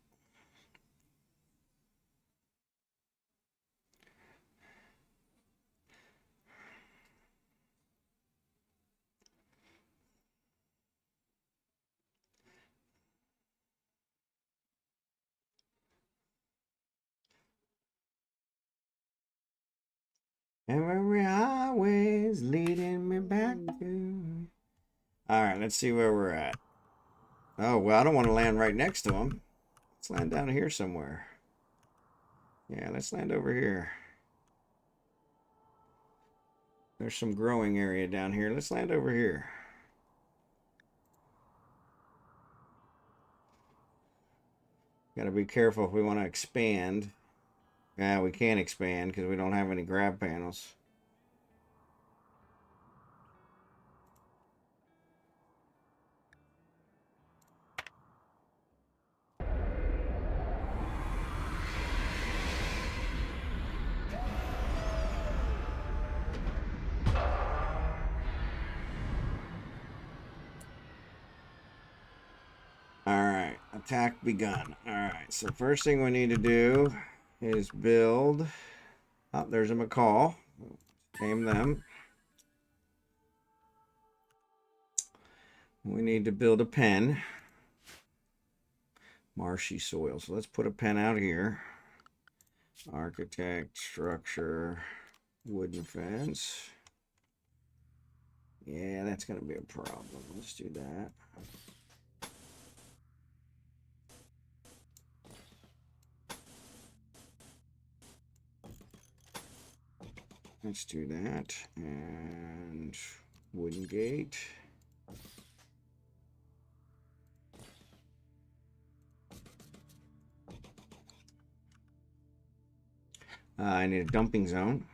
Every highway's leading me back to. All right, let's see where we're at. Oh, well, I don't want to land right next to them. Let's land down here somewhere. Yeah, let's land over here. There's some growing area down here. Let's land over here. Got to be careful if we want to expand. Yeah, we can't expand because we don't have any grab panels. Alright, attack begun. Alright, so first thing we need to do is build. Oh, there's a macaw. Name them. We need to build a pen. Marshy soil. So let's put a pen out here. Architect, structure, wooden fence. Yeah, that's going to be a problem. Let's do that. Let's do that. And wooden gate. I need a dumping zone.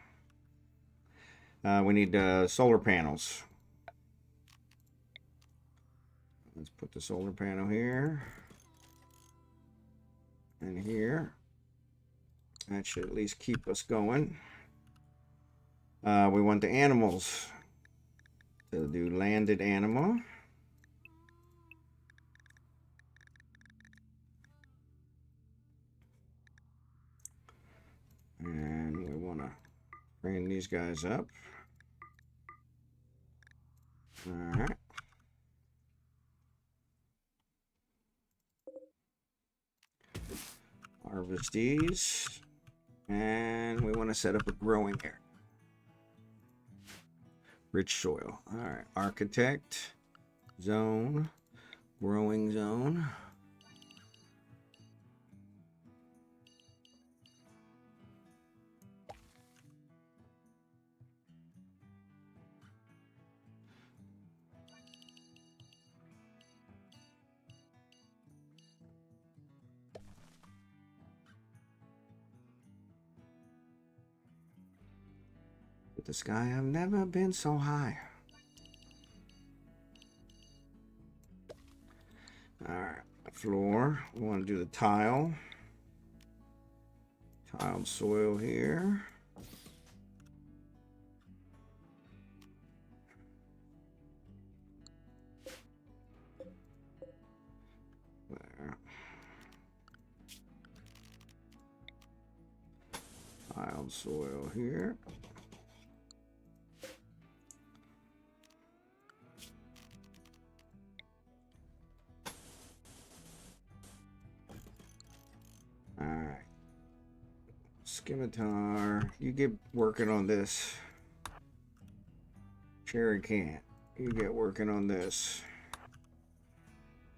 We need solar panels. Let's put the solar panel here. And here. That should at least keep us going. We want the animals to do landed animal. And we want to bring these guys up. All right. Harvest these. And we want to set up a growing area. Rich soil. All right. Architect. Zone. Growing zone. With the sky, I've never been so high. All right. Floor. We want to do the tile. Tiled soil here. There. Tiled soil here. All right. Scimitar, you get working on this. Cherry can't. You get working on this.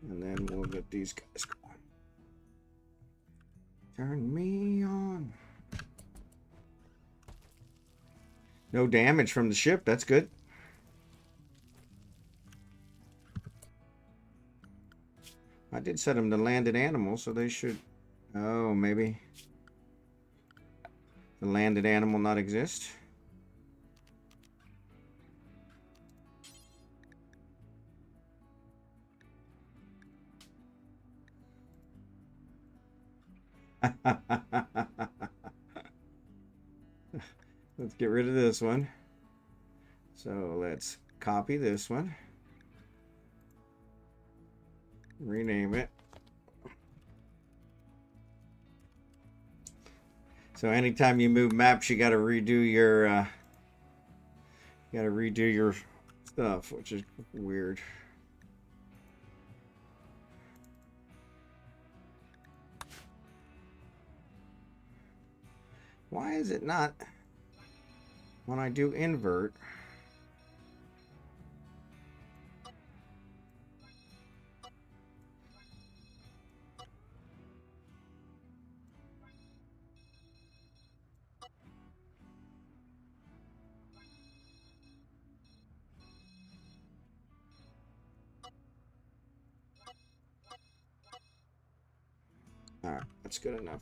And then we'll get these guys going. Turn me on. No damage from the ship. That's good. I did set them to landed animals, so they should... Oh, maybe... The landed animal not exist? Let's get rid of this one. So let's copy this one. Rename it. So anytime you move maps, you got to redo your stuff, which is weird. Why is it not when I do invert? All right, that's good enough.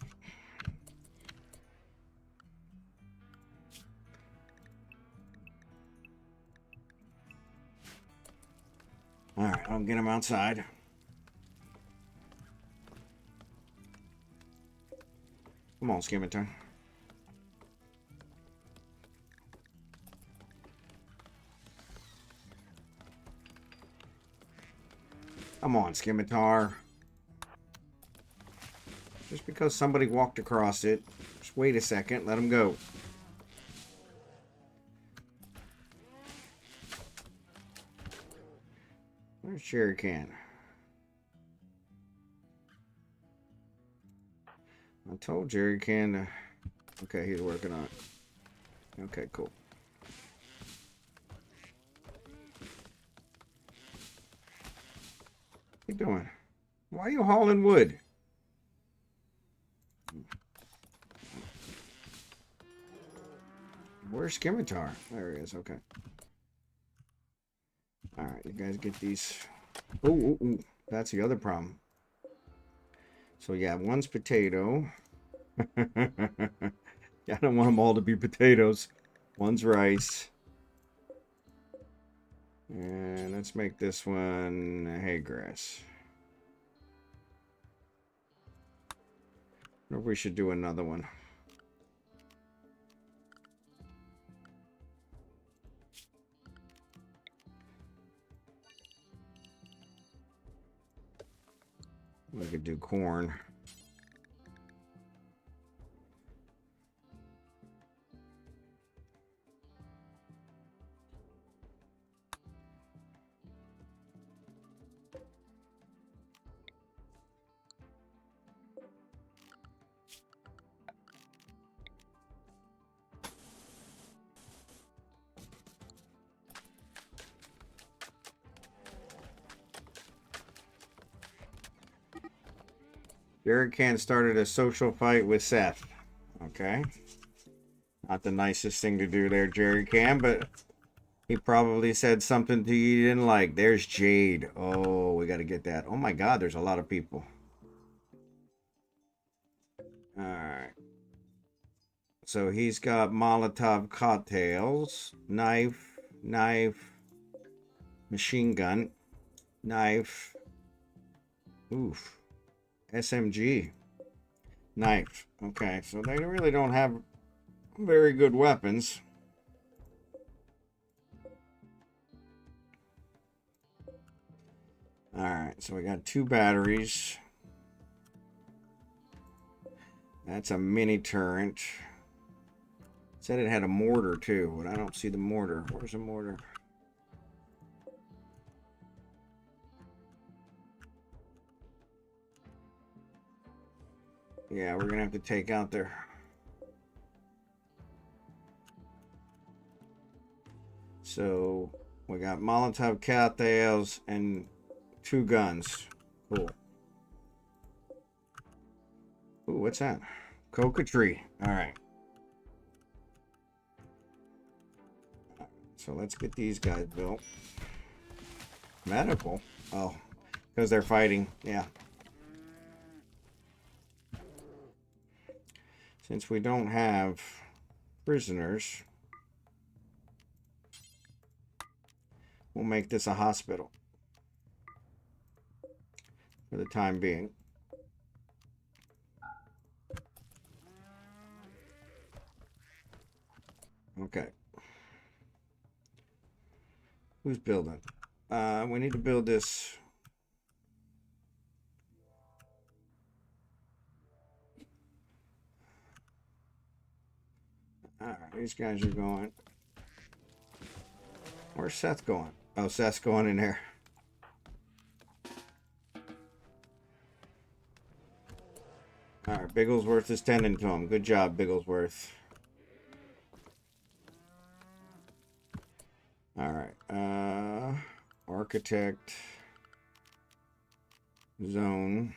All right, I'll get him outside. Come on, Scimitar. Come on, Scimitar. Just because somebody walked across it, just wait a second, let him go. Where's Cherry Can? I told Jerry Can to... Okay, he's working on it. Okay, cool. What you doing? Why are you hauling wood? Where's Scimitar? There he is, okay. Alright, you guys get these. Oh, that's the other problem. So yeah, one's potato. Yeah, I don't want them all to be potatoes. One's rice. And let's make this one hay grass. I wonder if we should do another one. We could do corn. Jerry Can started a social fight with Seth. Okay. Not the nicest thing to do there, Jerry Can, but he probably said something to you didn't like. There's Jade. Oh, we got to get that. Oh my God, there's a lot of people. All right. So he's got Molotov cocktails, knife, machine gun, knife, oof, SMG, knife. Okay, so they really don't have very good weapons. All right, so we got 2 batteries. That's a mini turret. Said it had a mortar too, but I don't see the mortar. Where's the mortar? Yeah, we're gonna have to take out their... So we got Molotov cocktails and 2 guns. Cool. Ooh, what's that? Coca tree. All right. So let's get these guys built. Medical. Oh, because they're fighting. Yeah. Since we don't have prisoners, we'll make this a hospital for the time being. Okay. Who's building? We need to build this. All right, these guys are going. Where's Seth going? Oh, Seth's going in there. All right, Bigglesworth is tending to him. Good job, Bigglesworth. All right. Architect. Zone.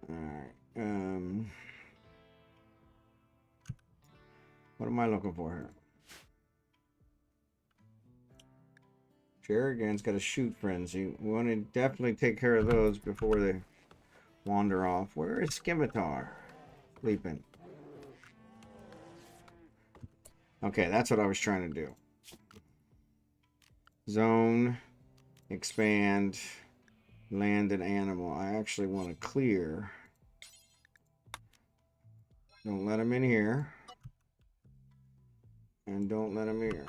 All right. What am I looking for here? Jerrigan's got a shoot frenzy. We want to definitely take care of those before they wander off. Where is Scimitar? Sleeping. Okay, that's what I was trying to do. Zone, expand, land an animal. I actually want to clear. Don't let him in here. And don't let him here.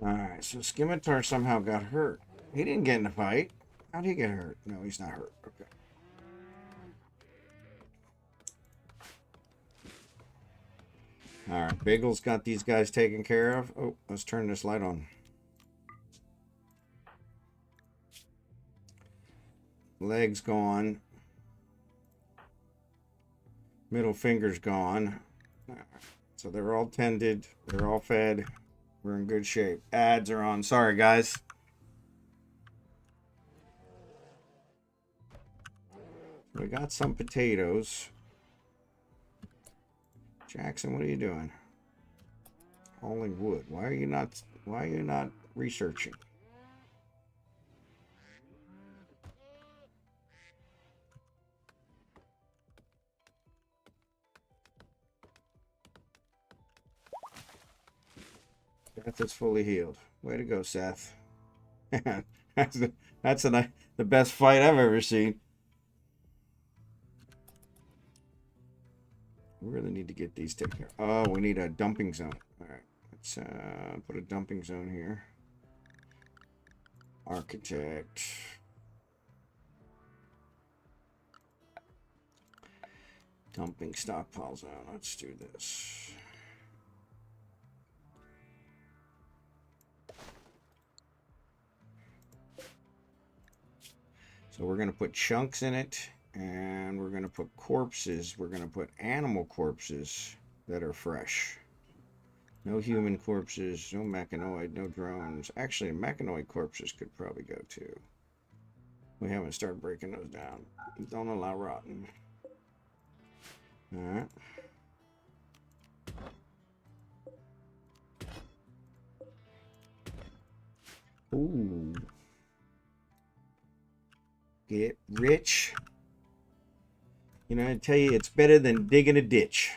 Alright, so Scimitar somehow got hurt. He didn't get in a fight. How'd he get hurt? No, he's not hurt. Okay. Alright, Biggles got these guys taken care of. Oh, let's turn this light on. Legs gone. Middle finger's gone. So they're all tended. They're all fed. We're in good shape. Ads are on. Sorry, guys. We got some potatoes. Jackson, what are you doing? Hauling wood. Why are you not researching? Seth is fully healed. Way to go, Seth. that's the best fight I've ever seen. We really need to get these taken care of. Oh, we need a dumping zone. All right, let's put a dumping zone here. Architect. Dumping stockpile zone. Let's do this. So we're going to put chunks in it, and we're going to put corpses. We're going to put animal corpses that are fresh. No human corpses, no mechanoid, no drones. Actually, mechanoid corpses could probably go too. We haven't started breaking those down. Don't allow rotten. Alright. Ooh. Get rich. You know, I tell you, it's better than digging a ditch.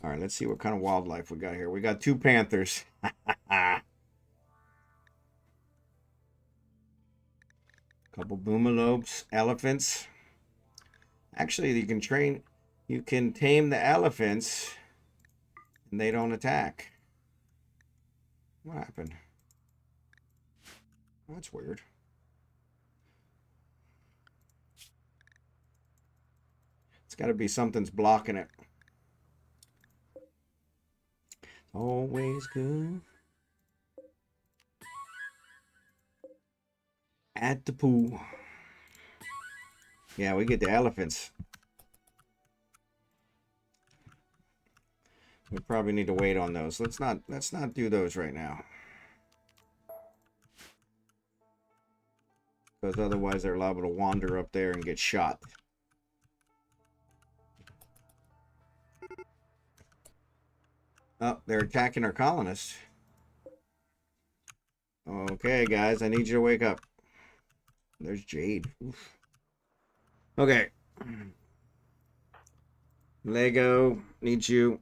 All right, let's see what kind of wildlife we got here. We got 2 panthers. Couple boomalopes, elephants. Actually, you can tame the elephants, and they don't attack. What happened? That's weird. It's got to be something's blocking it. Always good. At the pool. Yeah, we get the elephants. We probably need to wait on those. Let's not do those right now. Because otherwise they're liable to wander up there and get shot. Oh, they're attacking our colonists. Okay, guys, I need you to wake up. There's Jade. Oof. Okay. Lego, need you.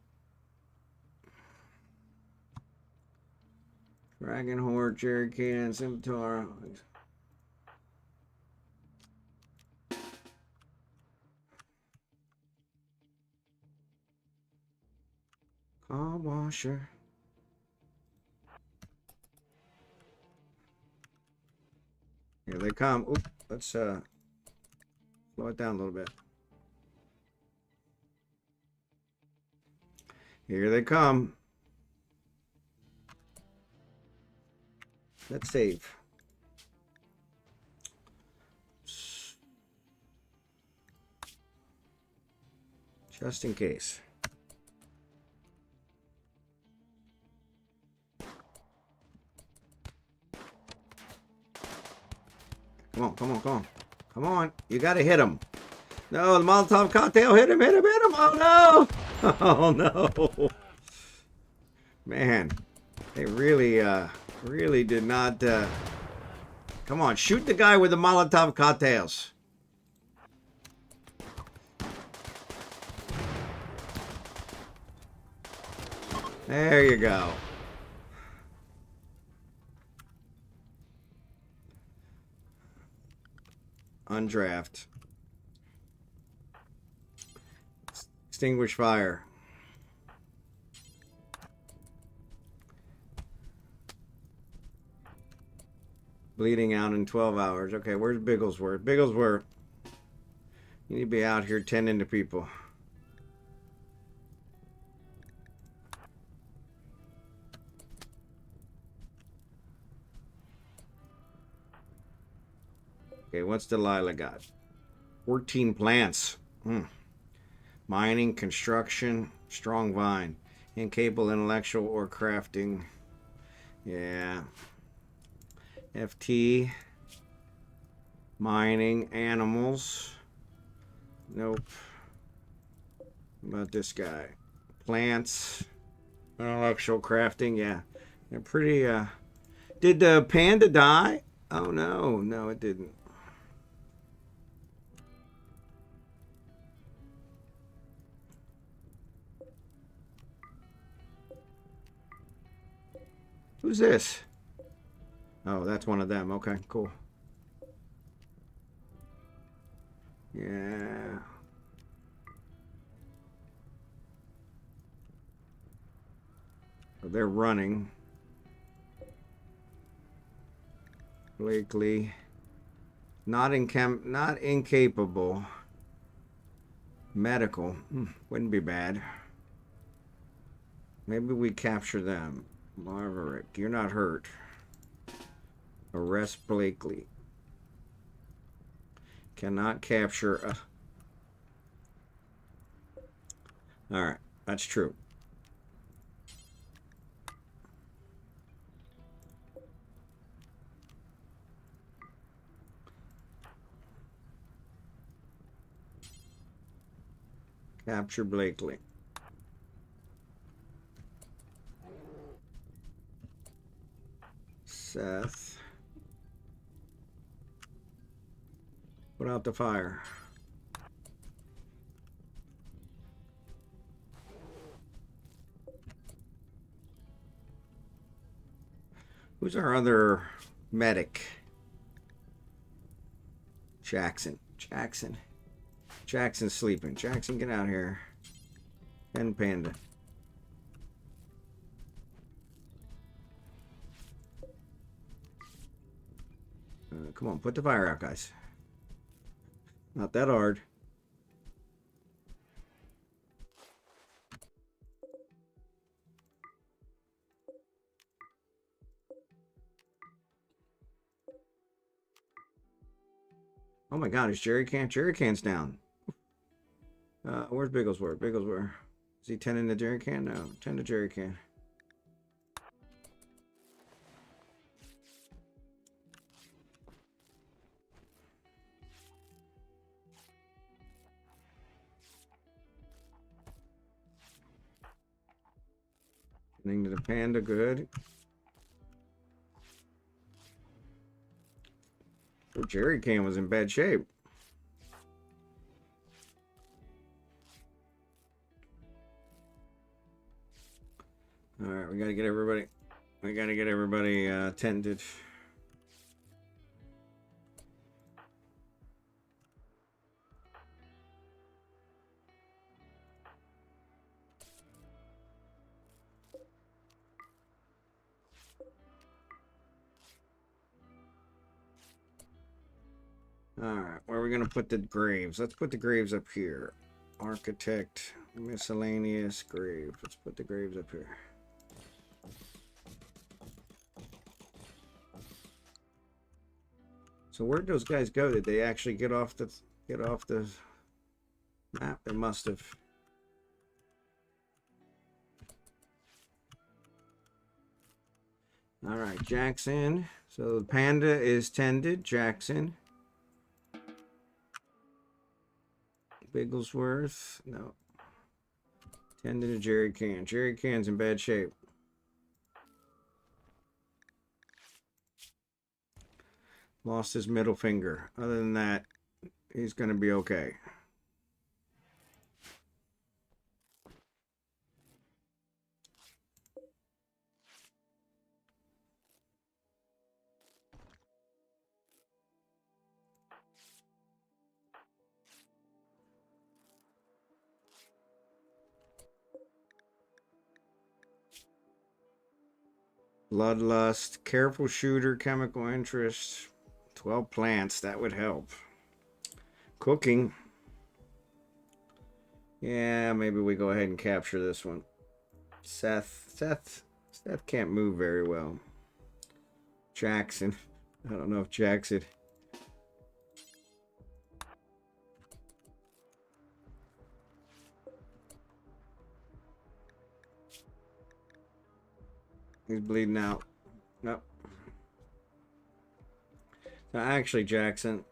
Drachenhort, Jerrycan, Scimitar. Car washer. Here they come. Oop, let's slow it down a little bit. Here they come. Let's save. Just in case. Come on, come on, come on. Come on. You got to hit him. No, the Molotov cocktail. Hit him, hit him, hit him. Oh, no. Oh, no. Man, they really did not. Come on, shoot the guy with the Molotov cocktails. There you go. Undraft. Extinguish fire. Bleeding out in 12 hours. Okay, where's Bigglesworth? Bigglesworth. You need to be out here tending to people. Okay, what's Delilah got? 14 plants. Mining, construction, strong vine. Incapable intellectual or crafting. Yeah. FT. Mining, animals. Nope. What about this guy? Plants. Intellectual crafting, yeah. They're pretty, Did the panda die? Oh, no. No, it didn't. Who's this? Oh, that's one of them. Okay, cool. Yeah. So they're running. Blakely. Not incapable. Medical. Wouldn't be bad. Maybe we capture them. Marverick, you're not hurt. Arrest Blakely. Cannot capture. Alright, that's true. Capture Blakely. Seth. Put out the fire. Who's our other medic? Jackson. Jackson's sleeping. Jackson, get out here. And Panda. Come on, put the fire out, guys. Not that hard. Oh my god, is Jerry Can's down. Where's Bigglesworth? Is he tending the Jerry can? No, tend to Jerry can. Tending to the Panda, good. Oh, Jerry can was in bad shape. All right, we gotta get everybody. Tended. All right, where are we gonna put the graves? Let's put the graves up here. Architect, miscellaneous, grave. Let's put the graves up here. So where'd those guys go? Did they actually get off the map? They must have. All right, Jackson. So the Panda is tended. Jackson. Bigglesworth. No. Tended to Jerry Can. Jerry Can's in bad shape. Lost his middle finger. Other than that, he's going to be okay. Bloodlust, careful shooter, chemical interest, 12 plants, that would help. Cooking. Yeah, maybe we go ahead and capture this one. Seth can't move very well. Jackson. I don't know if Jackson. He's bleeding out. Nope. So actually, Jackson.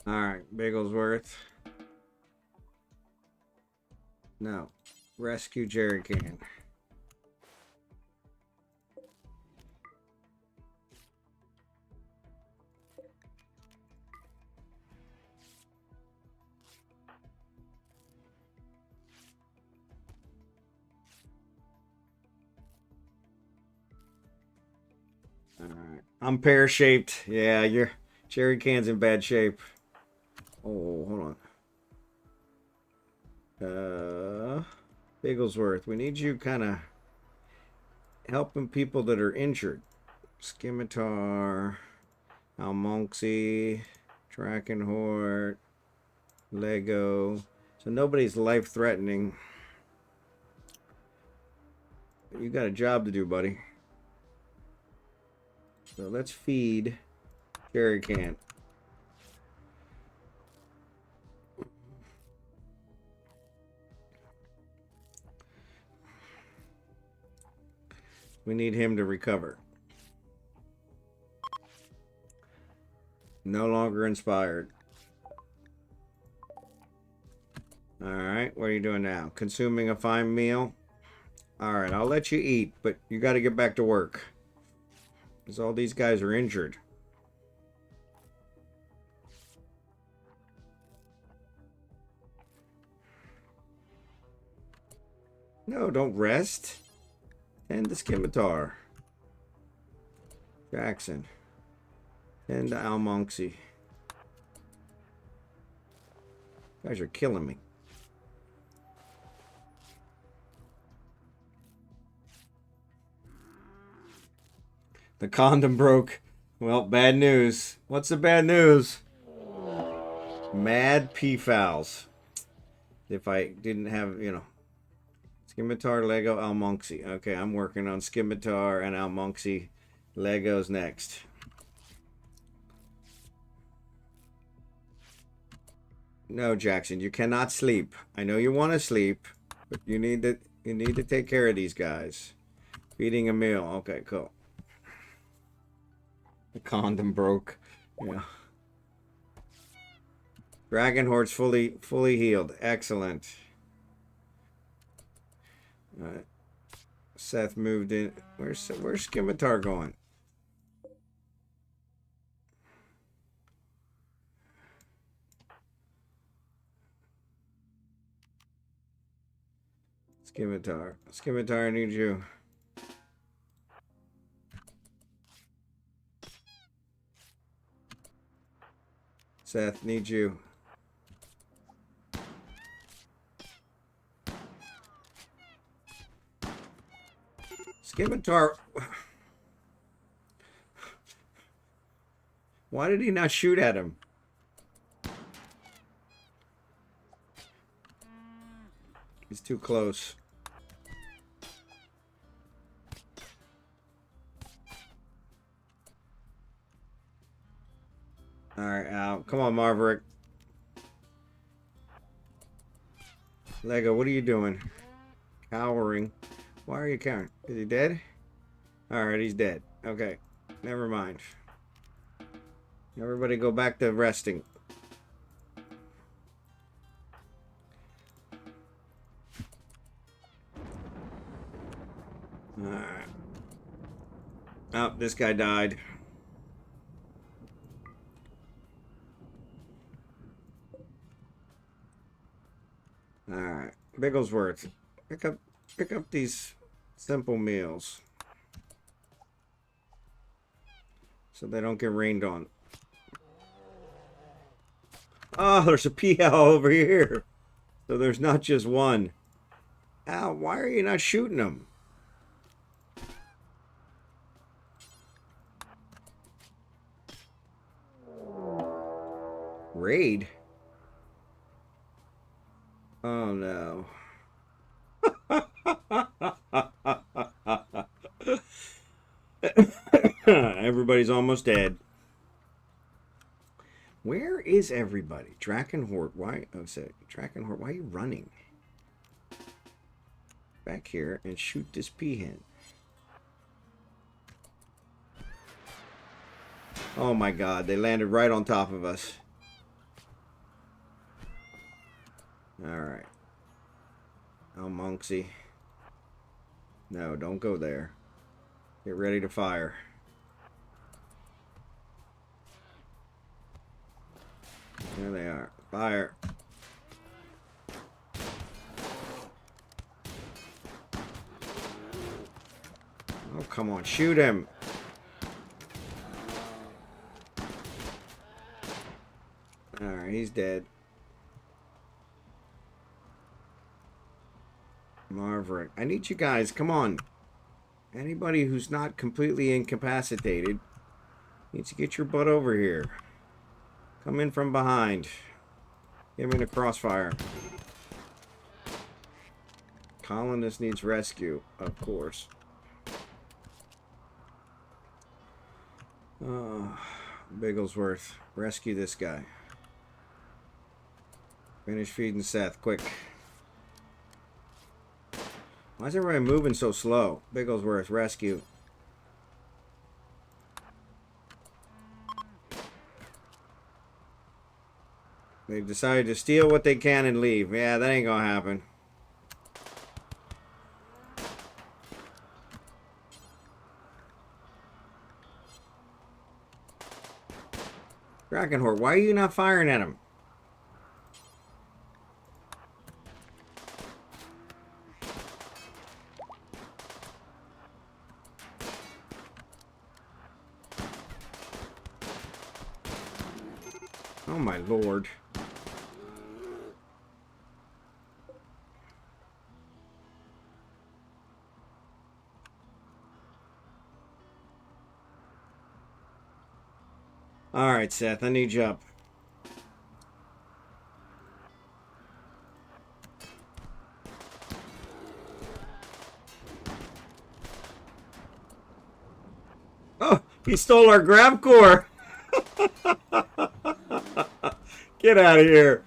All right, Bigglesworth. No. Rescue Jerry Can. All right. I'm pear-shaped. Yeah, your Jerry Can's in bad shape. Oh, hold on. Bigglesworth, we need you kind of helping people that are injured. Scimitar, almonxy, drachenhort, Lego. So nobody's life-threatening. You got a job to do, buddy. So let's feed Jerry Can. We need him to recover. No longer inspired. Alright, what are you doing now? Consuming a fine meal? Alright, I'll let you eat, but you got to get back to work. Because all these guys are injured. No, don't rest. Tend the scimitar. Jackson. Tend the almonxy. You guys are killing me. The condom broke. Well, bad news. What's the bad news? Mad peafowls. If I didn't have, you know, scimitar, Lego, almonxy. Okay, I'm working on scimitar and almonxy. Legos next. No, Jackson, you cannot sleep. I know you want to sleep, but you need to take care of these guys. Feeding a meal. Okay, cool. The condom broke. Yeah. Drachenhort's fully healed. Excellent. All right. Seth moved in. Where's Scimitar going? Scimitar. Scimitar, I need you. Seth, need you. Scimitar. Why did he not shoot at him? He's too close. Alright, out. Come on, Marverick. Lego, what are you doing? Cowering. Why are you cowering? Is he dead? Alright, he's dead. Okay. Never mind. Everybody go back to resting. Alright. Oh, this guy died. Alright. Bigglesworth. Pick up these simple meals. So they don't get rained on. Oh, there's a PL over here. So there's not just one. Al, why are you not shooting them? Raid? Oh no. Everybody's almost dead. Where is everybody? Drachenhort, why? Oh, say, Drachenhort, why are you running? Back here and shoot this peahen. Oh my god, they landed right on top of us. Alright. Almonxy. No, don't go there. Get ready to fire. There they are. Fire. Oh, come on. Shoot him. Alright, he's dead. Marverick. I need you guys. Come on. Anybody who's not completely incapacitated needs to get your butt over here. Come in from behind. Give me the crossfire. Colonist needs rescue, of course. Bigglesworth, rescue this guy. Finish feeding Seth, quick. Why is everybody moving so slow? Bigglesworth, rescue. They've decided to steal what they can and leave. Yeah, that ain't gonna happen. Drachenhort, why are you not firing at him? Oh my lord. Alright, Seth, I need you up. Oh, he stole our Grav core! Get out of here!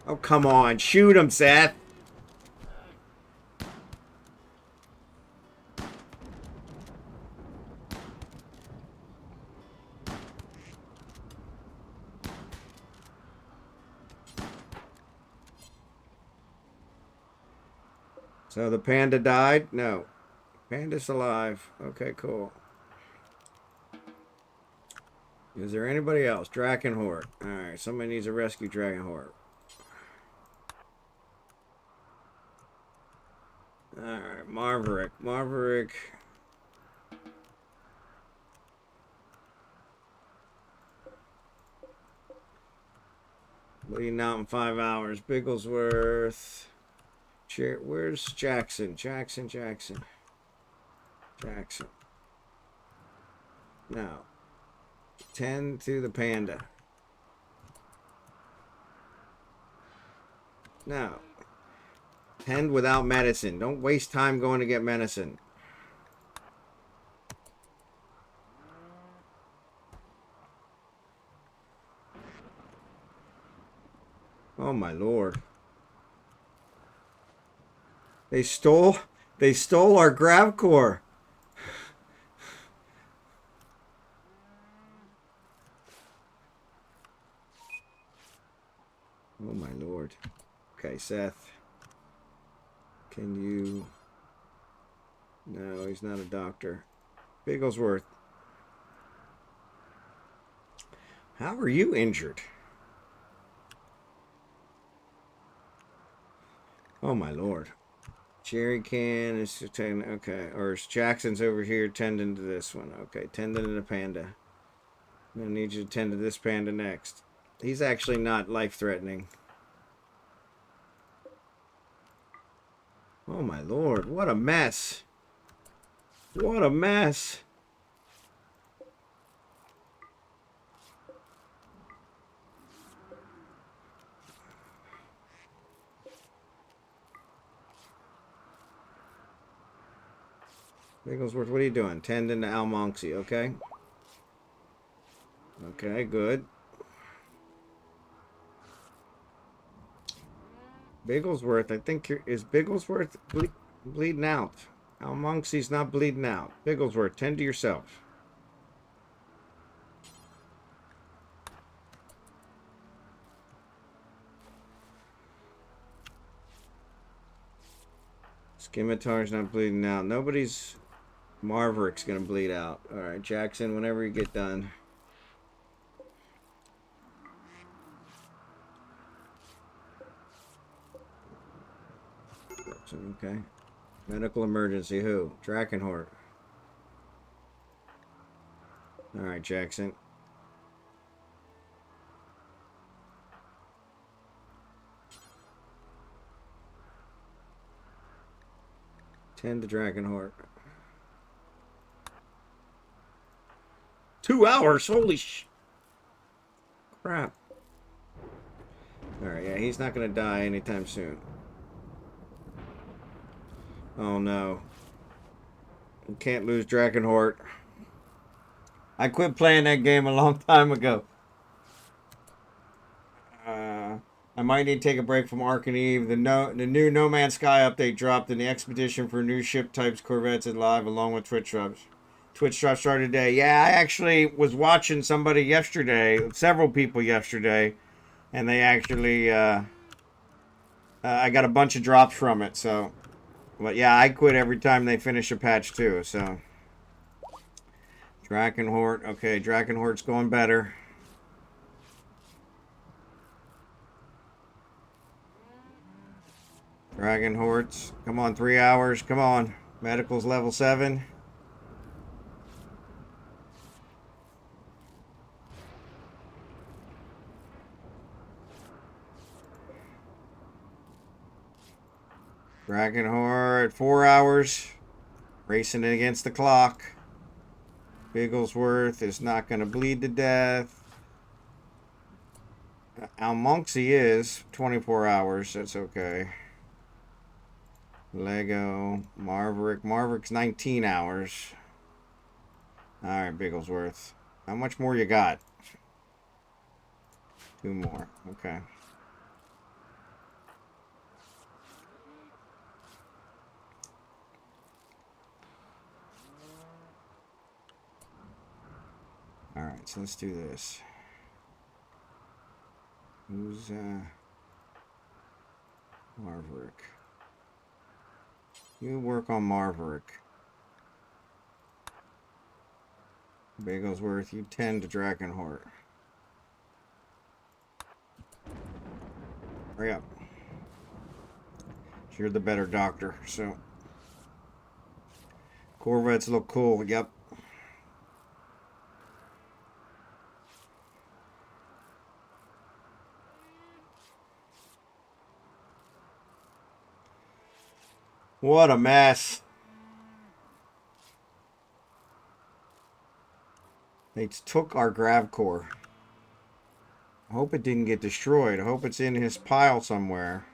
Oh, come on. Shoot him, Seth! So the panda died? No. Panda's alive. Okay, cool. Is there anybody else? Drachenhort. Alright, somebody needs to rescue Drachenhort. Alright, Marverick. Marverick. Bleeding out in 5 hours. Bigglesworth. Where's Jackson? Jackson. No. Tend to the panda. No. Tend without medicine. Don't waste time going to get medicine. Oh my lord. They stole our Grav core. Oh my lord. Okay, Seth. Can you... No, he's not a doctor. Bigglesworth. How are you injured? Oh my lord. Jerry can is okay, or is Jackson's over here tending to this one. Okay, tending to the panda. I'm gonna need you to tend to this panda next. He's actually not life-threatening. Oh my lord, what a mess. What a mess. Bigglesworth, what are you doing? Tending to almonxy, okay? Okay, good. Bigglesworth, I think is Bigglesworth bleeding out. Almonxy's not bleeding out. Bigglesworth, tend to yourself. Scimitar's not bleeding out. Nobody's... Marverick's gonna bleed out. Alright, Jackson, whenever you get done. Okay. Medical emergency, who? Drachenhort. Alright, Jackson. Tend to drachenhort. 2 hours. Holy crap. Alright, yeah, he's not going to die anytime soon. Oh no. We can't lose drachenhort. I quit playing that game a long time ago. I might need to take a break from Ark and Eve. The new No Man's Sky update dropped, and the expedition for new ship types corvettes is live along with Twitch drops. Twitch drop started today. Yeah, I actually was watching somebody yesterday, several people yesterday, and they actually, I got a bunch of drops from it. So, but yeah, I quit every time they finish a patch too. So, drachenhort. Okay, drachenhort's going better. Drachenhorts. Come on, 3 hours. Come on. Medical's level 7. Drachenhort, 4 hours. Racing against the clock. Bigglesworth is not going to bleed to death. Almonxy is 24 hours. That's okay. Lego. Marverick. Marverick's 19 hours. Alright, Bigglesworth. How much more you got? 2 more. Okay. Alright, so let's do this. Who's, Marverick? You work on Marverick. Bigglesworth, you tend to drachenhort. Hurry up. You're the better doctor, so. Corvettes look cool, yep. What a mess. They took our Grav core. I hope it didn't get destroyed. I hope it's in his pile somewhere.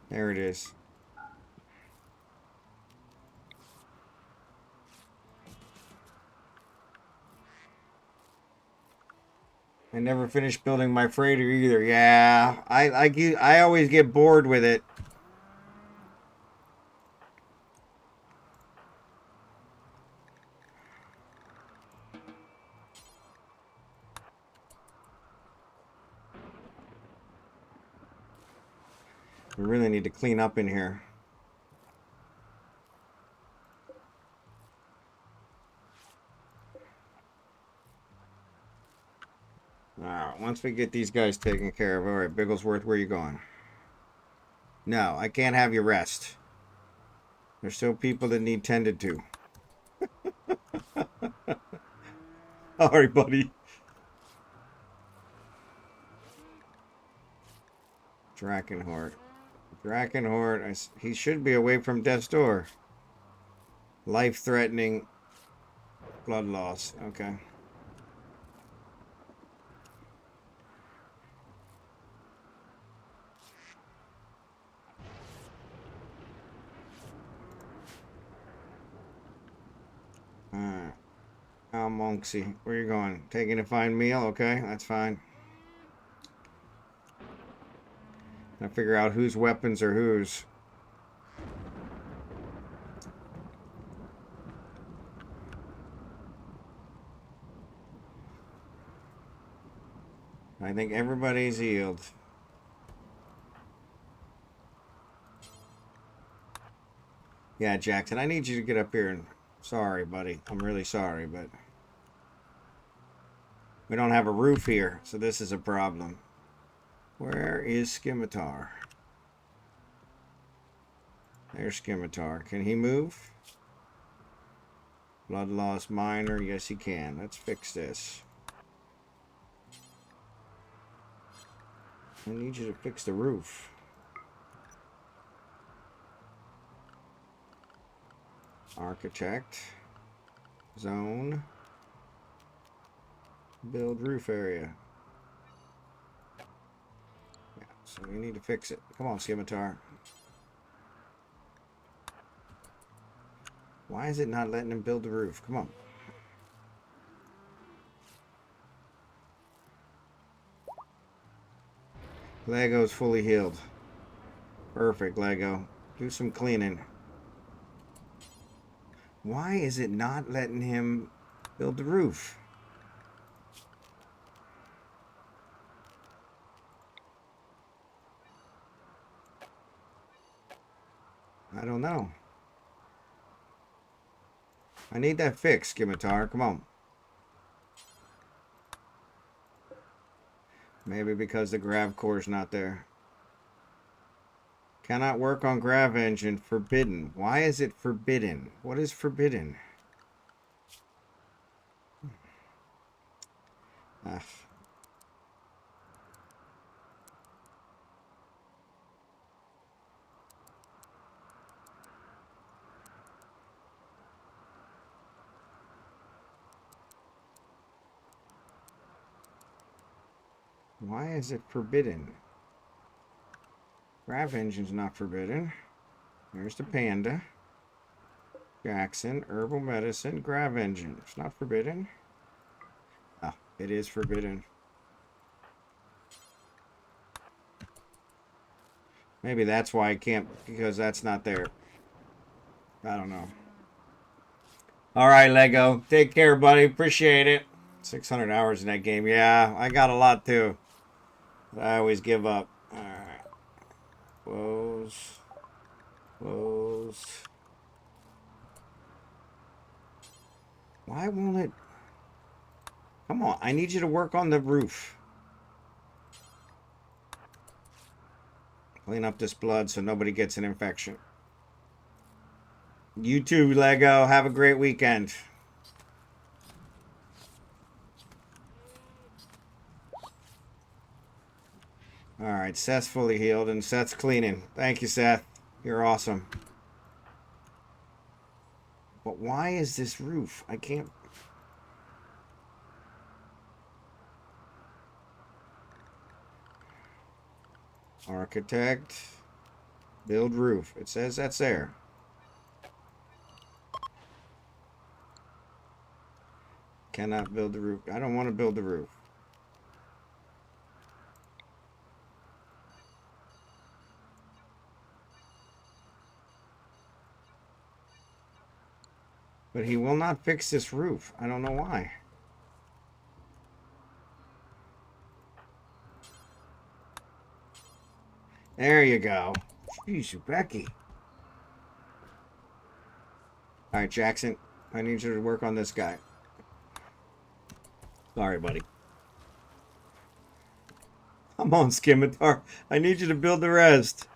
There it is. I never finished building my freighter either. Yeah, I always get bored with it. We really need to clean up in here. Alright, once we get these guys taken care of. Alright, Bigglesworth, where are you going? No, I can't have you rest. There's still people that need tended to. Alright, buddy. Drachenhort. Drachenhort, he should be away from death's door. Life-threatening blood loss. Okay. Alright. Almonxy, where you going? Taking a fine meal? Okay, that's fine. I figure out whose weapons are whose. I think everybody's healed. Yeah, Jackson, I need you to get up here and... Sorry, buddy. I'm really sorry, but... We don't have a roof here, so this is a problem. Where is Scimitar? There's Scimitar. Can he move? Blood loss minor. Yes, he can. Let's fix this. I need you to fix the roof. Architect. Zone. Build roof area. Yeah, so we need to fix it. Come on, Scimitar. Why is it not letting him build the roof? Come on. Lego's fully healed. Perfect, Lego. Do some cleaning. Why is it not letting him build the roof? I don't know. I need that fixed, Scimitar. Come on. Maybe because the Grav core is not there. Cannot work on Grav engine. Forbidden. Why is it forbidden? What is forbidden? Ah. Why is it forbidden? Grav engine's not forbidden. There's the panda. Jackson, herbal medicine, Grav engine. It's not forbidden. Oh, it is forbidden. Maybe that's why I can't, because that's not there. I don't know. All right, Lego. Take care, buddy. Appreciate it. 600 hours in that game. Yeah, I got a lot too. I always give up. All right. Close. Close. Why won't it? Come on. I need you to work on the roof. Clean up this blood so nobody gets an infection. You too, Lego. Have a great weekend. Alright, Seth's fully healed and Seth's cleaning. Thank you, Seth. You're awesome. But why is this roof? I can't... Architect. Build roof. It says that's there. Cannot build the roof. I don't want to build the roof. But he will not fix this roof. I don't know why. There you go. Jeez, Becky. Alright, Jackson. I need you to work on this guy. Sorry, buddy. Come on, Scimitar. I need you to build the rest.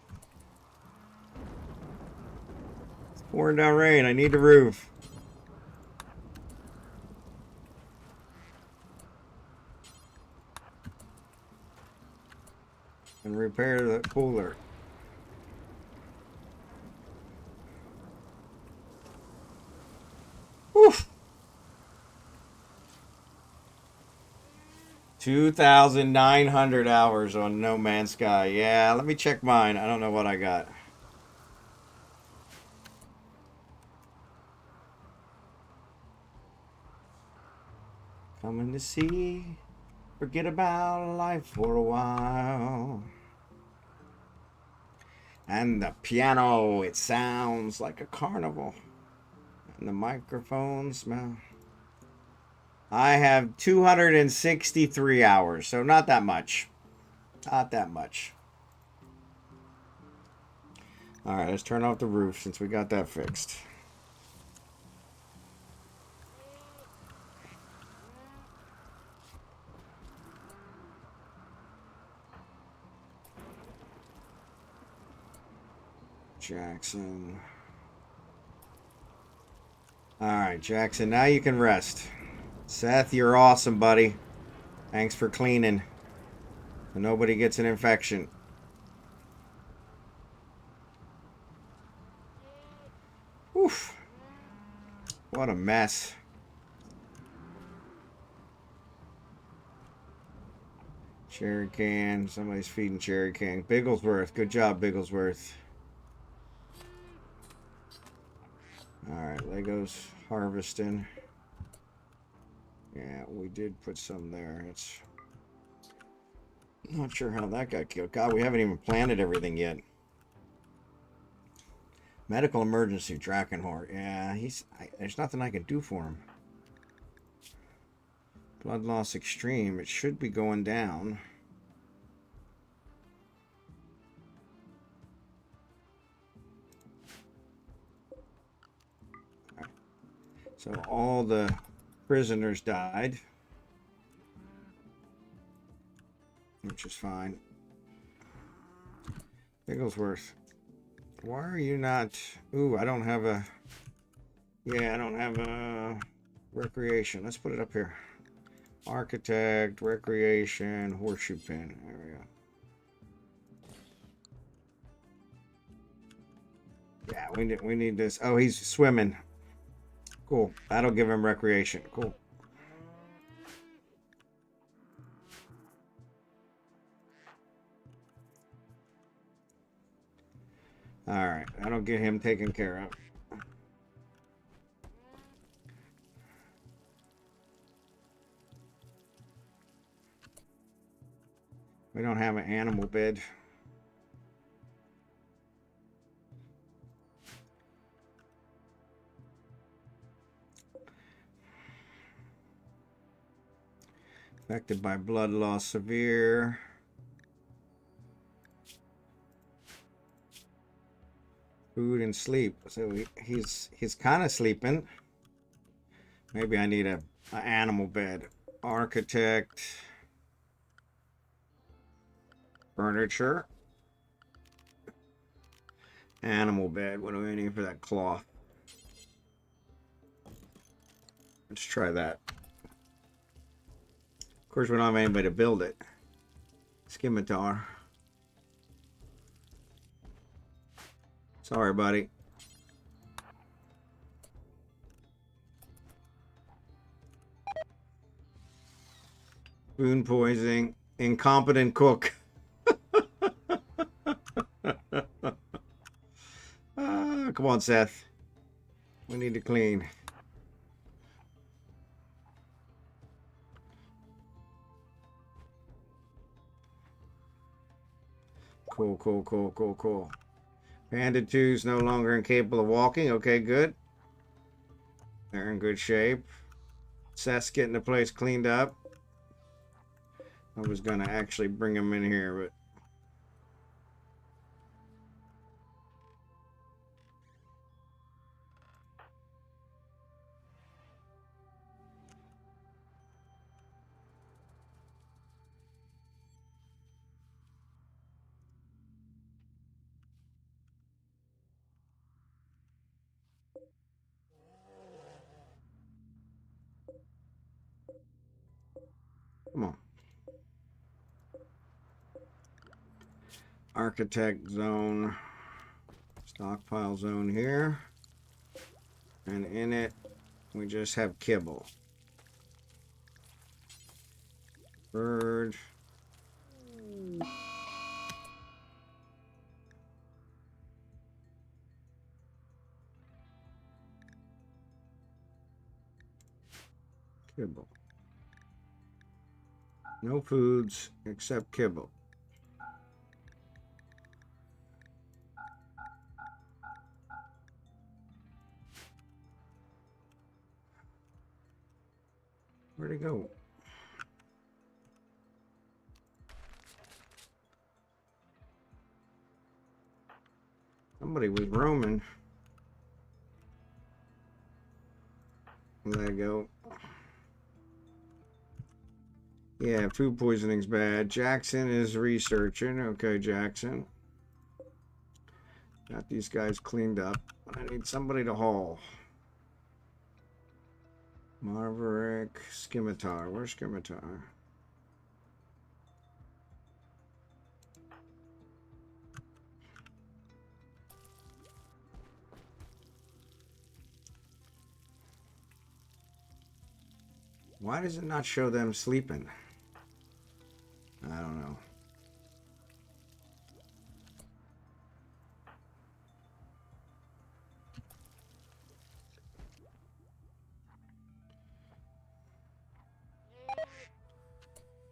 It's pouring down rain. I need the roof. And repair the cooler. Whew. 2,900 hours on No Man's Sky. Yeah, let me check mine. I don't know what I got. Coming to see. Forget about life for a while. And the piano, it sounds like a carnival. And the microphone smell. I have 263 hours, so not that much. Not that much. Alright, let's turn off the roof since we got that fixed. Jackson. Alright, Jackson, now you can rest. Seth, you're awesome, buddy. Thanks for cleaning. So nobody gets an infection. Oof. What a mess. Cherry can. Somebody's feeding cherry can. Bigglesworth. Good job, Bigglesworth. Alright, Legos harvesting. Yeah, we did put some there. It's not sure how that got killed. God, we haven't even planted everything yet. Medical emergency, drachenhort. Yeah, there's nothing I can do for him. Blood loss extreme. It should be going down. So all the prisoners died, which is fine. Bigglesworth, why are you not... Ooh, I don't have a... Yeah, I don't have a recreation. Let's put it up here. Architect, recreation, horseshoe pin. There we go. Yeah, we need this. Oh, he's swimming. Cool. That'll give him recreation. Cool. Alright, that'll get him taken care of. We don't have an animal bed. Affected by blood loss severe. Food and sleep. So he's kind of sleeping. Maybe I need a animal bed. Architect. Furniture. Animal bed. What do we need for that cloth? Let's try that. Of course, we don't have anybody to build it. Scimitar. Sorry, buddy. Food poisoning. Incompetent cook. Come on, Seth. We need to clean. Cool. Panda 2's no longer incapable of walking. Okay, good. They're in good shape. Seth's getting the place cleaned up. I was going to actually bring him in here, but... Come on. Architect zone. Stockpile zone here. And in it, we just have kibble. Bird. Kibble. No foods except kibble. Where'd it go? Somebody was roaming. Let it go. Yeah, food poisoning's bad. Jackson is researching. Okay, Jackson. Got these guys cleaned up. I need somebody to haul. Maverick, Scimitar. Where's Scimitar? Why does it not show them sleeping? I don't know.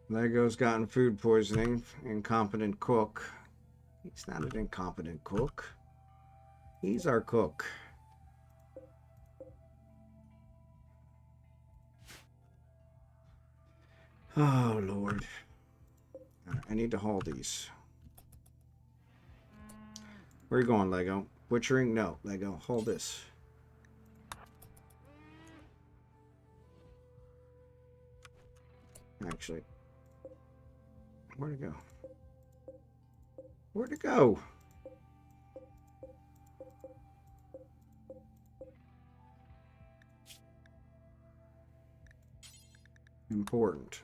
Lego's gotten food poisoning. Incompetent cook. He's not an incompetent cook. He's our cook. Oh, Lord. I need to haul these. Where are you going, Lego? Butchering? No, Lego. Hold this. Actually. Where'd it go? Where'd it go? Important.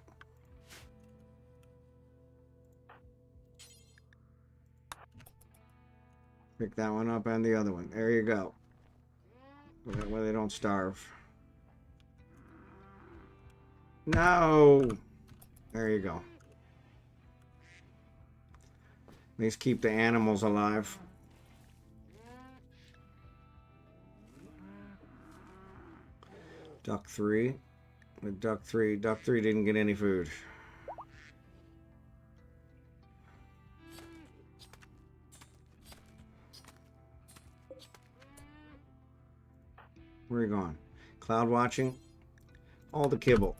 Pick that one up and the other one. There you go. That way they don't starve. No! There you go. At least keep the animals alive. Duck 3. With Duck 3. Duck 3 didn't get any food. Where are you going? Cloud watching? All the kibble.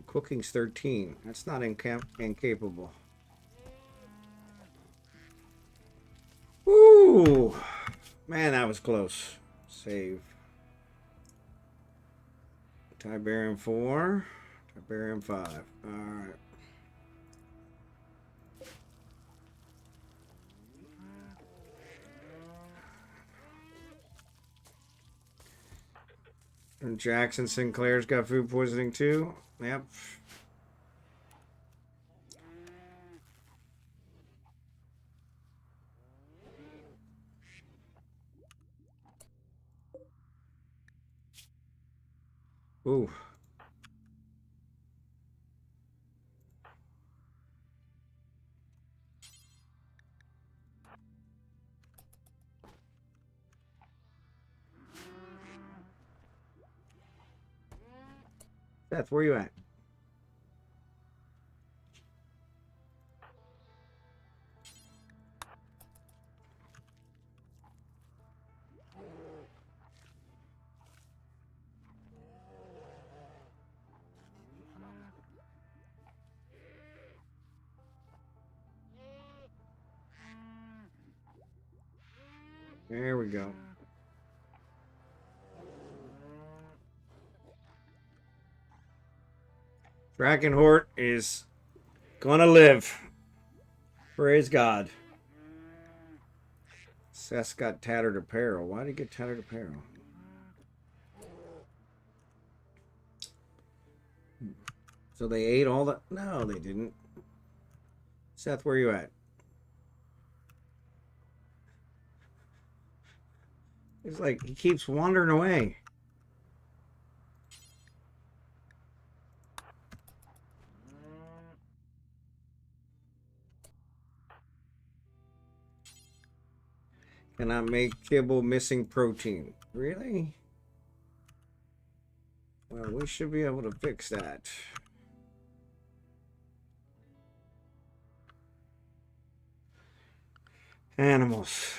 Cooking's 13. That's not incapable. Ooh, man, that was close. Save. Tiberium 4. Tiberium 5. All right. And Jackson Sinclair's got food poisoning too. Yep. Ooh. Seth, where you at? There we go. Drachenhort is gonna live. Praise God. Seth's got tattered apparel. Why did he get tattered apparel? So they ate all the... No, they didn't. Seth, where you at? It's like he keeps wandering away. Cannot make kibble missing protein. Really? Well, we should be able to fix that. Animals.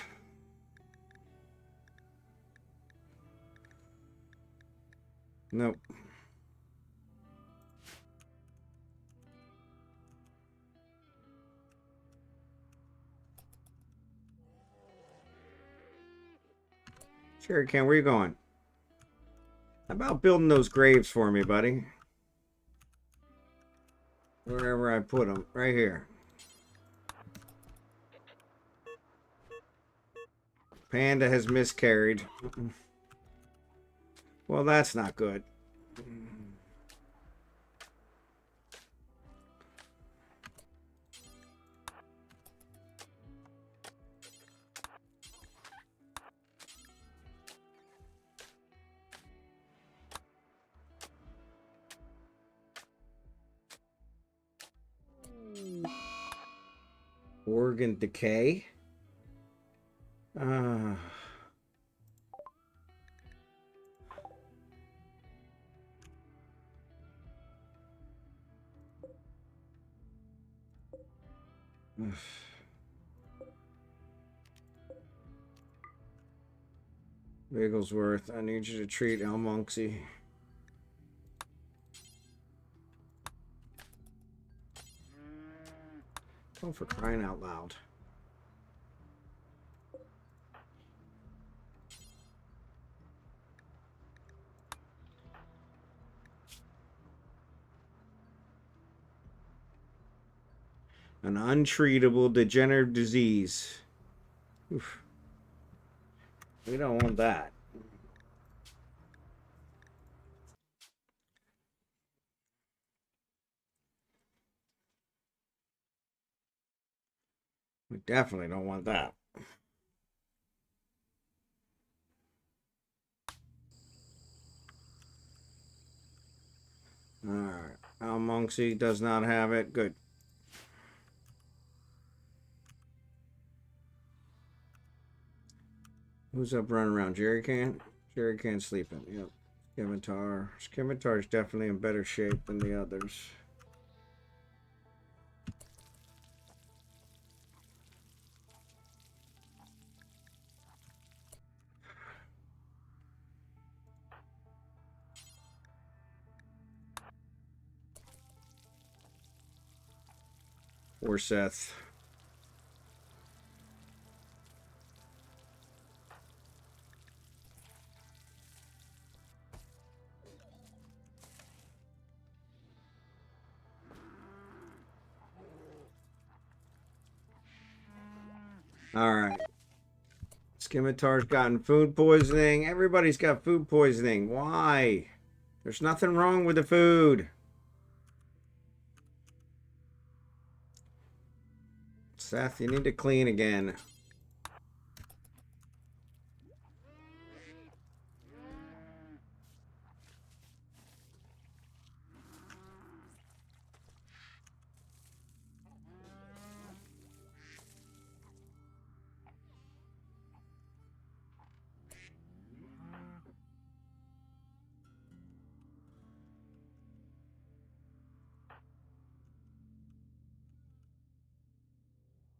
Nope. Sure, Ken, where you going? How about building those graves for me, buddy? Wherever I put them. Right here. Panda has miscarried. Well, that's not good. Organ decay. Wigglesworth, I need you to treat almonxy. Oh, for crying out loud. An untreatable degenerative disease. Oof. We don't want that. We definitely don't want that. Alright. Almonxy does not have it. Good. Who's up running around? Jerry can? Jerry can sleeping. Yep. Scimitar. Scimitar is definitely in better shape than the others. Or Seth. Alright. Scimitar's gotten food poisoning. Everybody's got food poisoning. Why? There's nothing wrong with the food. Seth, you need to clean again.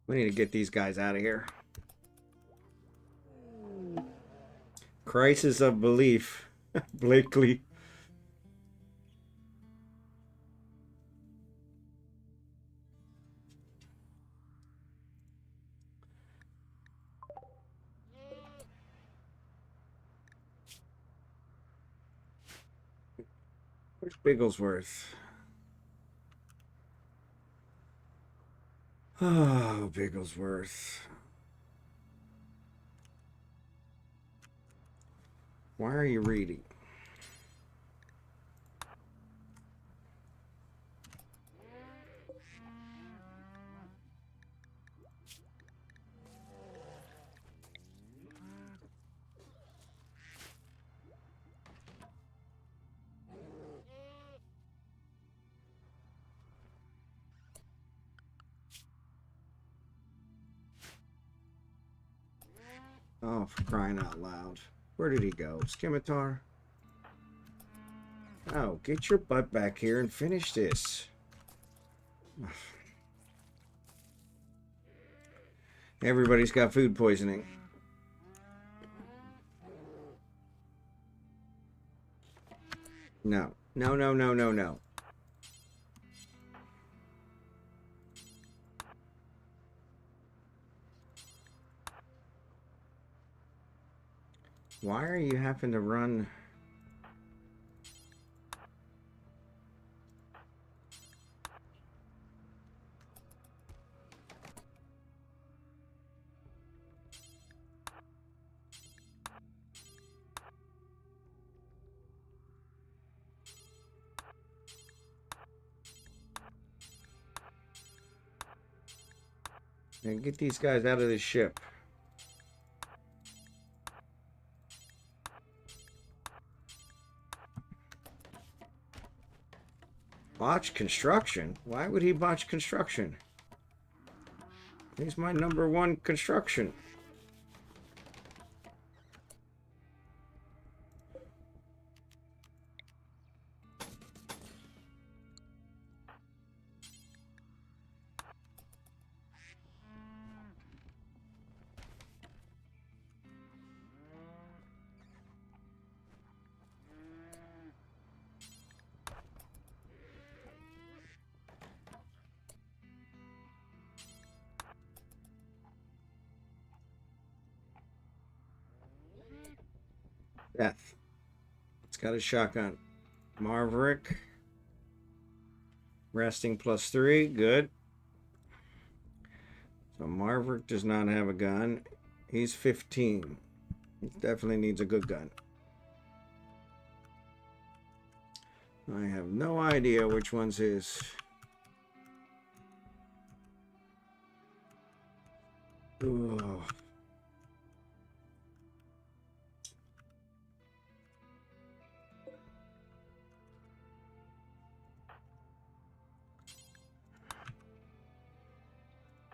We need to get these guys out of here. Crisis of belief. Blakely. Where's Bigglesworth? Oh, Bigglesworth. Why are you reading? Oh, for crying out loud. Where did he go? Scimitar? Oh, get your butt back here and finish this. Everybody's got food poisoning. No. No, no, no, no, no. Why are you having to run? And get these guys out of the ship. Botch construction? Why would he botch construction? He's my #1 construction. Seth. It's got a shotgun. Marverick. Resting +3. Good. So Marverick does not have a gun. He's 15. He definitely needs a good gun. I have no idea which one's his. Ugh.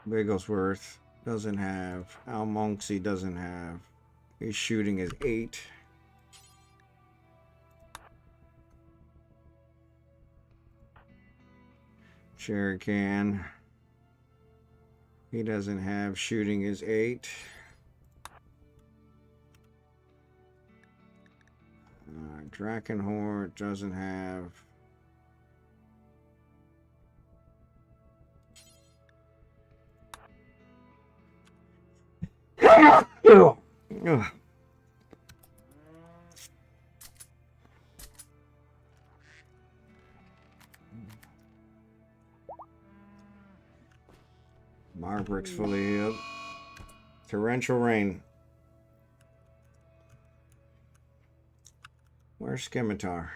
Bigglesworth doesn't have. Almonxy doesn't have. His shooting is 8. Shuriken. He doesn't have. Shooting is 8. Drachenhort doesn't have. Ugh. Marbrick's fully healed. Torrential rain. Where's Scimitar?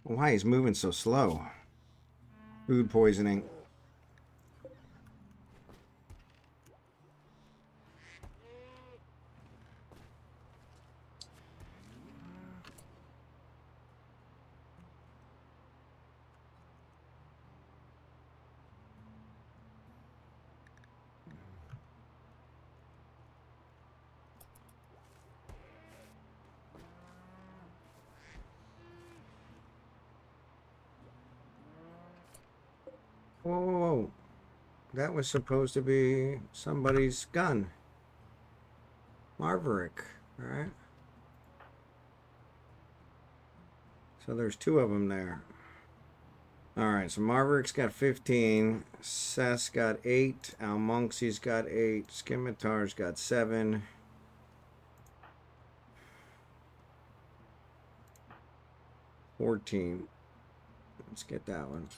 Why he's moving so slow? Food poisoning. Whoa, whoa, whoa. That was supposed to be somebody's gun. Marverick, alright? So there's 2 of them there. Alright, so Marverick's got 15. Seth's got 8. Almonxy's got 8. Scimitar's got 7. $14. Let's get that one.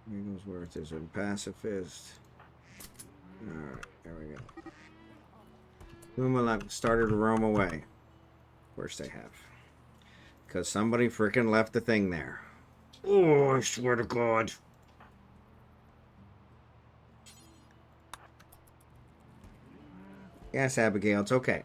Wigglesworth is a pacifist. Alright, there we go. Lumalak started to roam away. Of course they have. Because somebody freaking left the thing there. Oh, I swear to God. Yes, Abigail, it's okay.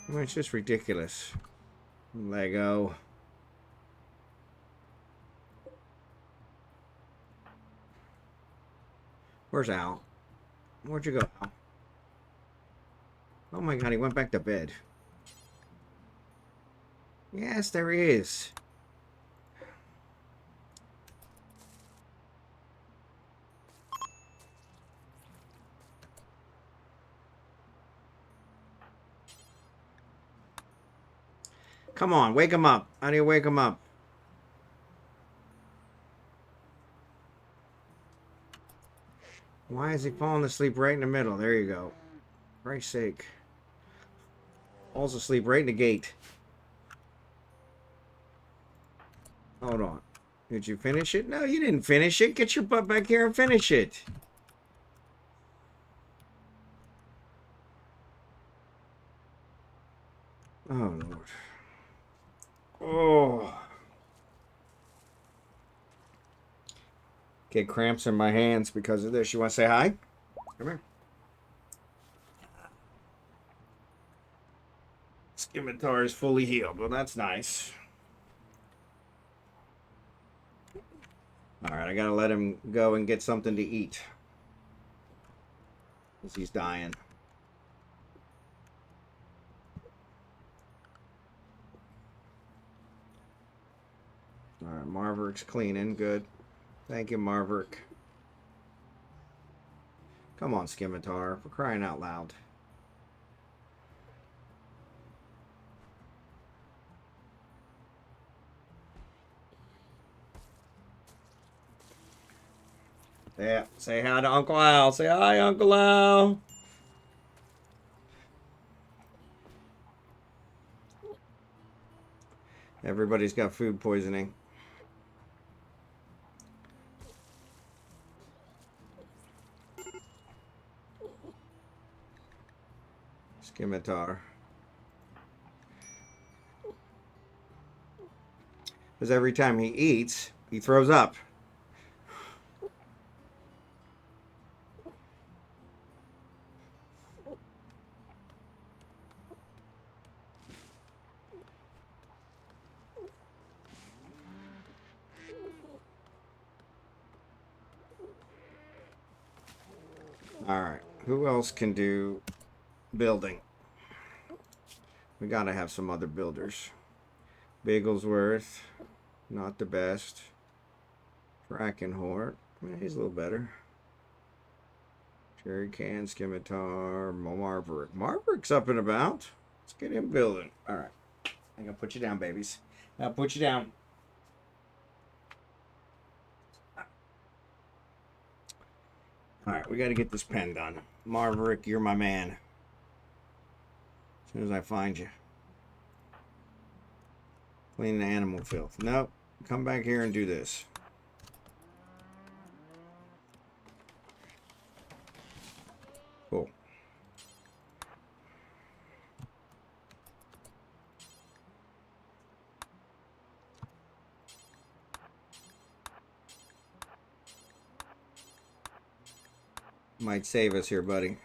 Well, it's just ridiculous. Lego. Where's Al? Where'd you go, Al? Oh my God, he went back to bed. Yes, there he is. Come on, wake him up. How do you wake him up? Why is he falling asleep right in the middle? There you go. For Christ's sake. Falls asleep right in the gate. Hold on. Did you finish it? No, you didn't finish it. Get your butt back here and finish it. Oh, Lord. Oh. Get cramps in my hands because of this. You want to say hi? Come here. Scimitar is fully healed. Well, that's nice. All right, I gotta let him go and get something to eat. Because he's dying. All right, Marverick's cleaning. Good. Thank you, Marverick. Come on, Scimitar. For crying out loud. Yeah, say hi to Uncle Al. Say hi, Uncle Al. Everybody's got food poisoning. Scimitar. Because every time he eats, he throws up. Alright, who else can do building? We gotta have some other builders. Bigglesworth, not the best. Drachenhort, he's a little better. Jerry Can, Scimitar, Marverick. Marverick's up and about. Let's get him building. Alright, I'm gonna put you down, babies. I'll put you down. Alright, we gotta get this pen done. Marverick, you're my man. As soon as I find you. Clean the animal filth. Nope. Come back here and do this. Cool. Might save us here, buddy.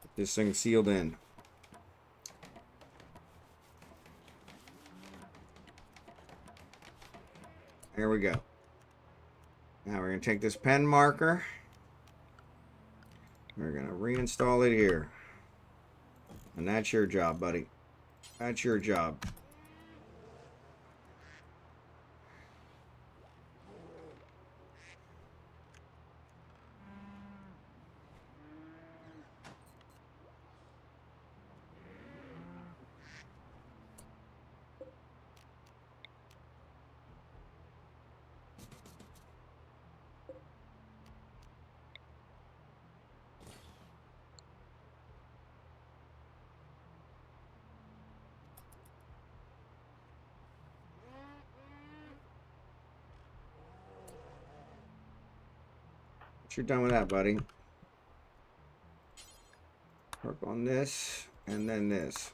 Get this thing sealed in. There we go. Now we're going to take this pen marker. We're going to reinstall it here. And that's your job, buddy. That's your job. You're done with that, buddy. Work on this and then this.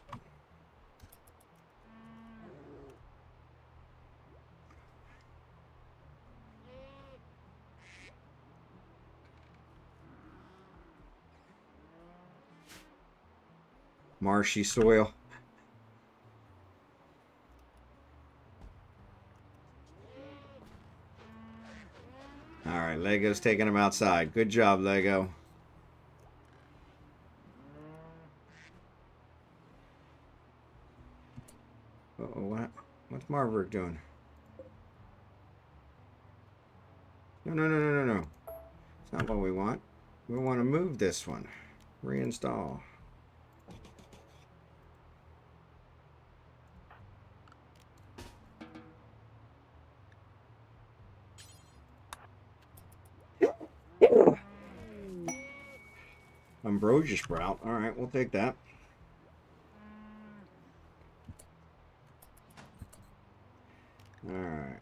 Marshy soil. Alright, Lego's taking him outside. Good job, Lego. Uh-oh, what's Marverick doing? No. It's not what we want. We want to move this one. Reinstall. Ambrosia sprout. Alright, we'll take that. All right.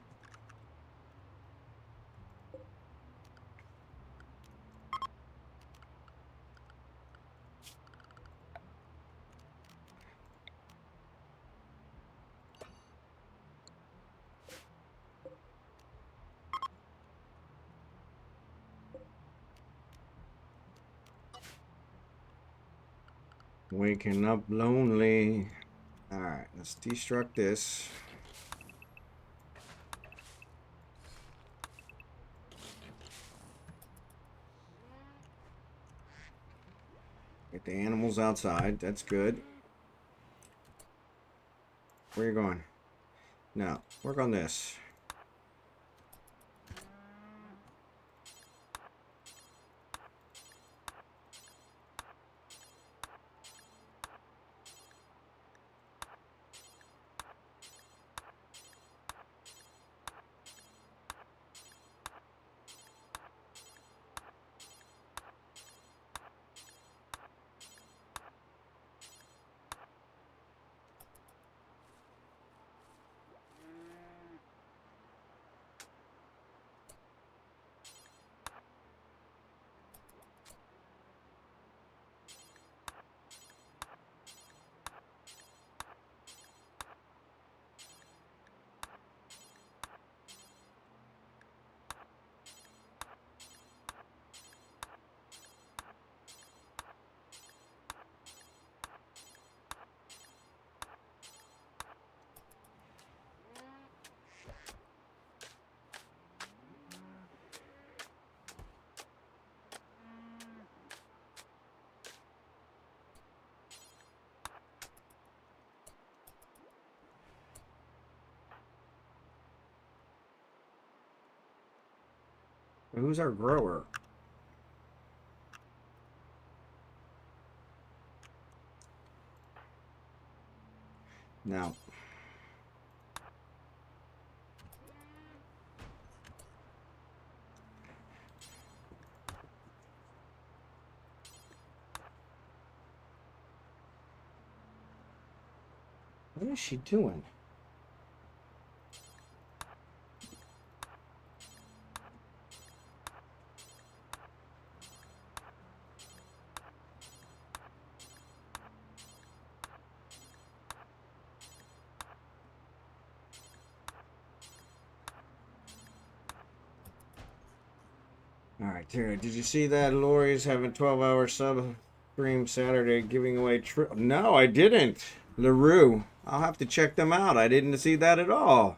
Waking up lonely. All right, let's destruct this. Get the animals outside. That's good. Where you going? No, work on this. Who's our grower? No. What is she doing? All right, Tara, did you see that Lori's having 12-hour sub stream Saturday giving away No, I didn't. LaRue. I'll have to check them out. I didn't see that at all.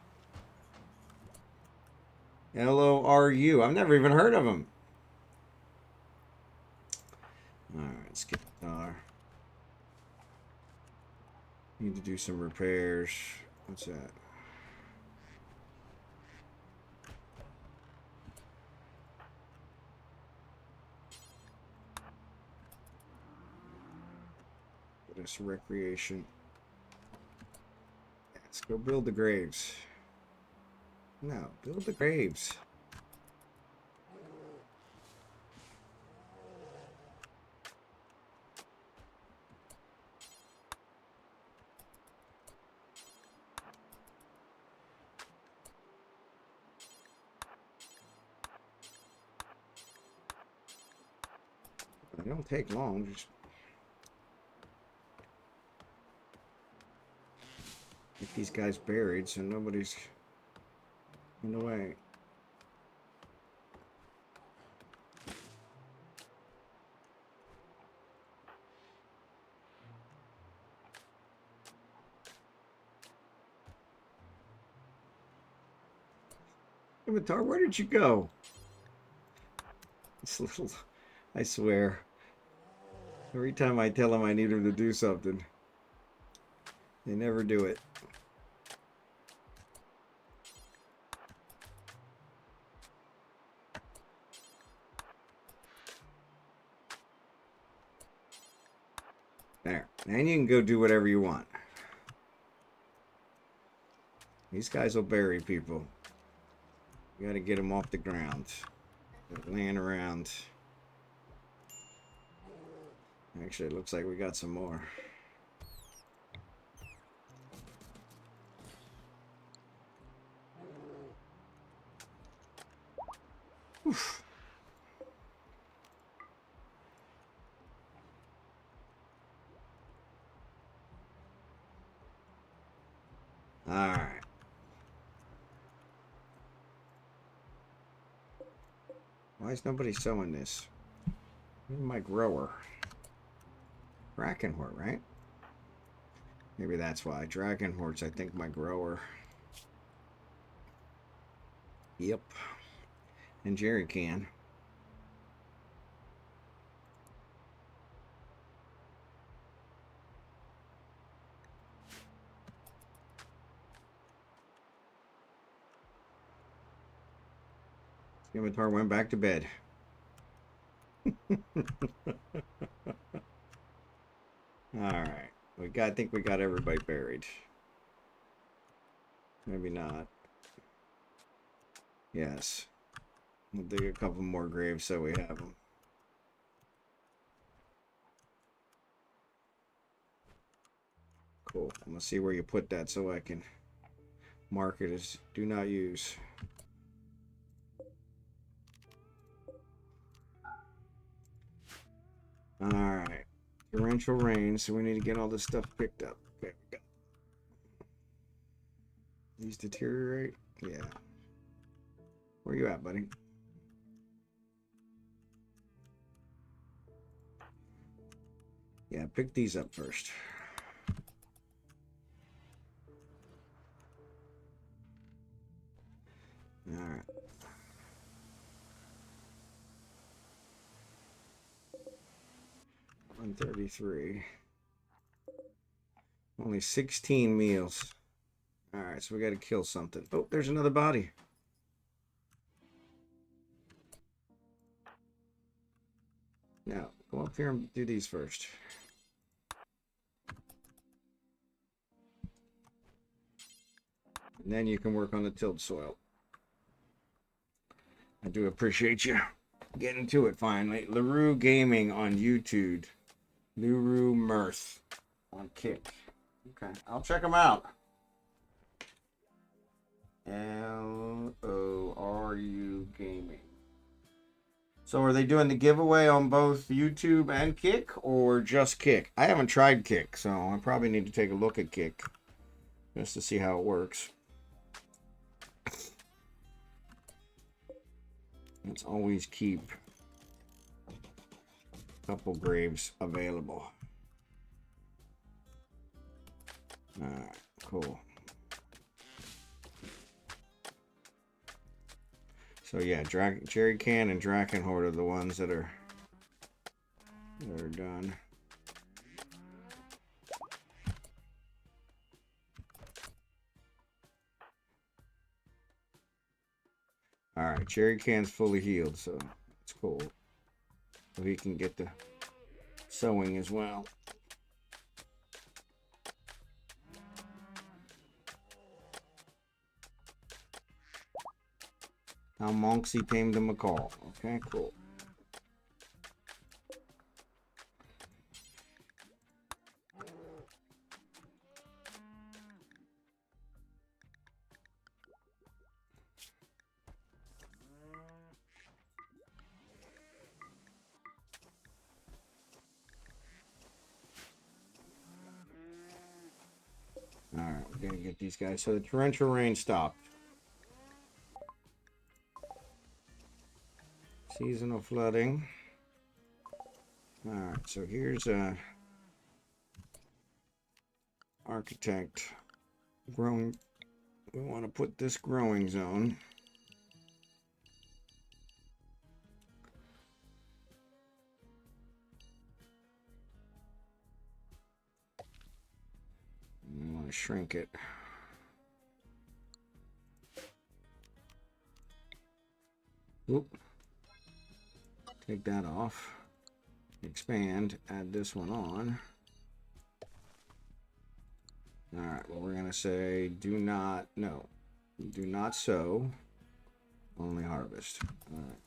LORU. I've never even heard of them. All right, skip dollar. Need to do some repairs. What's that? This recreation. Let's go build the graves. No, build the graves. They don't take long. Just get these guys buried so nobody's in the way. Avatar, where did you go? This little, I swear. Every time I tell them I need them to do something, they never do it. There. And you can go do whatever you want. These guys will bury people. You gotta get them off the ground. They're laying around. Actually, it looks like we got some more. Oof. All right. Why is nobody sewing this? Where's my grower? Drachenhort, right? Maybe that's why. Drachenhort's, I think, my grower. Yep. And Jerry can. Scimitar went back to bed. Alright. I think we got everybody buried. Maybe not. Yes. We'll dig a couple more graves so we have them. Cool. I'm gonna see where you put that so I can mark it as do not use. Alright. Torrential rain, so we need to get all this stuff picked up. Okay, we got these deteriorate? Yeah. Where you at, buddy? Yeah, pick these up first. Alright. $133. Only 16 meals. Alright, so we gotta kill something. Oh, there's another body. Now, go up here and do these first. And then you can work on the tilled soil. I do appreciate you getting to it finally. LaRue Gaming on YouTube. LaRue Mirth on Kick. Okay, I'll check them out. LORU Gaming. So are they doing the giveaway on both YouTube and Kick or just Kick? I haven't tried Kick, so I probably need to take a look at Kick just to see how it works. Let's always keep a couple graves available. Alright, cool. So yeah, Jerry Can and Drachenhort are the ones that are done. Alright, Jerry Can's fully healed, so it's cool. So he can get the sewing as well. Almonxy tamed a macaw. Okay, cool. Alright, we're gonna get these guys. So the torrential rain stopped. Seasonal flooding. Alright, so here's a architect growing. We want to put this growing zone. We want to shrink it. Oop. Take that off. Expand. Add this one on. Alright, well, we're going to say do not sow, only harvest. Alright.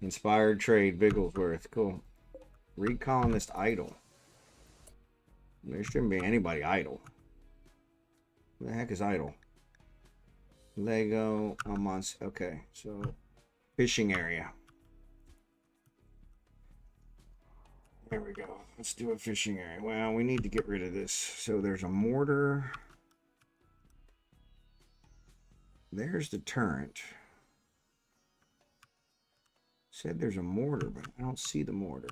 Inspired trade, Bigglesworth. Cool. Recolonist idle. There shouldn't be anybody idle. Who the heck is idle? Lego, almonxy. Okay, so fishing area. There we go. Let's do a fishing area. Well, we need to get rid of this. So there's a mortar. There's the turret. Said there's a mortar, but I don't see the mortar.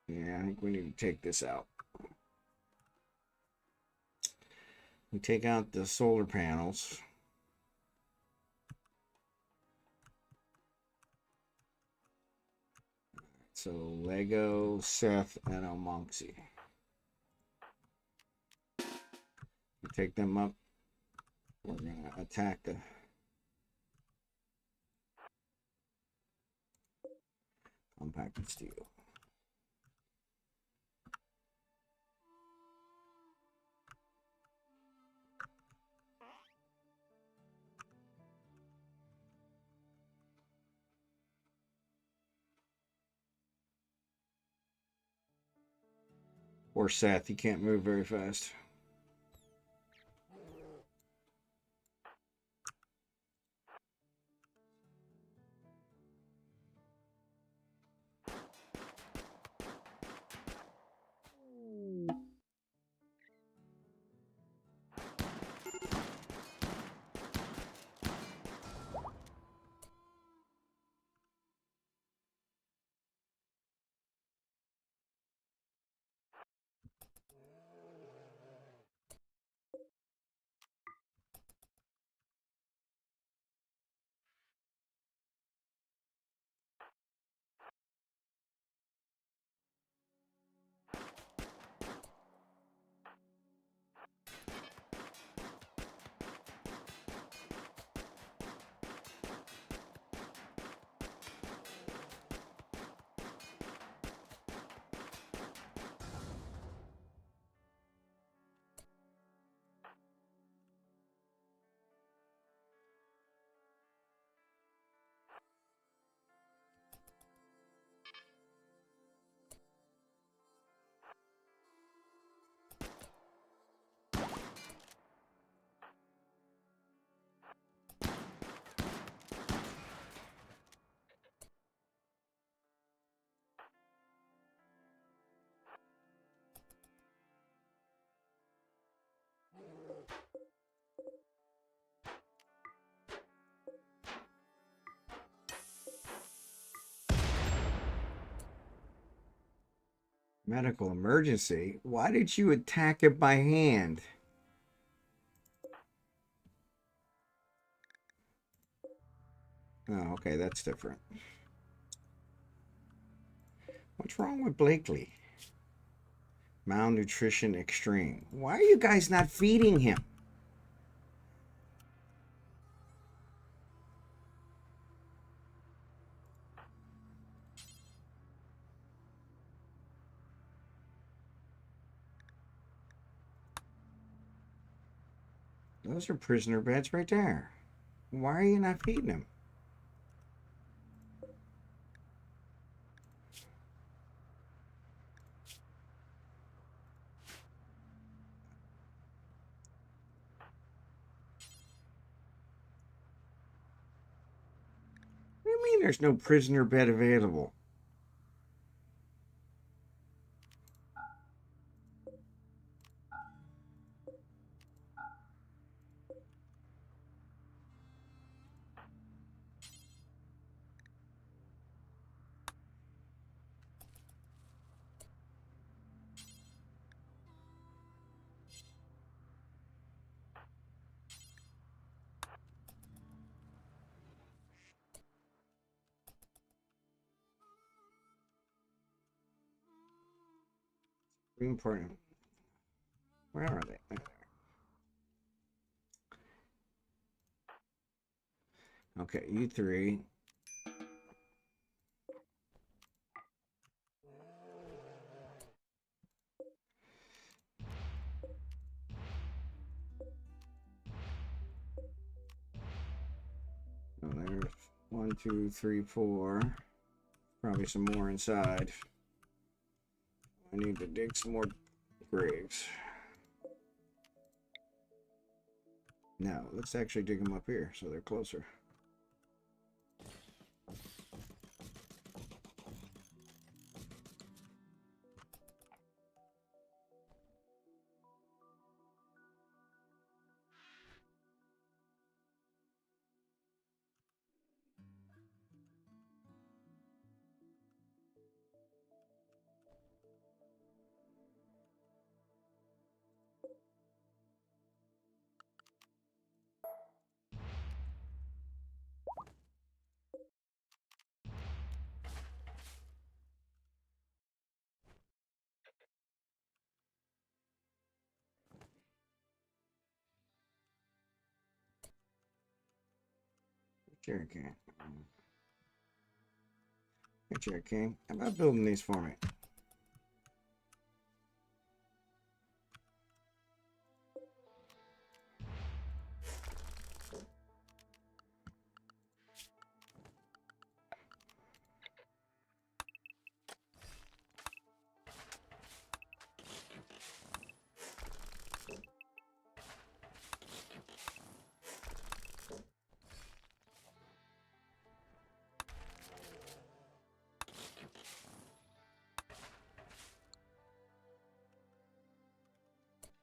Yeah, I think we need to take this out. We take out the solar panels. So Lego, Seth, and almonxy. We take them up. We're gonna attack the compacted steel. Or Seth, he can't move very fast. Medical emergency? Why did you attack it by hand? Oh, okay, that's different. What's wrong with Blakely? Malnutrition extreme. Why are you guys not feeding him? Those are prisoner beds right there. Why are you not feeding him? What do you mean there's no prisoner bed available? Important. Where are they? Okay, you three. Oh, there's 1, 2, 3, 4. Probably some more inside. I need to dig some more graves. Now, let's actually dig them up here so they're closer. Jerry King. Hey, Jerry King. How about building these for me?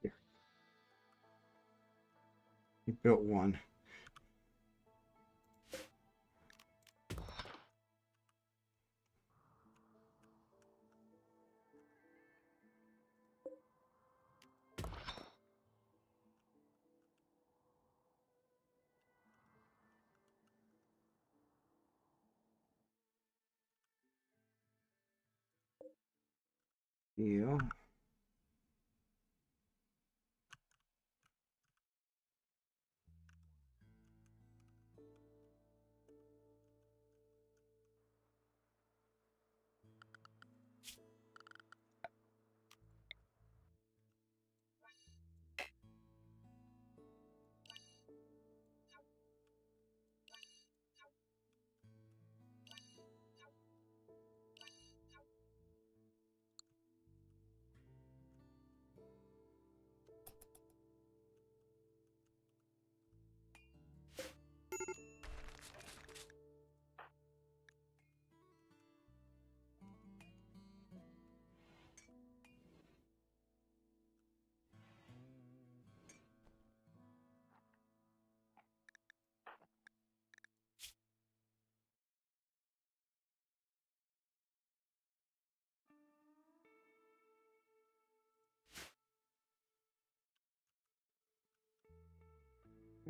Here. He built one. Yeah.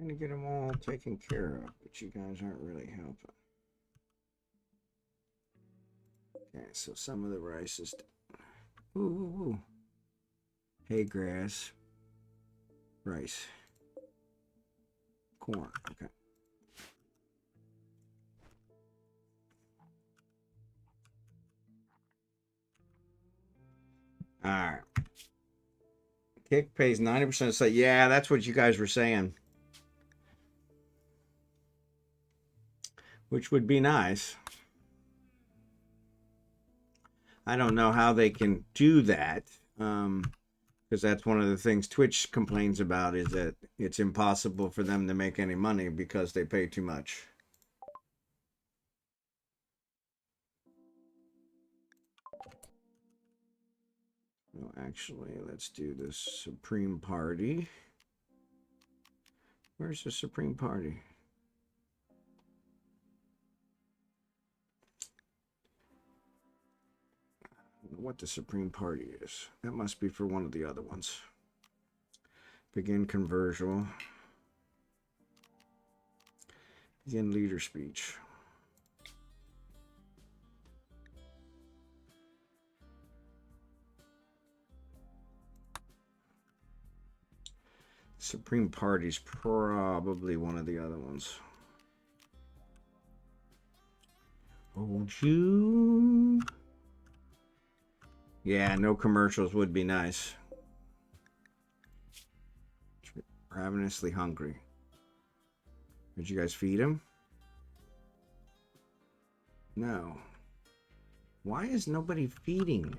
Trying to get them all taken care of, but you guys aren't really helping. Okay, so some of the rice is... Ooh, ooh, ooh. Hay grass. Rice. Corn, okay. Alright. Kick pays 90%. So yeah, that's what you guys were saying. Which would be nice. I don't know how they can do that. Because that's one of the things Twitch complains about, is that it's impossible for them to make any money because they pay too much. Well, actually, let's do the Supreme Party. Where's the Supreme Party? I don't know what the Supreme Party is. That must be for one of the other ones. Begin conversion. Begin leader speech. Supreme Party's probably one of the other ones. Oh, Jew. Yeah, no commercials would be nice. Ravenously hungry. Did you guys feed him? No. Why is nobody feeding him?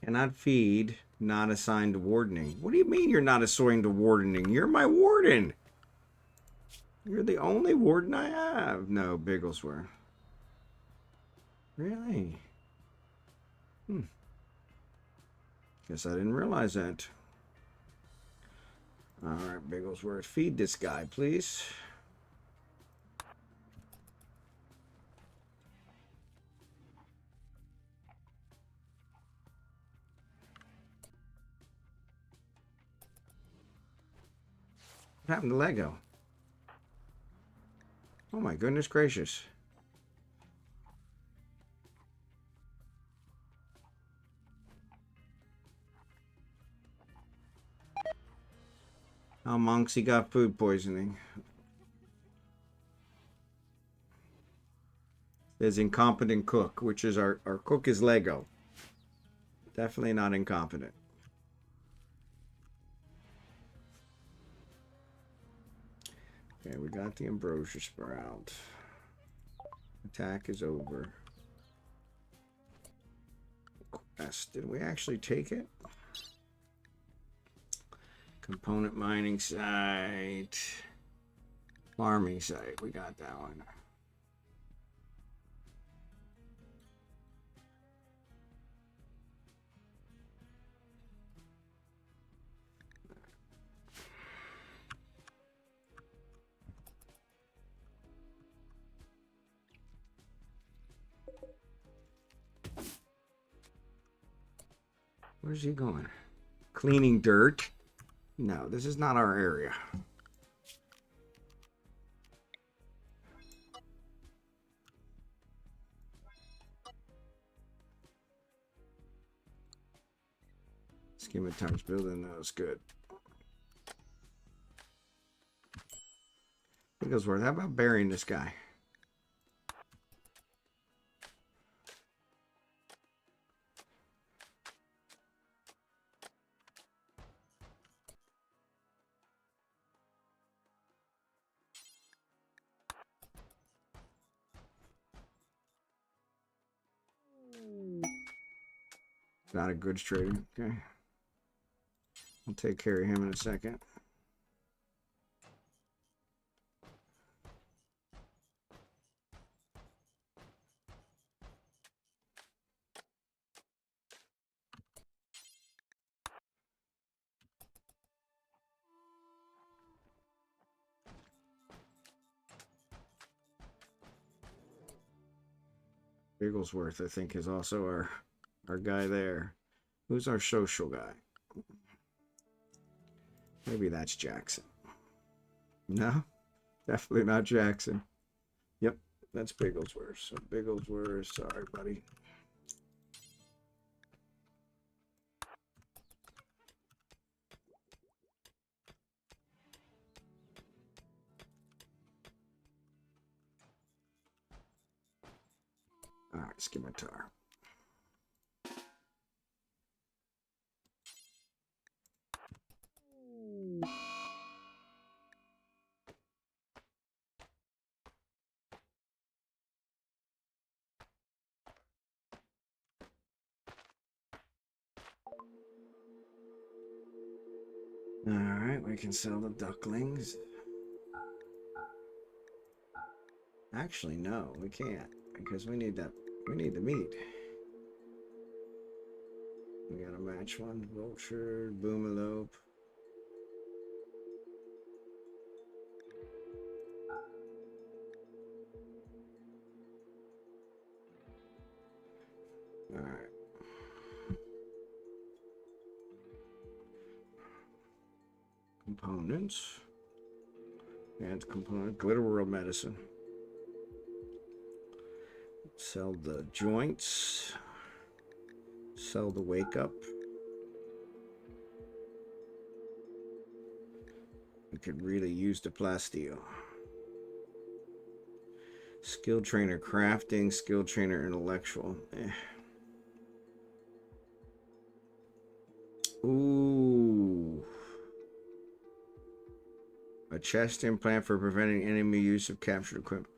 Cannot feed. Not assigned to wardening. What do you mean you're not assigned to wardening? You're my warden. You're the only warden I have. No, Bigglesworth. Really? Guess I didn't realize that. Alright, Bigglesworth. Feed this guy, please. What happened to Lego? Oh my goodness gracious. Almonxy got food poisoning. There's incompetent cook, which is our cook is Lego. Definitely not incompetent. Okay, we got the ambrosia sprout. Attack is over. Quest. Did we actually take it? Component mining site. Farming site. We got that one. Where's he going? Cleaning dirt? No, this is not our area. Schematics building, that was good. Bigglesworth, how about burying this guy? Not a goods trader. Okay. I'll take care of him in a second. Bigglesworth, I think, is also our guy there. Who's our social guy? Maybe that's Jackson. No, definitely not Jackson. Yep, that's Bigglesworth. So Bigglesworth, sorry, buddy. All right, scimitar. All right, we can sell the ducklings. Actually, no, we can't because we need that. We need the meat. We gotta match one. Vulture, Boomilope. All right. Components. And component. Glitter World Medicine. Sell the joints. Sell the wake up. We could really use the plasteel. Skill trainer crafting, skill trainer intellectual. Ooh. A chest implant for preventing enemy use of captured equipment.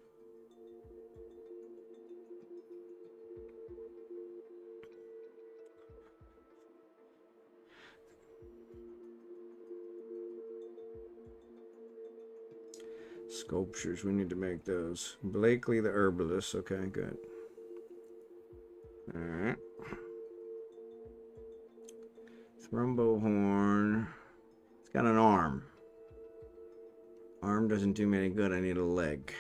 Sculptures, we need to make those. Blakely the herbalist. Okay, good. Alright. Thrumbo horn. It's got an arm. Arm doesn't do me any good. I need a leg.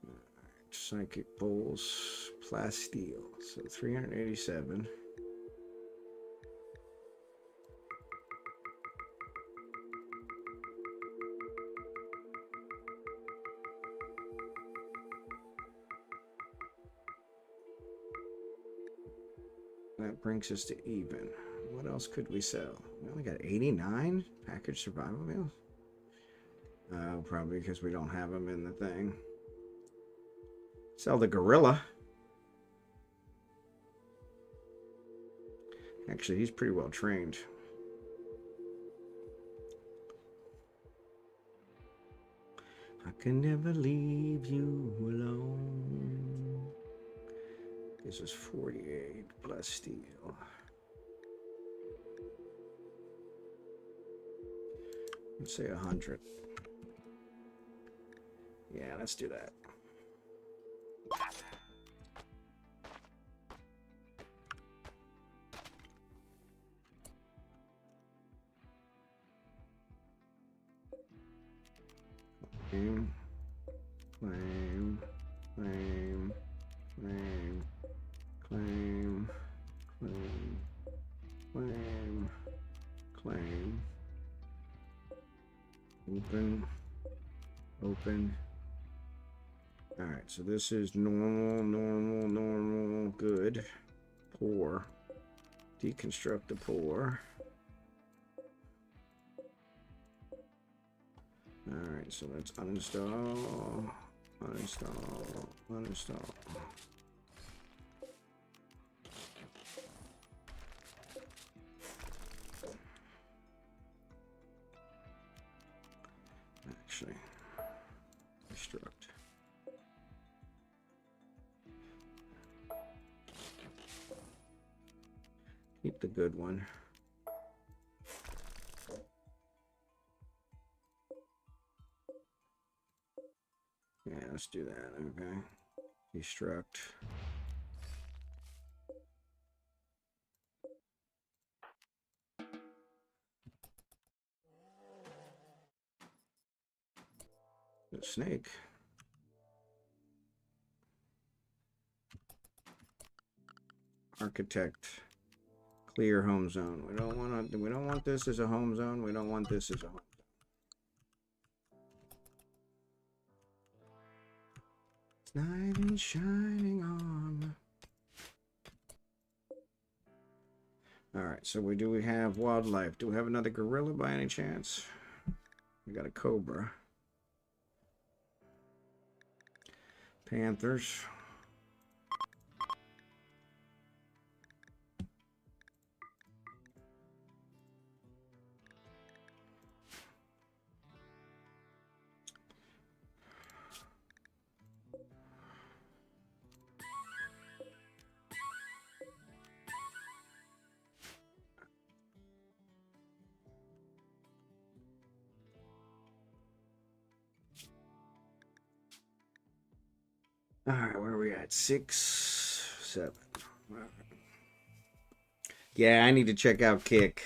Alright, psychic pulse. Plasteel. So 387. That brings us to even. What else could we sell? We only got 89 package survival meals. Probably because we don't have them in the thing. Sell the gorilla. Actually, he's pretty well trained. I can never leave you alone. This is 48 plus steel. Let's say 100. Yeah, let's do that. Claim, claim, claim, claim, claim, claim, claim, claim. Open, open. All right, so this is normal, normal, normal, good. Poor. Deconstruct the poor. All right, so let's uninstall, uninstall, uninstall. Actually, destruct. Keep the good one. Yeah, let's do that. Okay. Destruct. The snake. Architect. Clear home zone. We don't want this as a home zone. We don't want this as a home zone. It's not even shining on. All right, so we have wildlife. Do we have another gorilla by any chance? We got a cobra. Panthers. All right, where are we at? 6, 7. All right. Yeah, I need to check out Kick.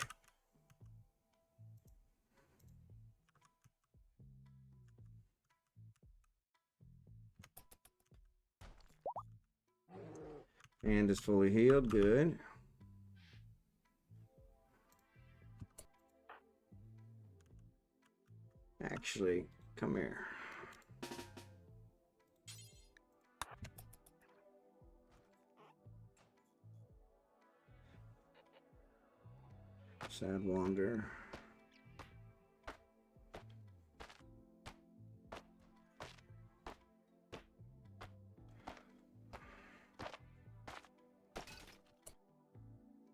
And is fully healed. Good. Actually, come here. Sad Wander.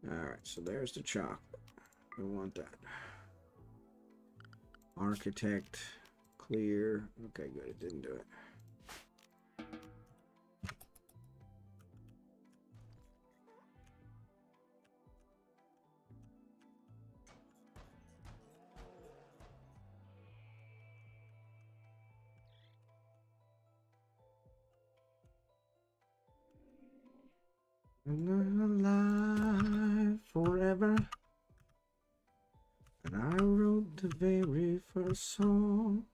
All right, so there's the chocolate. We want that. Architect, clear. Okay, good. It didn't do it. And alive forever. And I wrote the very first song.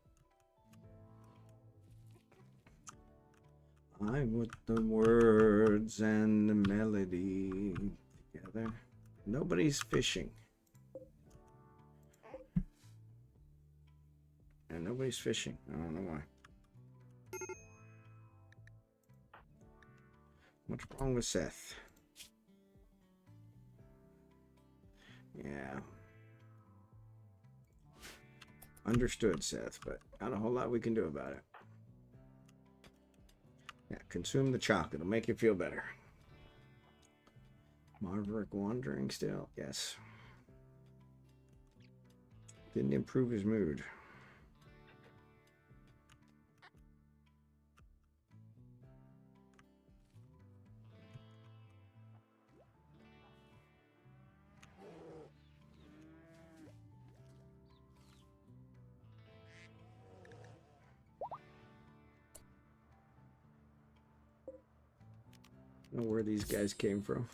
I put the words and the melody together. Nobody's fishing. And nobody's fishing. I don't know why. What's wrong with Seth? Yeah. Understood, Seth, but not a whole lot we can do about it. Yeah, consume the chalk. It'll make you feel better. Maverick wandering still? Yes. Didn't improve his mood. I don't know where these guys came from.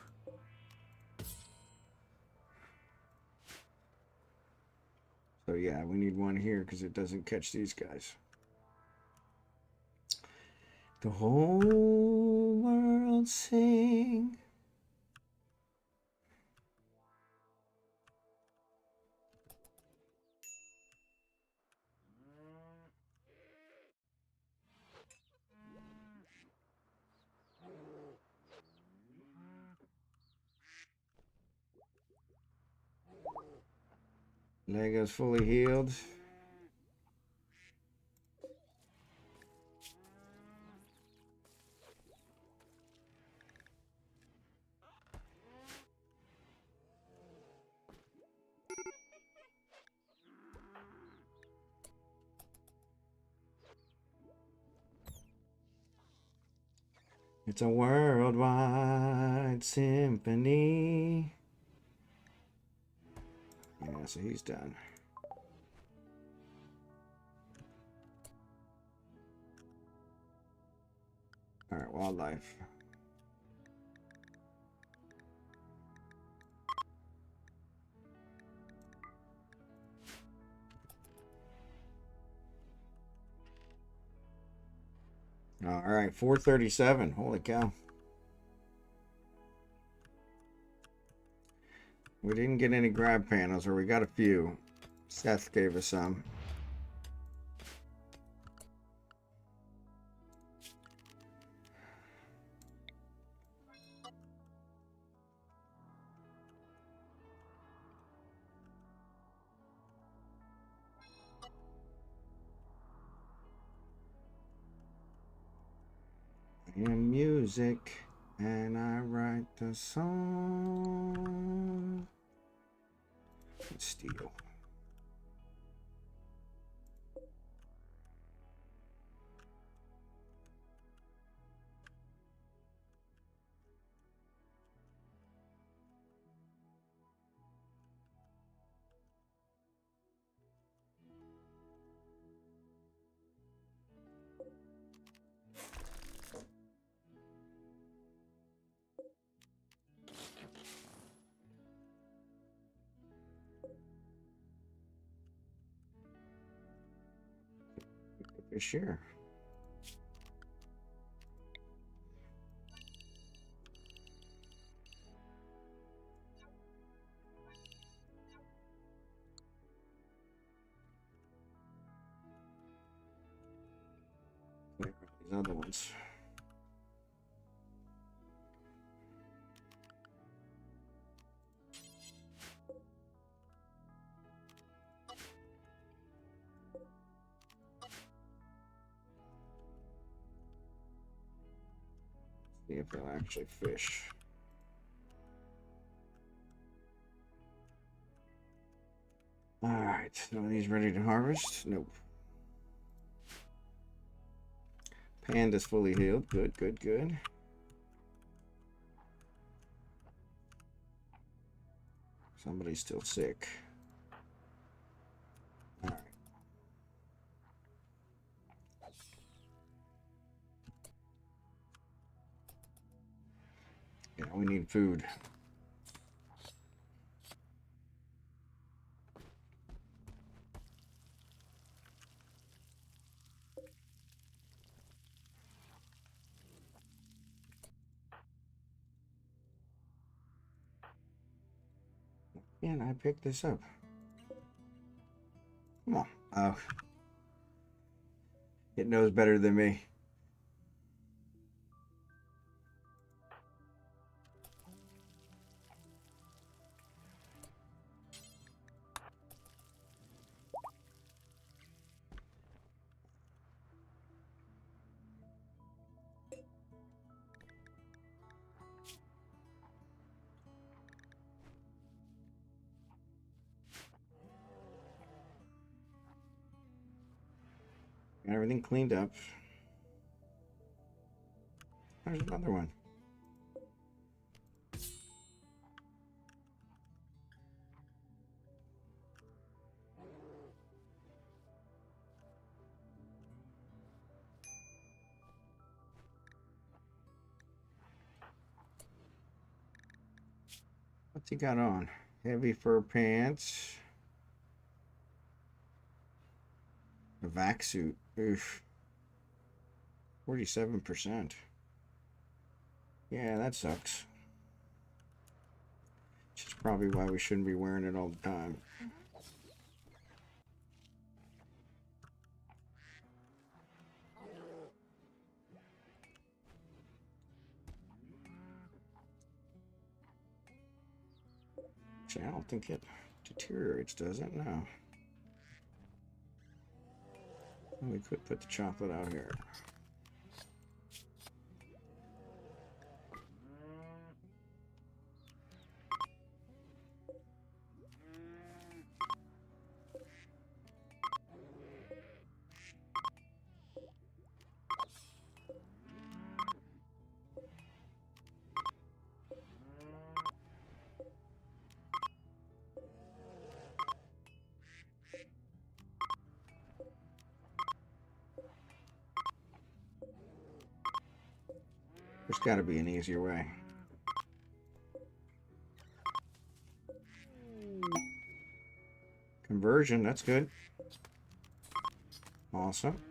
So yeah, we need one here because it doesn't catch these guys. The whole world sing. Lego's fully healed. It's a worldwide symphony. Yeah, so he's done. All right, wildlife. All right, 437. Holy cow. We didn't get any grab panels, or we got a few. Seth gave us some. And music, and I write the song. Steel. Fish here. These other ones. See if they'll actually fish. All right, so are these ready to harvest? Nope. Panda's fully healed. Good, good, good. Somebody's still sick. All right. Yeah, we need food. And I picked this up. Come on. Oh. It knows better than me. Got everything cleaned up. There's another one. What's he got on? Heavy fur pants. A vac suit. Oof. 47%. Yeah, that sucks. Which is probably why we shouldn't be wearing it all the time. Actually, I don't think it deteriorates, does it? No. We could put the chocolate out here. There's got to be an easier way. Conversion, that's good. Awesome.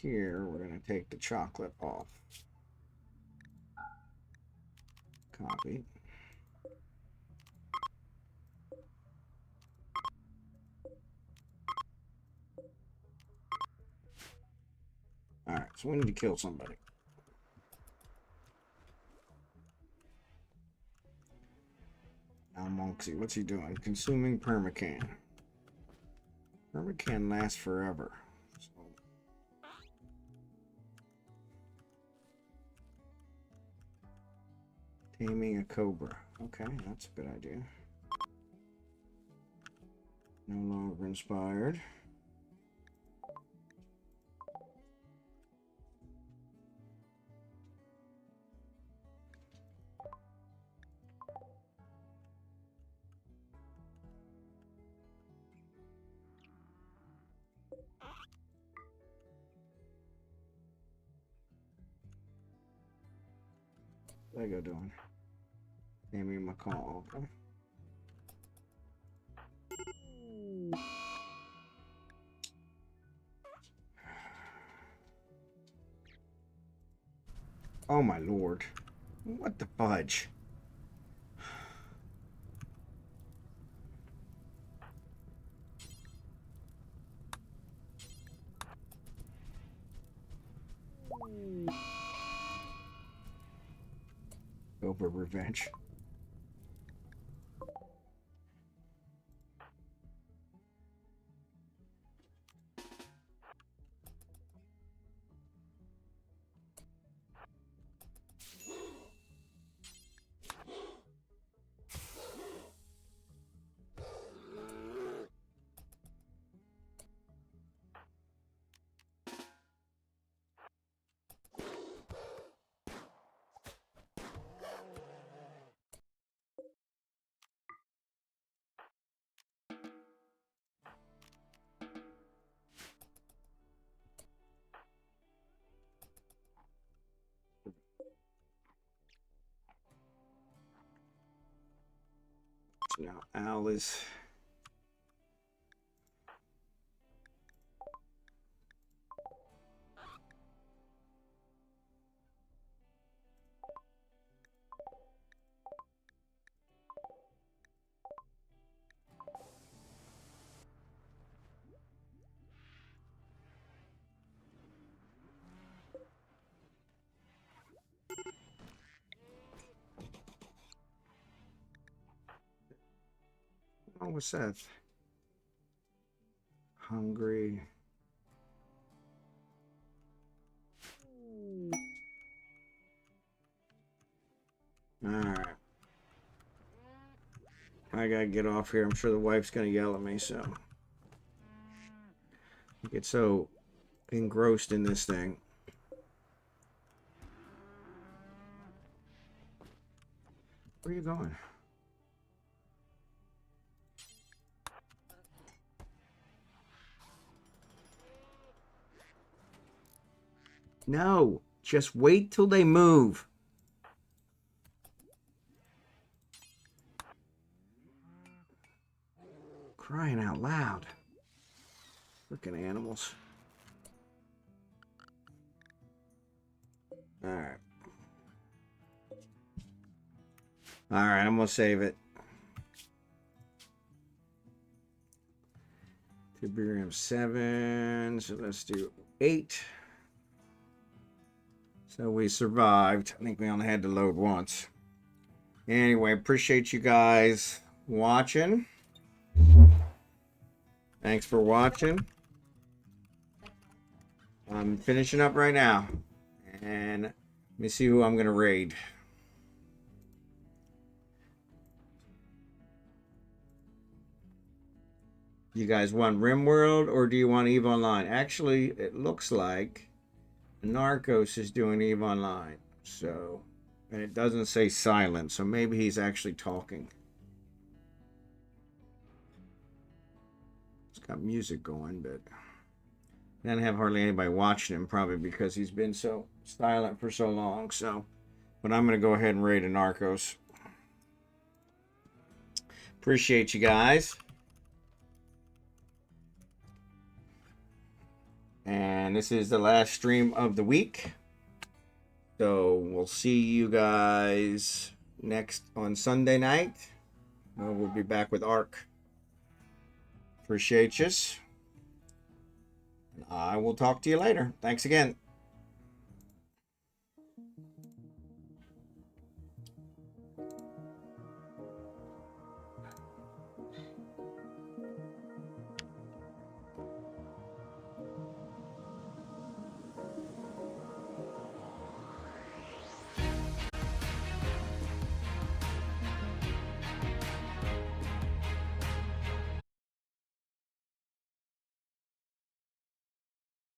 Here, we're going to take the chocolate off. Copy. Alright, so we need to kill somebody. Almonxy, what's he doing? Consuming permacan. Permacan lasts forever. So. Taming a cobra. Okay, that's a good idea. No longer inspired. Lego doing? Taming McCall. Okay. Oh my lord. What the fudge? Go for revenge. Now Al is... What's wrong with Seth? Hungry. Alright. I gotta get off here. I'm sure the wife's gonna yell at me, so I get so engrossed in this thing. Where are you going? No, just wait till they move. Crying out loud. Freaking animals. Alright. Alright, I'm gonna save it. Tiberium 7. So let's do 8. So we survived. I think we only had to load once. Anyway, appreciate you guys watching. Thanks for watching. I'm finishing up right now. And let me see who I'm going to raid. You guys want Rimworld or do you want EVE Online? Actually, it looks like Narcos is doing EVE Online. So, and it doesn't say silent. So maybe he's actually talking. It's got music going, but I don't have hardly anybody watching him, probably because he's been so silent for so long. So, but I'm going to go ahead and raid a Narcos. Appreciate you guys. And this is the last stream of the week. So we'll see you guys next on Sunday night. We'll be back with Ark. Appreciate you. I will talk to you later. Thanks again.